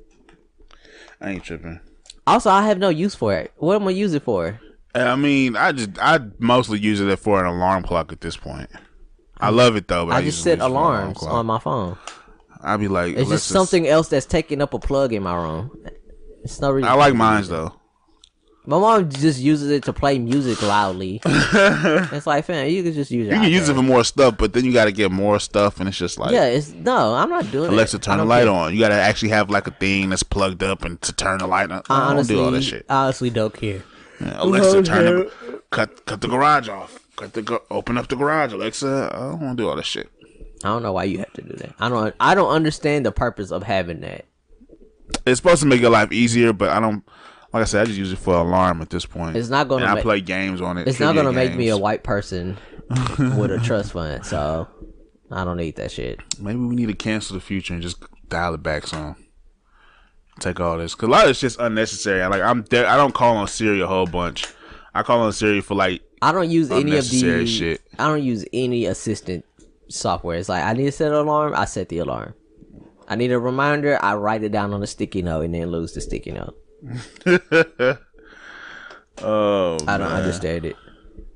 C: I ain't tripping.
B: Also, I have no use for it. What am I gonna use it for?
C: I mean, I mostly use it for an alarm clock at this point. I love it though. But
B: I just set alarms on my phone.
C: I'd be like,
B: it's just something else that's taking up a plug in my room. It's no reason.
C: I like mine though.
B: My mom just uses it to play music loudly. It's like, fam, you can just use it.
C: You can use it for more stuff, but then you got to get more stuff, and it's just like,
B: no, I'm not doing
C: Alexa, turn the light on. You got to actually have like a thing that's plugged up and to turn the light on. I don't do all that shit.
B: I honestly don't care.
C: Yeah, Alexa, cut the garage off. Open up the garage, Alexa. I don't want to do all that shit.
B: I don't know why you have to do that. I don't understand the purpose of having that.
C: It's supposed to make your life easier, but I don't. Like I said, I just use it for alarm at this point.
B: It's not gonna.
C: I play games on it.
B: It's not gonna make me a white person with a trust fund, so I don't need that shit.
C: Maybe we need to cancel the future and just dial it back some. Take all this, cause a lot of it's just unnecessary. I don't call on Siri a whole bunch. I call on Siri for like.
B: I don't use any of the
C: shit.
B: I don't use any assistant software. It's like I need to set an alarm. I set the alarm. I need a reminder. I write it down on a sticky note and then lose the sticky note.
C: Oh,
B: I don't understand it.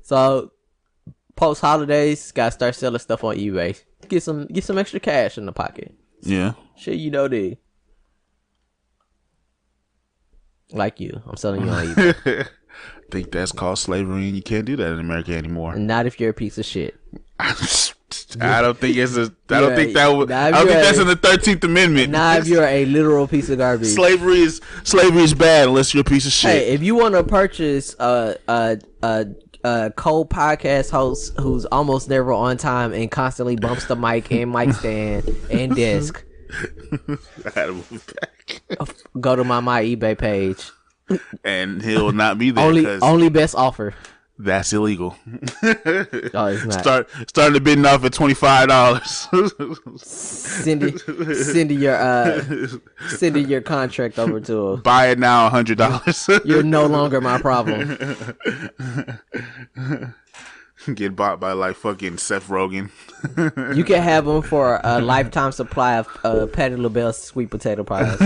B: So post holidays, gotta start selling stuff on eBay. Get some extra cash in the pocket.
C: Yeah.
B: Shit, dude. Like you, I'm selling you on eBay.
C: I think that's called slavery, and you can't do that in America anymore.
B: Not if you're a piece of shit.
C: I don't think it's a. I don't think that would. I don't think that's in the 13th Amendment.
B: Not if you're a literal piece of garbage.
C: Slavery is bad unless you're a piece of shit.
B: Hey, if you want to purchase a co-podcast host who's almost never on time and constantly bumps the mic and mic stand and desk,
C: I had to move back.
B: go to my eBay page.
C: And he'll not be there.
B: Only best offer.
C: That's illegal.
B: Oh, it's not.
C: Starting to bidding off at $25.
B: Send your contract over to him.
C: Buy it now, $100.
B: You're no longer my problem.
C: Get bought by like fucking Seth Rogen.
B: You can have them for a lifetime supply of Patty LaBelle's sweet potato pies.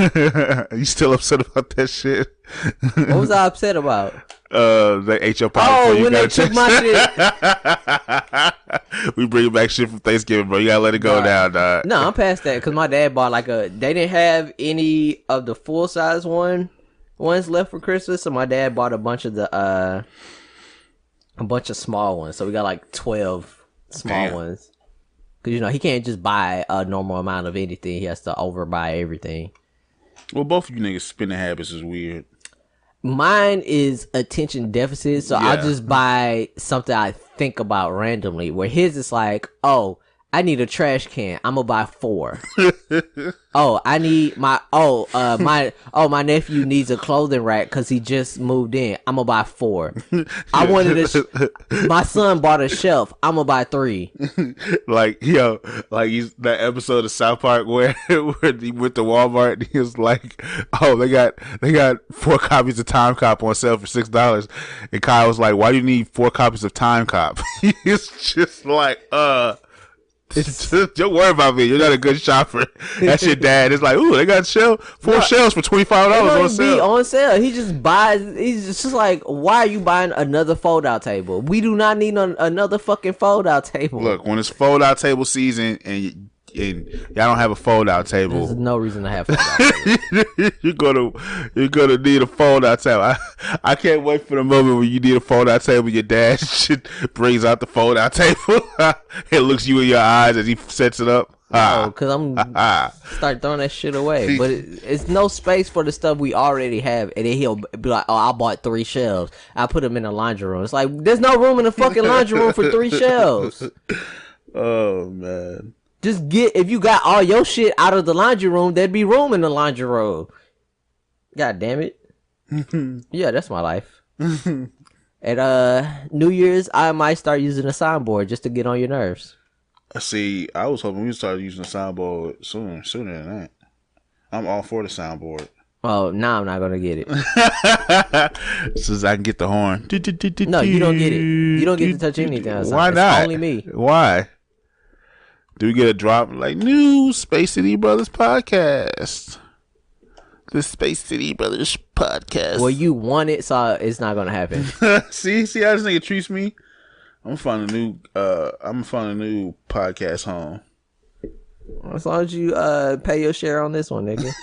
C: You still upset about that shit?
B: What was I upset about?
C: They ate your pie.
B: Oh, when they took my
C: shit. We bring back shit from Thanksgiving, bro. You gotta let it go now, dog.
B: No, I'm past that because my dad bought they didn't have any of the full size ones left for Christmas, so my dad bought a bunch of small ones. So we got like 12 small ones. Because, he can't just buy a normal amount of anything. He has to overbuy everything.
C: Well, both of you niggas spending habits is weird.
B: Mine is attention deficit, so I'll just buy something I think about randomly. Where his is like, oh, I need a trash can. I'm gonna buy 4. Oh, I need my nephew needs a clothing rack because he just moved in. I'm gonna buy 4. I wanted my son bought a shelf. I'm gonna buy 3.
C: Like he's that episode of South Park where he went to Walmart and he was like, oh, they got 4 copies of Time Cop on sale for $6, and Kyle was like, why do you need 4 copies of Time Cop? He's just like, don't worry about me. You're not a good shopper. That's your dad. It's like, ooh, they got 4 shells for $25 on sale.
B: On sale. He just buys. He's just like, why are you buying another fold-out table? We do not need another fucking fold-out table.
C: Look, when it's fold-out table season and y'all don't have a fold-out table,
B: there's no reason to have fold-out table.
C: You're gonna need a fold-out table. I can't wait for the moment when you need a fold-out table. Your dad brings out the fold-out table and looks you in your eyes as he sets it up.
B: No, because I'm start throwing that shit away. But it's no space for the stuff we already have. And then he'll be like, oh, I bought 3 shelves. I put them in the laundry room. It's like, there's no room in the fucking laundry room for 3 shelves.
C: Oh, man.
B: Just if you got all your shit out of the laundry room, there'd be room in the laundry room. God damn it. Yeah, that's my life. At New Year's, I might start using a soundboard just to get on your nerves.
C: See, I was hoping we started using the soundboard sooner than that. I'm all for the soundboard.
B: Oh, now I'm not gonna get it.
C: Since I can get the horn.
B: No, you don't get it. You don't get to touch anything.
C: Why not?
B: It's only me.
C: Why? Do we get a drop like new Space City Brothers podcast? The Space City Brothers podcast.
B: Well, you want it, so it's not gonna happen.
C: see how this nigga treats me. I'm gonna find a new podcast home.
B: As long as you pay your share on this one, nigga.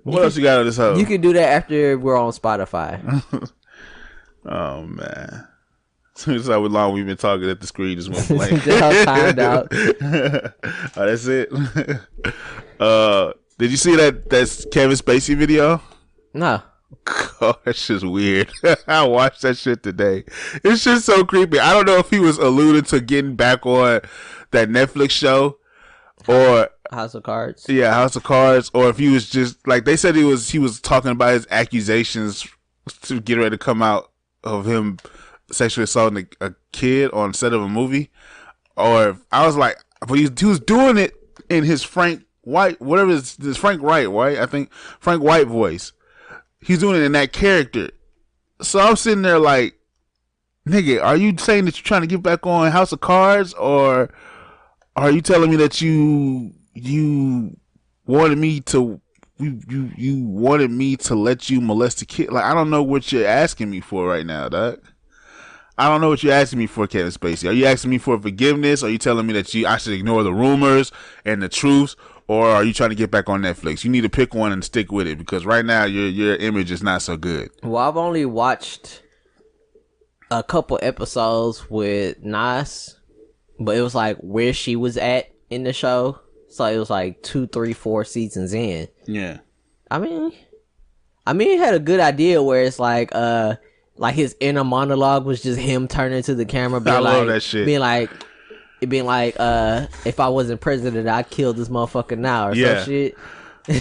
C: What else you got on this hoe?
B: You can do that after we're on Spotify.
C: Oh man. Since how long we've been talking at the screen just went blank.
B: Just timed out.
C: Oh, that's it. Did you see that's Kevin Spacey video?
B: No.
C: Oh, that's just weird. I watched that shit today. It's just so creepy. I don't know if he was alluding to getting back on that Netflix show or
B: House of Cards.
C: Yeah, House of Cards, or if he was just like they said he was talking about his accusations to get ready to come out of him sexually assaulting a kid on set of a movie, or if, I was like, but he was doing it in his Frank White, whatever this Frank White, I think Frank White voice. He's doing it in that character. So I'm sitting there like, nigga, are you saying that you're trying to get back on House of Cards, or are you telling me that you wanted me to you wanted me to let you molest a kid? Like, I don't know what you're asking me for right now, dog. I don't know what you're asking me for, Kevin Spacey. Are you asking me for forgiveness? Are you telling me that I should ignore the rumors and the truths? Or are you trying to get back on Netflix? You need to pick one and stick with it, because right now your image is not so good.
B: Well, I've only watched a couple episodes with Nas, but it was like where she was at in the show. So it was like 2, 3, 4 seasons in.
C: Yeah.
B: I mean, it had a good idea where it's like his inner monologue was just him turning to the camera, being
C: love that shit.
B: being like, if I wasn't president, I'd kill this motherfucker now, or some shit.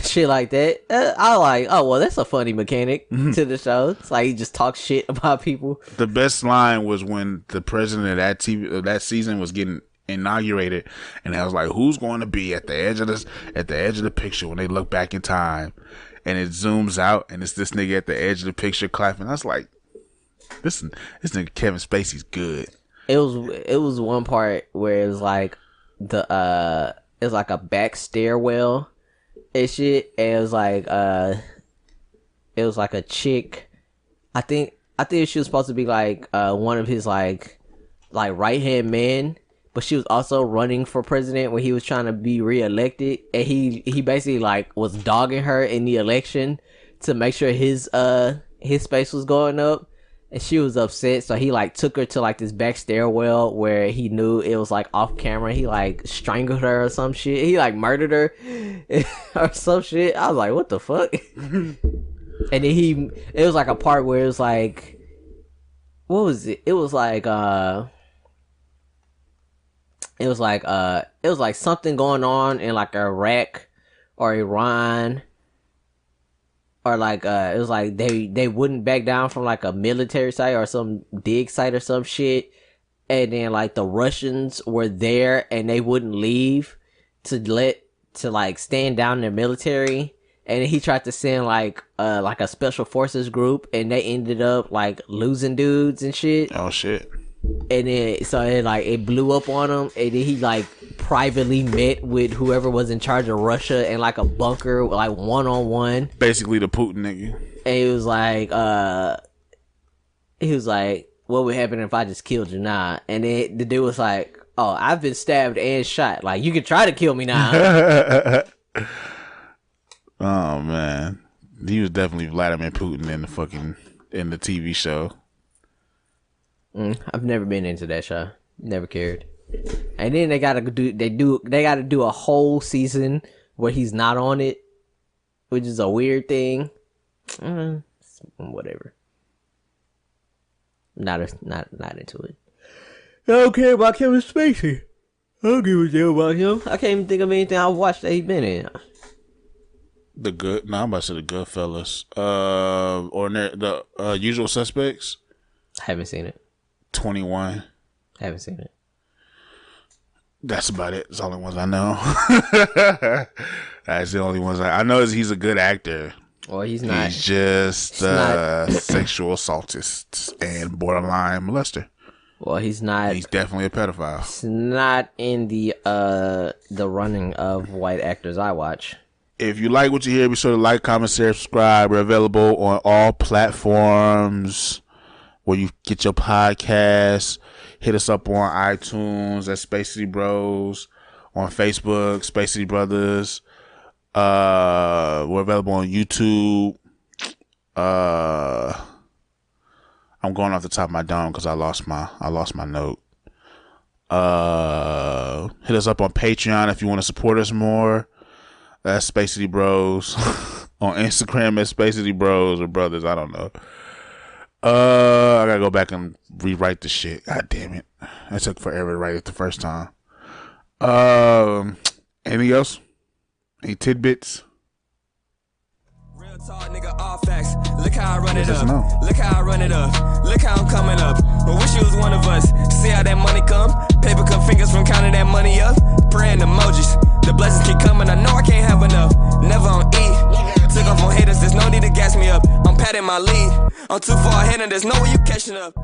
B: Shit like that. I like, oh, well, that's a funny mechanic to the show. It's like he just talks shit about people.
C: The best line was when the president of that season was getting inaugurated, and I was like, who's going to be at the edge of the picture when they look back in time, and it zooms out and it's this nigga at the edge of the picture clapping. I was like, this nigga Kevin Spacey's good.
B: It was one part where it was like it was like a back stairwell and shit, and it was like a chick. I think she was supposed to be like one of his like right hand men, but she was also running for president when he was trying to be reelected, and he basically like was dogging her in the election to make sure his space was going up. And she was upset, so he like took her to like this back stairwell where he knew it was like off camera. He like strangled her or some shit. He like murdered her or some shit. I was like, what the fuck? And then it was like a part where it was like, what was it? It was like something going on in like Iraq or Iran. Or like it was like they wouldn't back down from like a military site or some dig site or some shit, and then like the Russians were there and they wouldn't leave to like stand down their military, and then he tried to send like a special forces group, and they ended up like losing dudes and shit.
C: Oh shit.
B: And then so it blew up on him, and then he like privately met with whoever was in charge of Russia in like a bunker, like 1-on-1.
C: Basically the Putin nigga.
B: And he was like, what would happen if I just killed you now? And then the dude was like, oh, I've been stabbed and shot. Like, you can try to kill me now.
C: Oh man, he was definitely Vladimir Putin in the TV show.
B: I've never been into that show. Never cared. And then they gotta do a whole season where he's not on it, which is a weird thing. Whatever. Not into it. I don't care about Kevin Spacey. I don't give a damn about him. I can't even think of anything I watched that he been in.
C: I'm about to say the Goodfellas. Or the Usual Suspects.
B: Haven't seen it.
C: 21.
B: Haven't seen it.
C: That's about it. It's the only ones I know. That's the only ones I know. He's a good actor.
B: Well, he's not.
C: He's just sexual assaultist and borderline molester.
B: Well, he's not.
C: He's definitely a pedophile.
B: It's not in the running of white actors I watch.
C: If you like what you hear, be sure to like, comment, share, subscribe. We're available on all platforms where you get your podcasts. Hit us up on iTunes at Space City Bros. On Facebook, Space City Brothers. We're available on YouTube. I'm going off the top of my dome because I lost my note. Hit us up on Patreon if you want to support us more. That's Space City Bros. On Instagram at Space City Bros or Brothers. I don't know. I gotta go back and rewrite the shit. God damn it. That took forever to write it the first time. Anything else? Any tidbits?
A: Real talk, nigga, all facts. Look how I run it
C: Let us
A: up.
C: know.
A: Look how I run it up. Look how I'm coming up. I wish you was one of us. See how that money come? Paper cut fingers from counting that money up. Praying emojis. The blessings keep coming. I know I can't have enough. Never on E. Took off on haters. There's no need to gas me up. I'm patting my lead. I'm too far ahead and there's no way you catching up.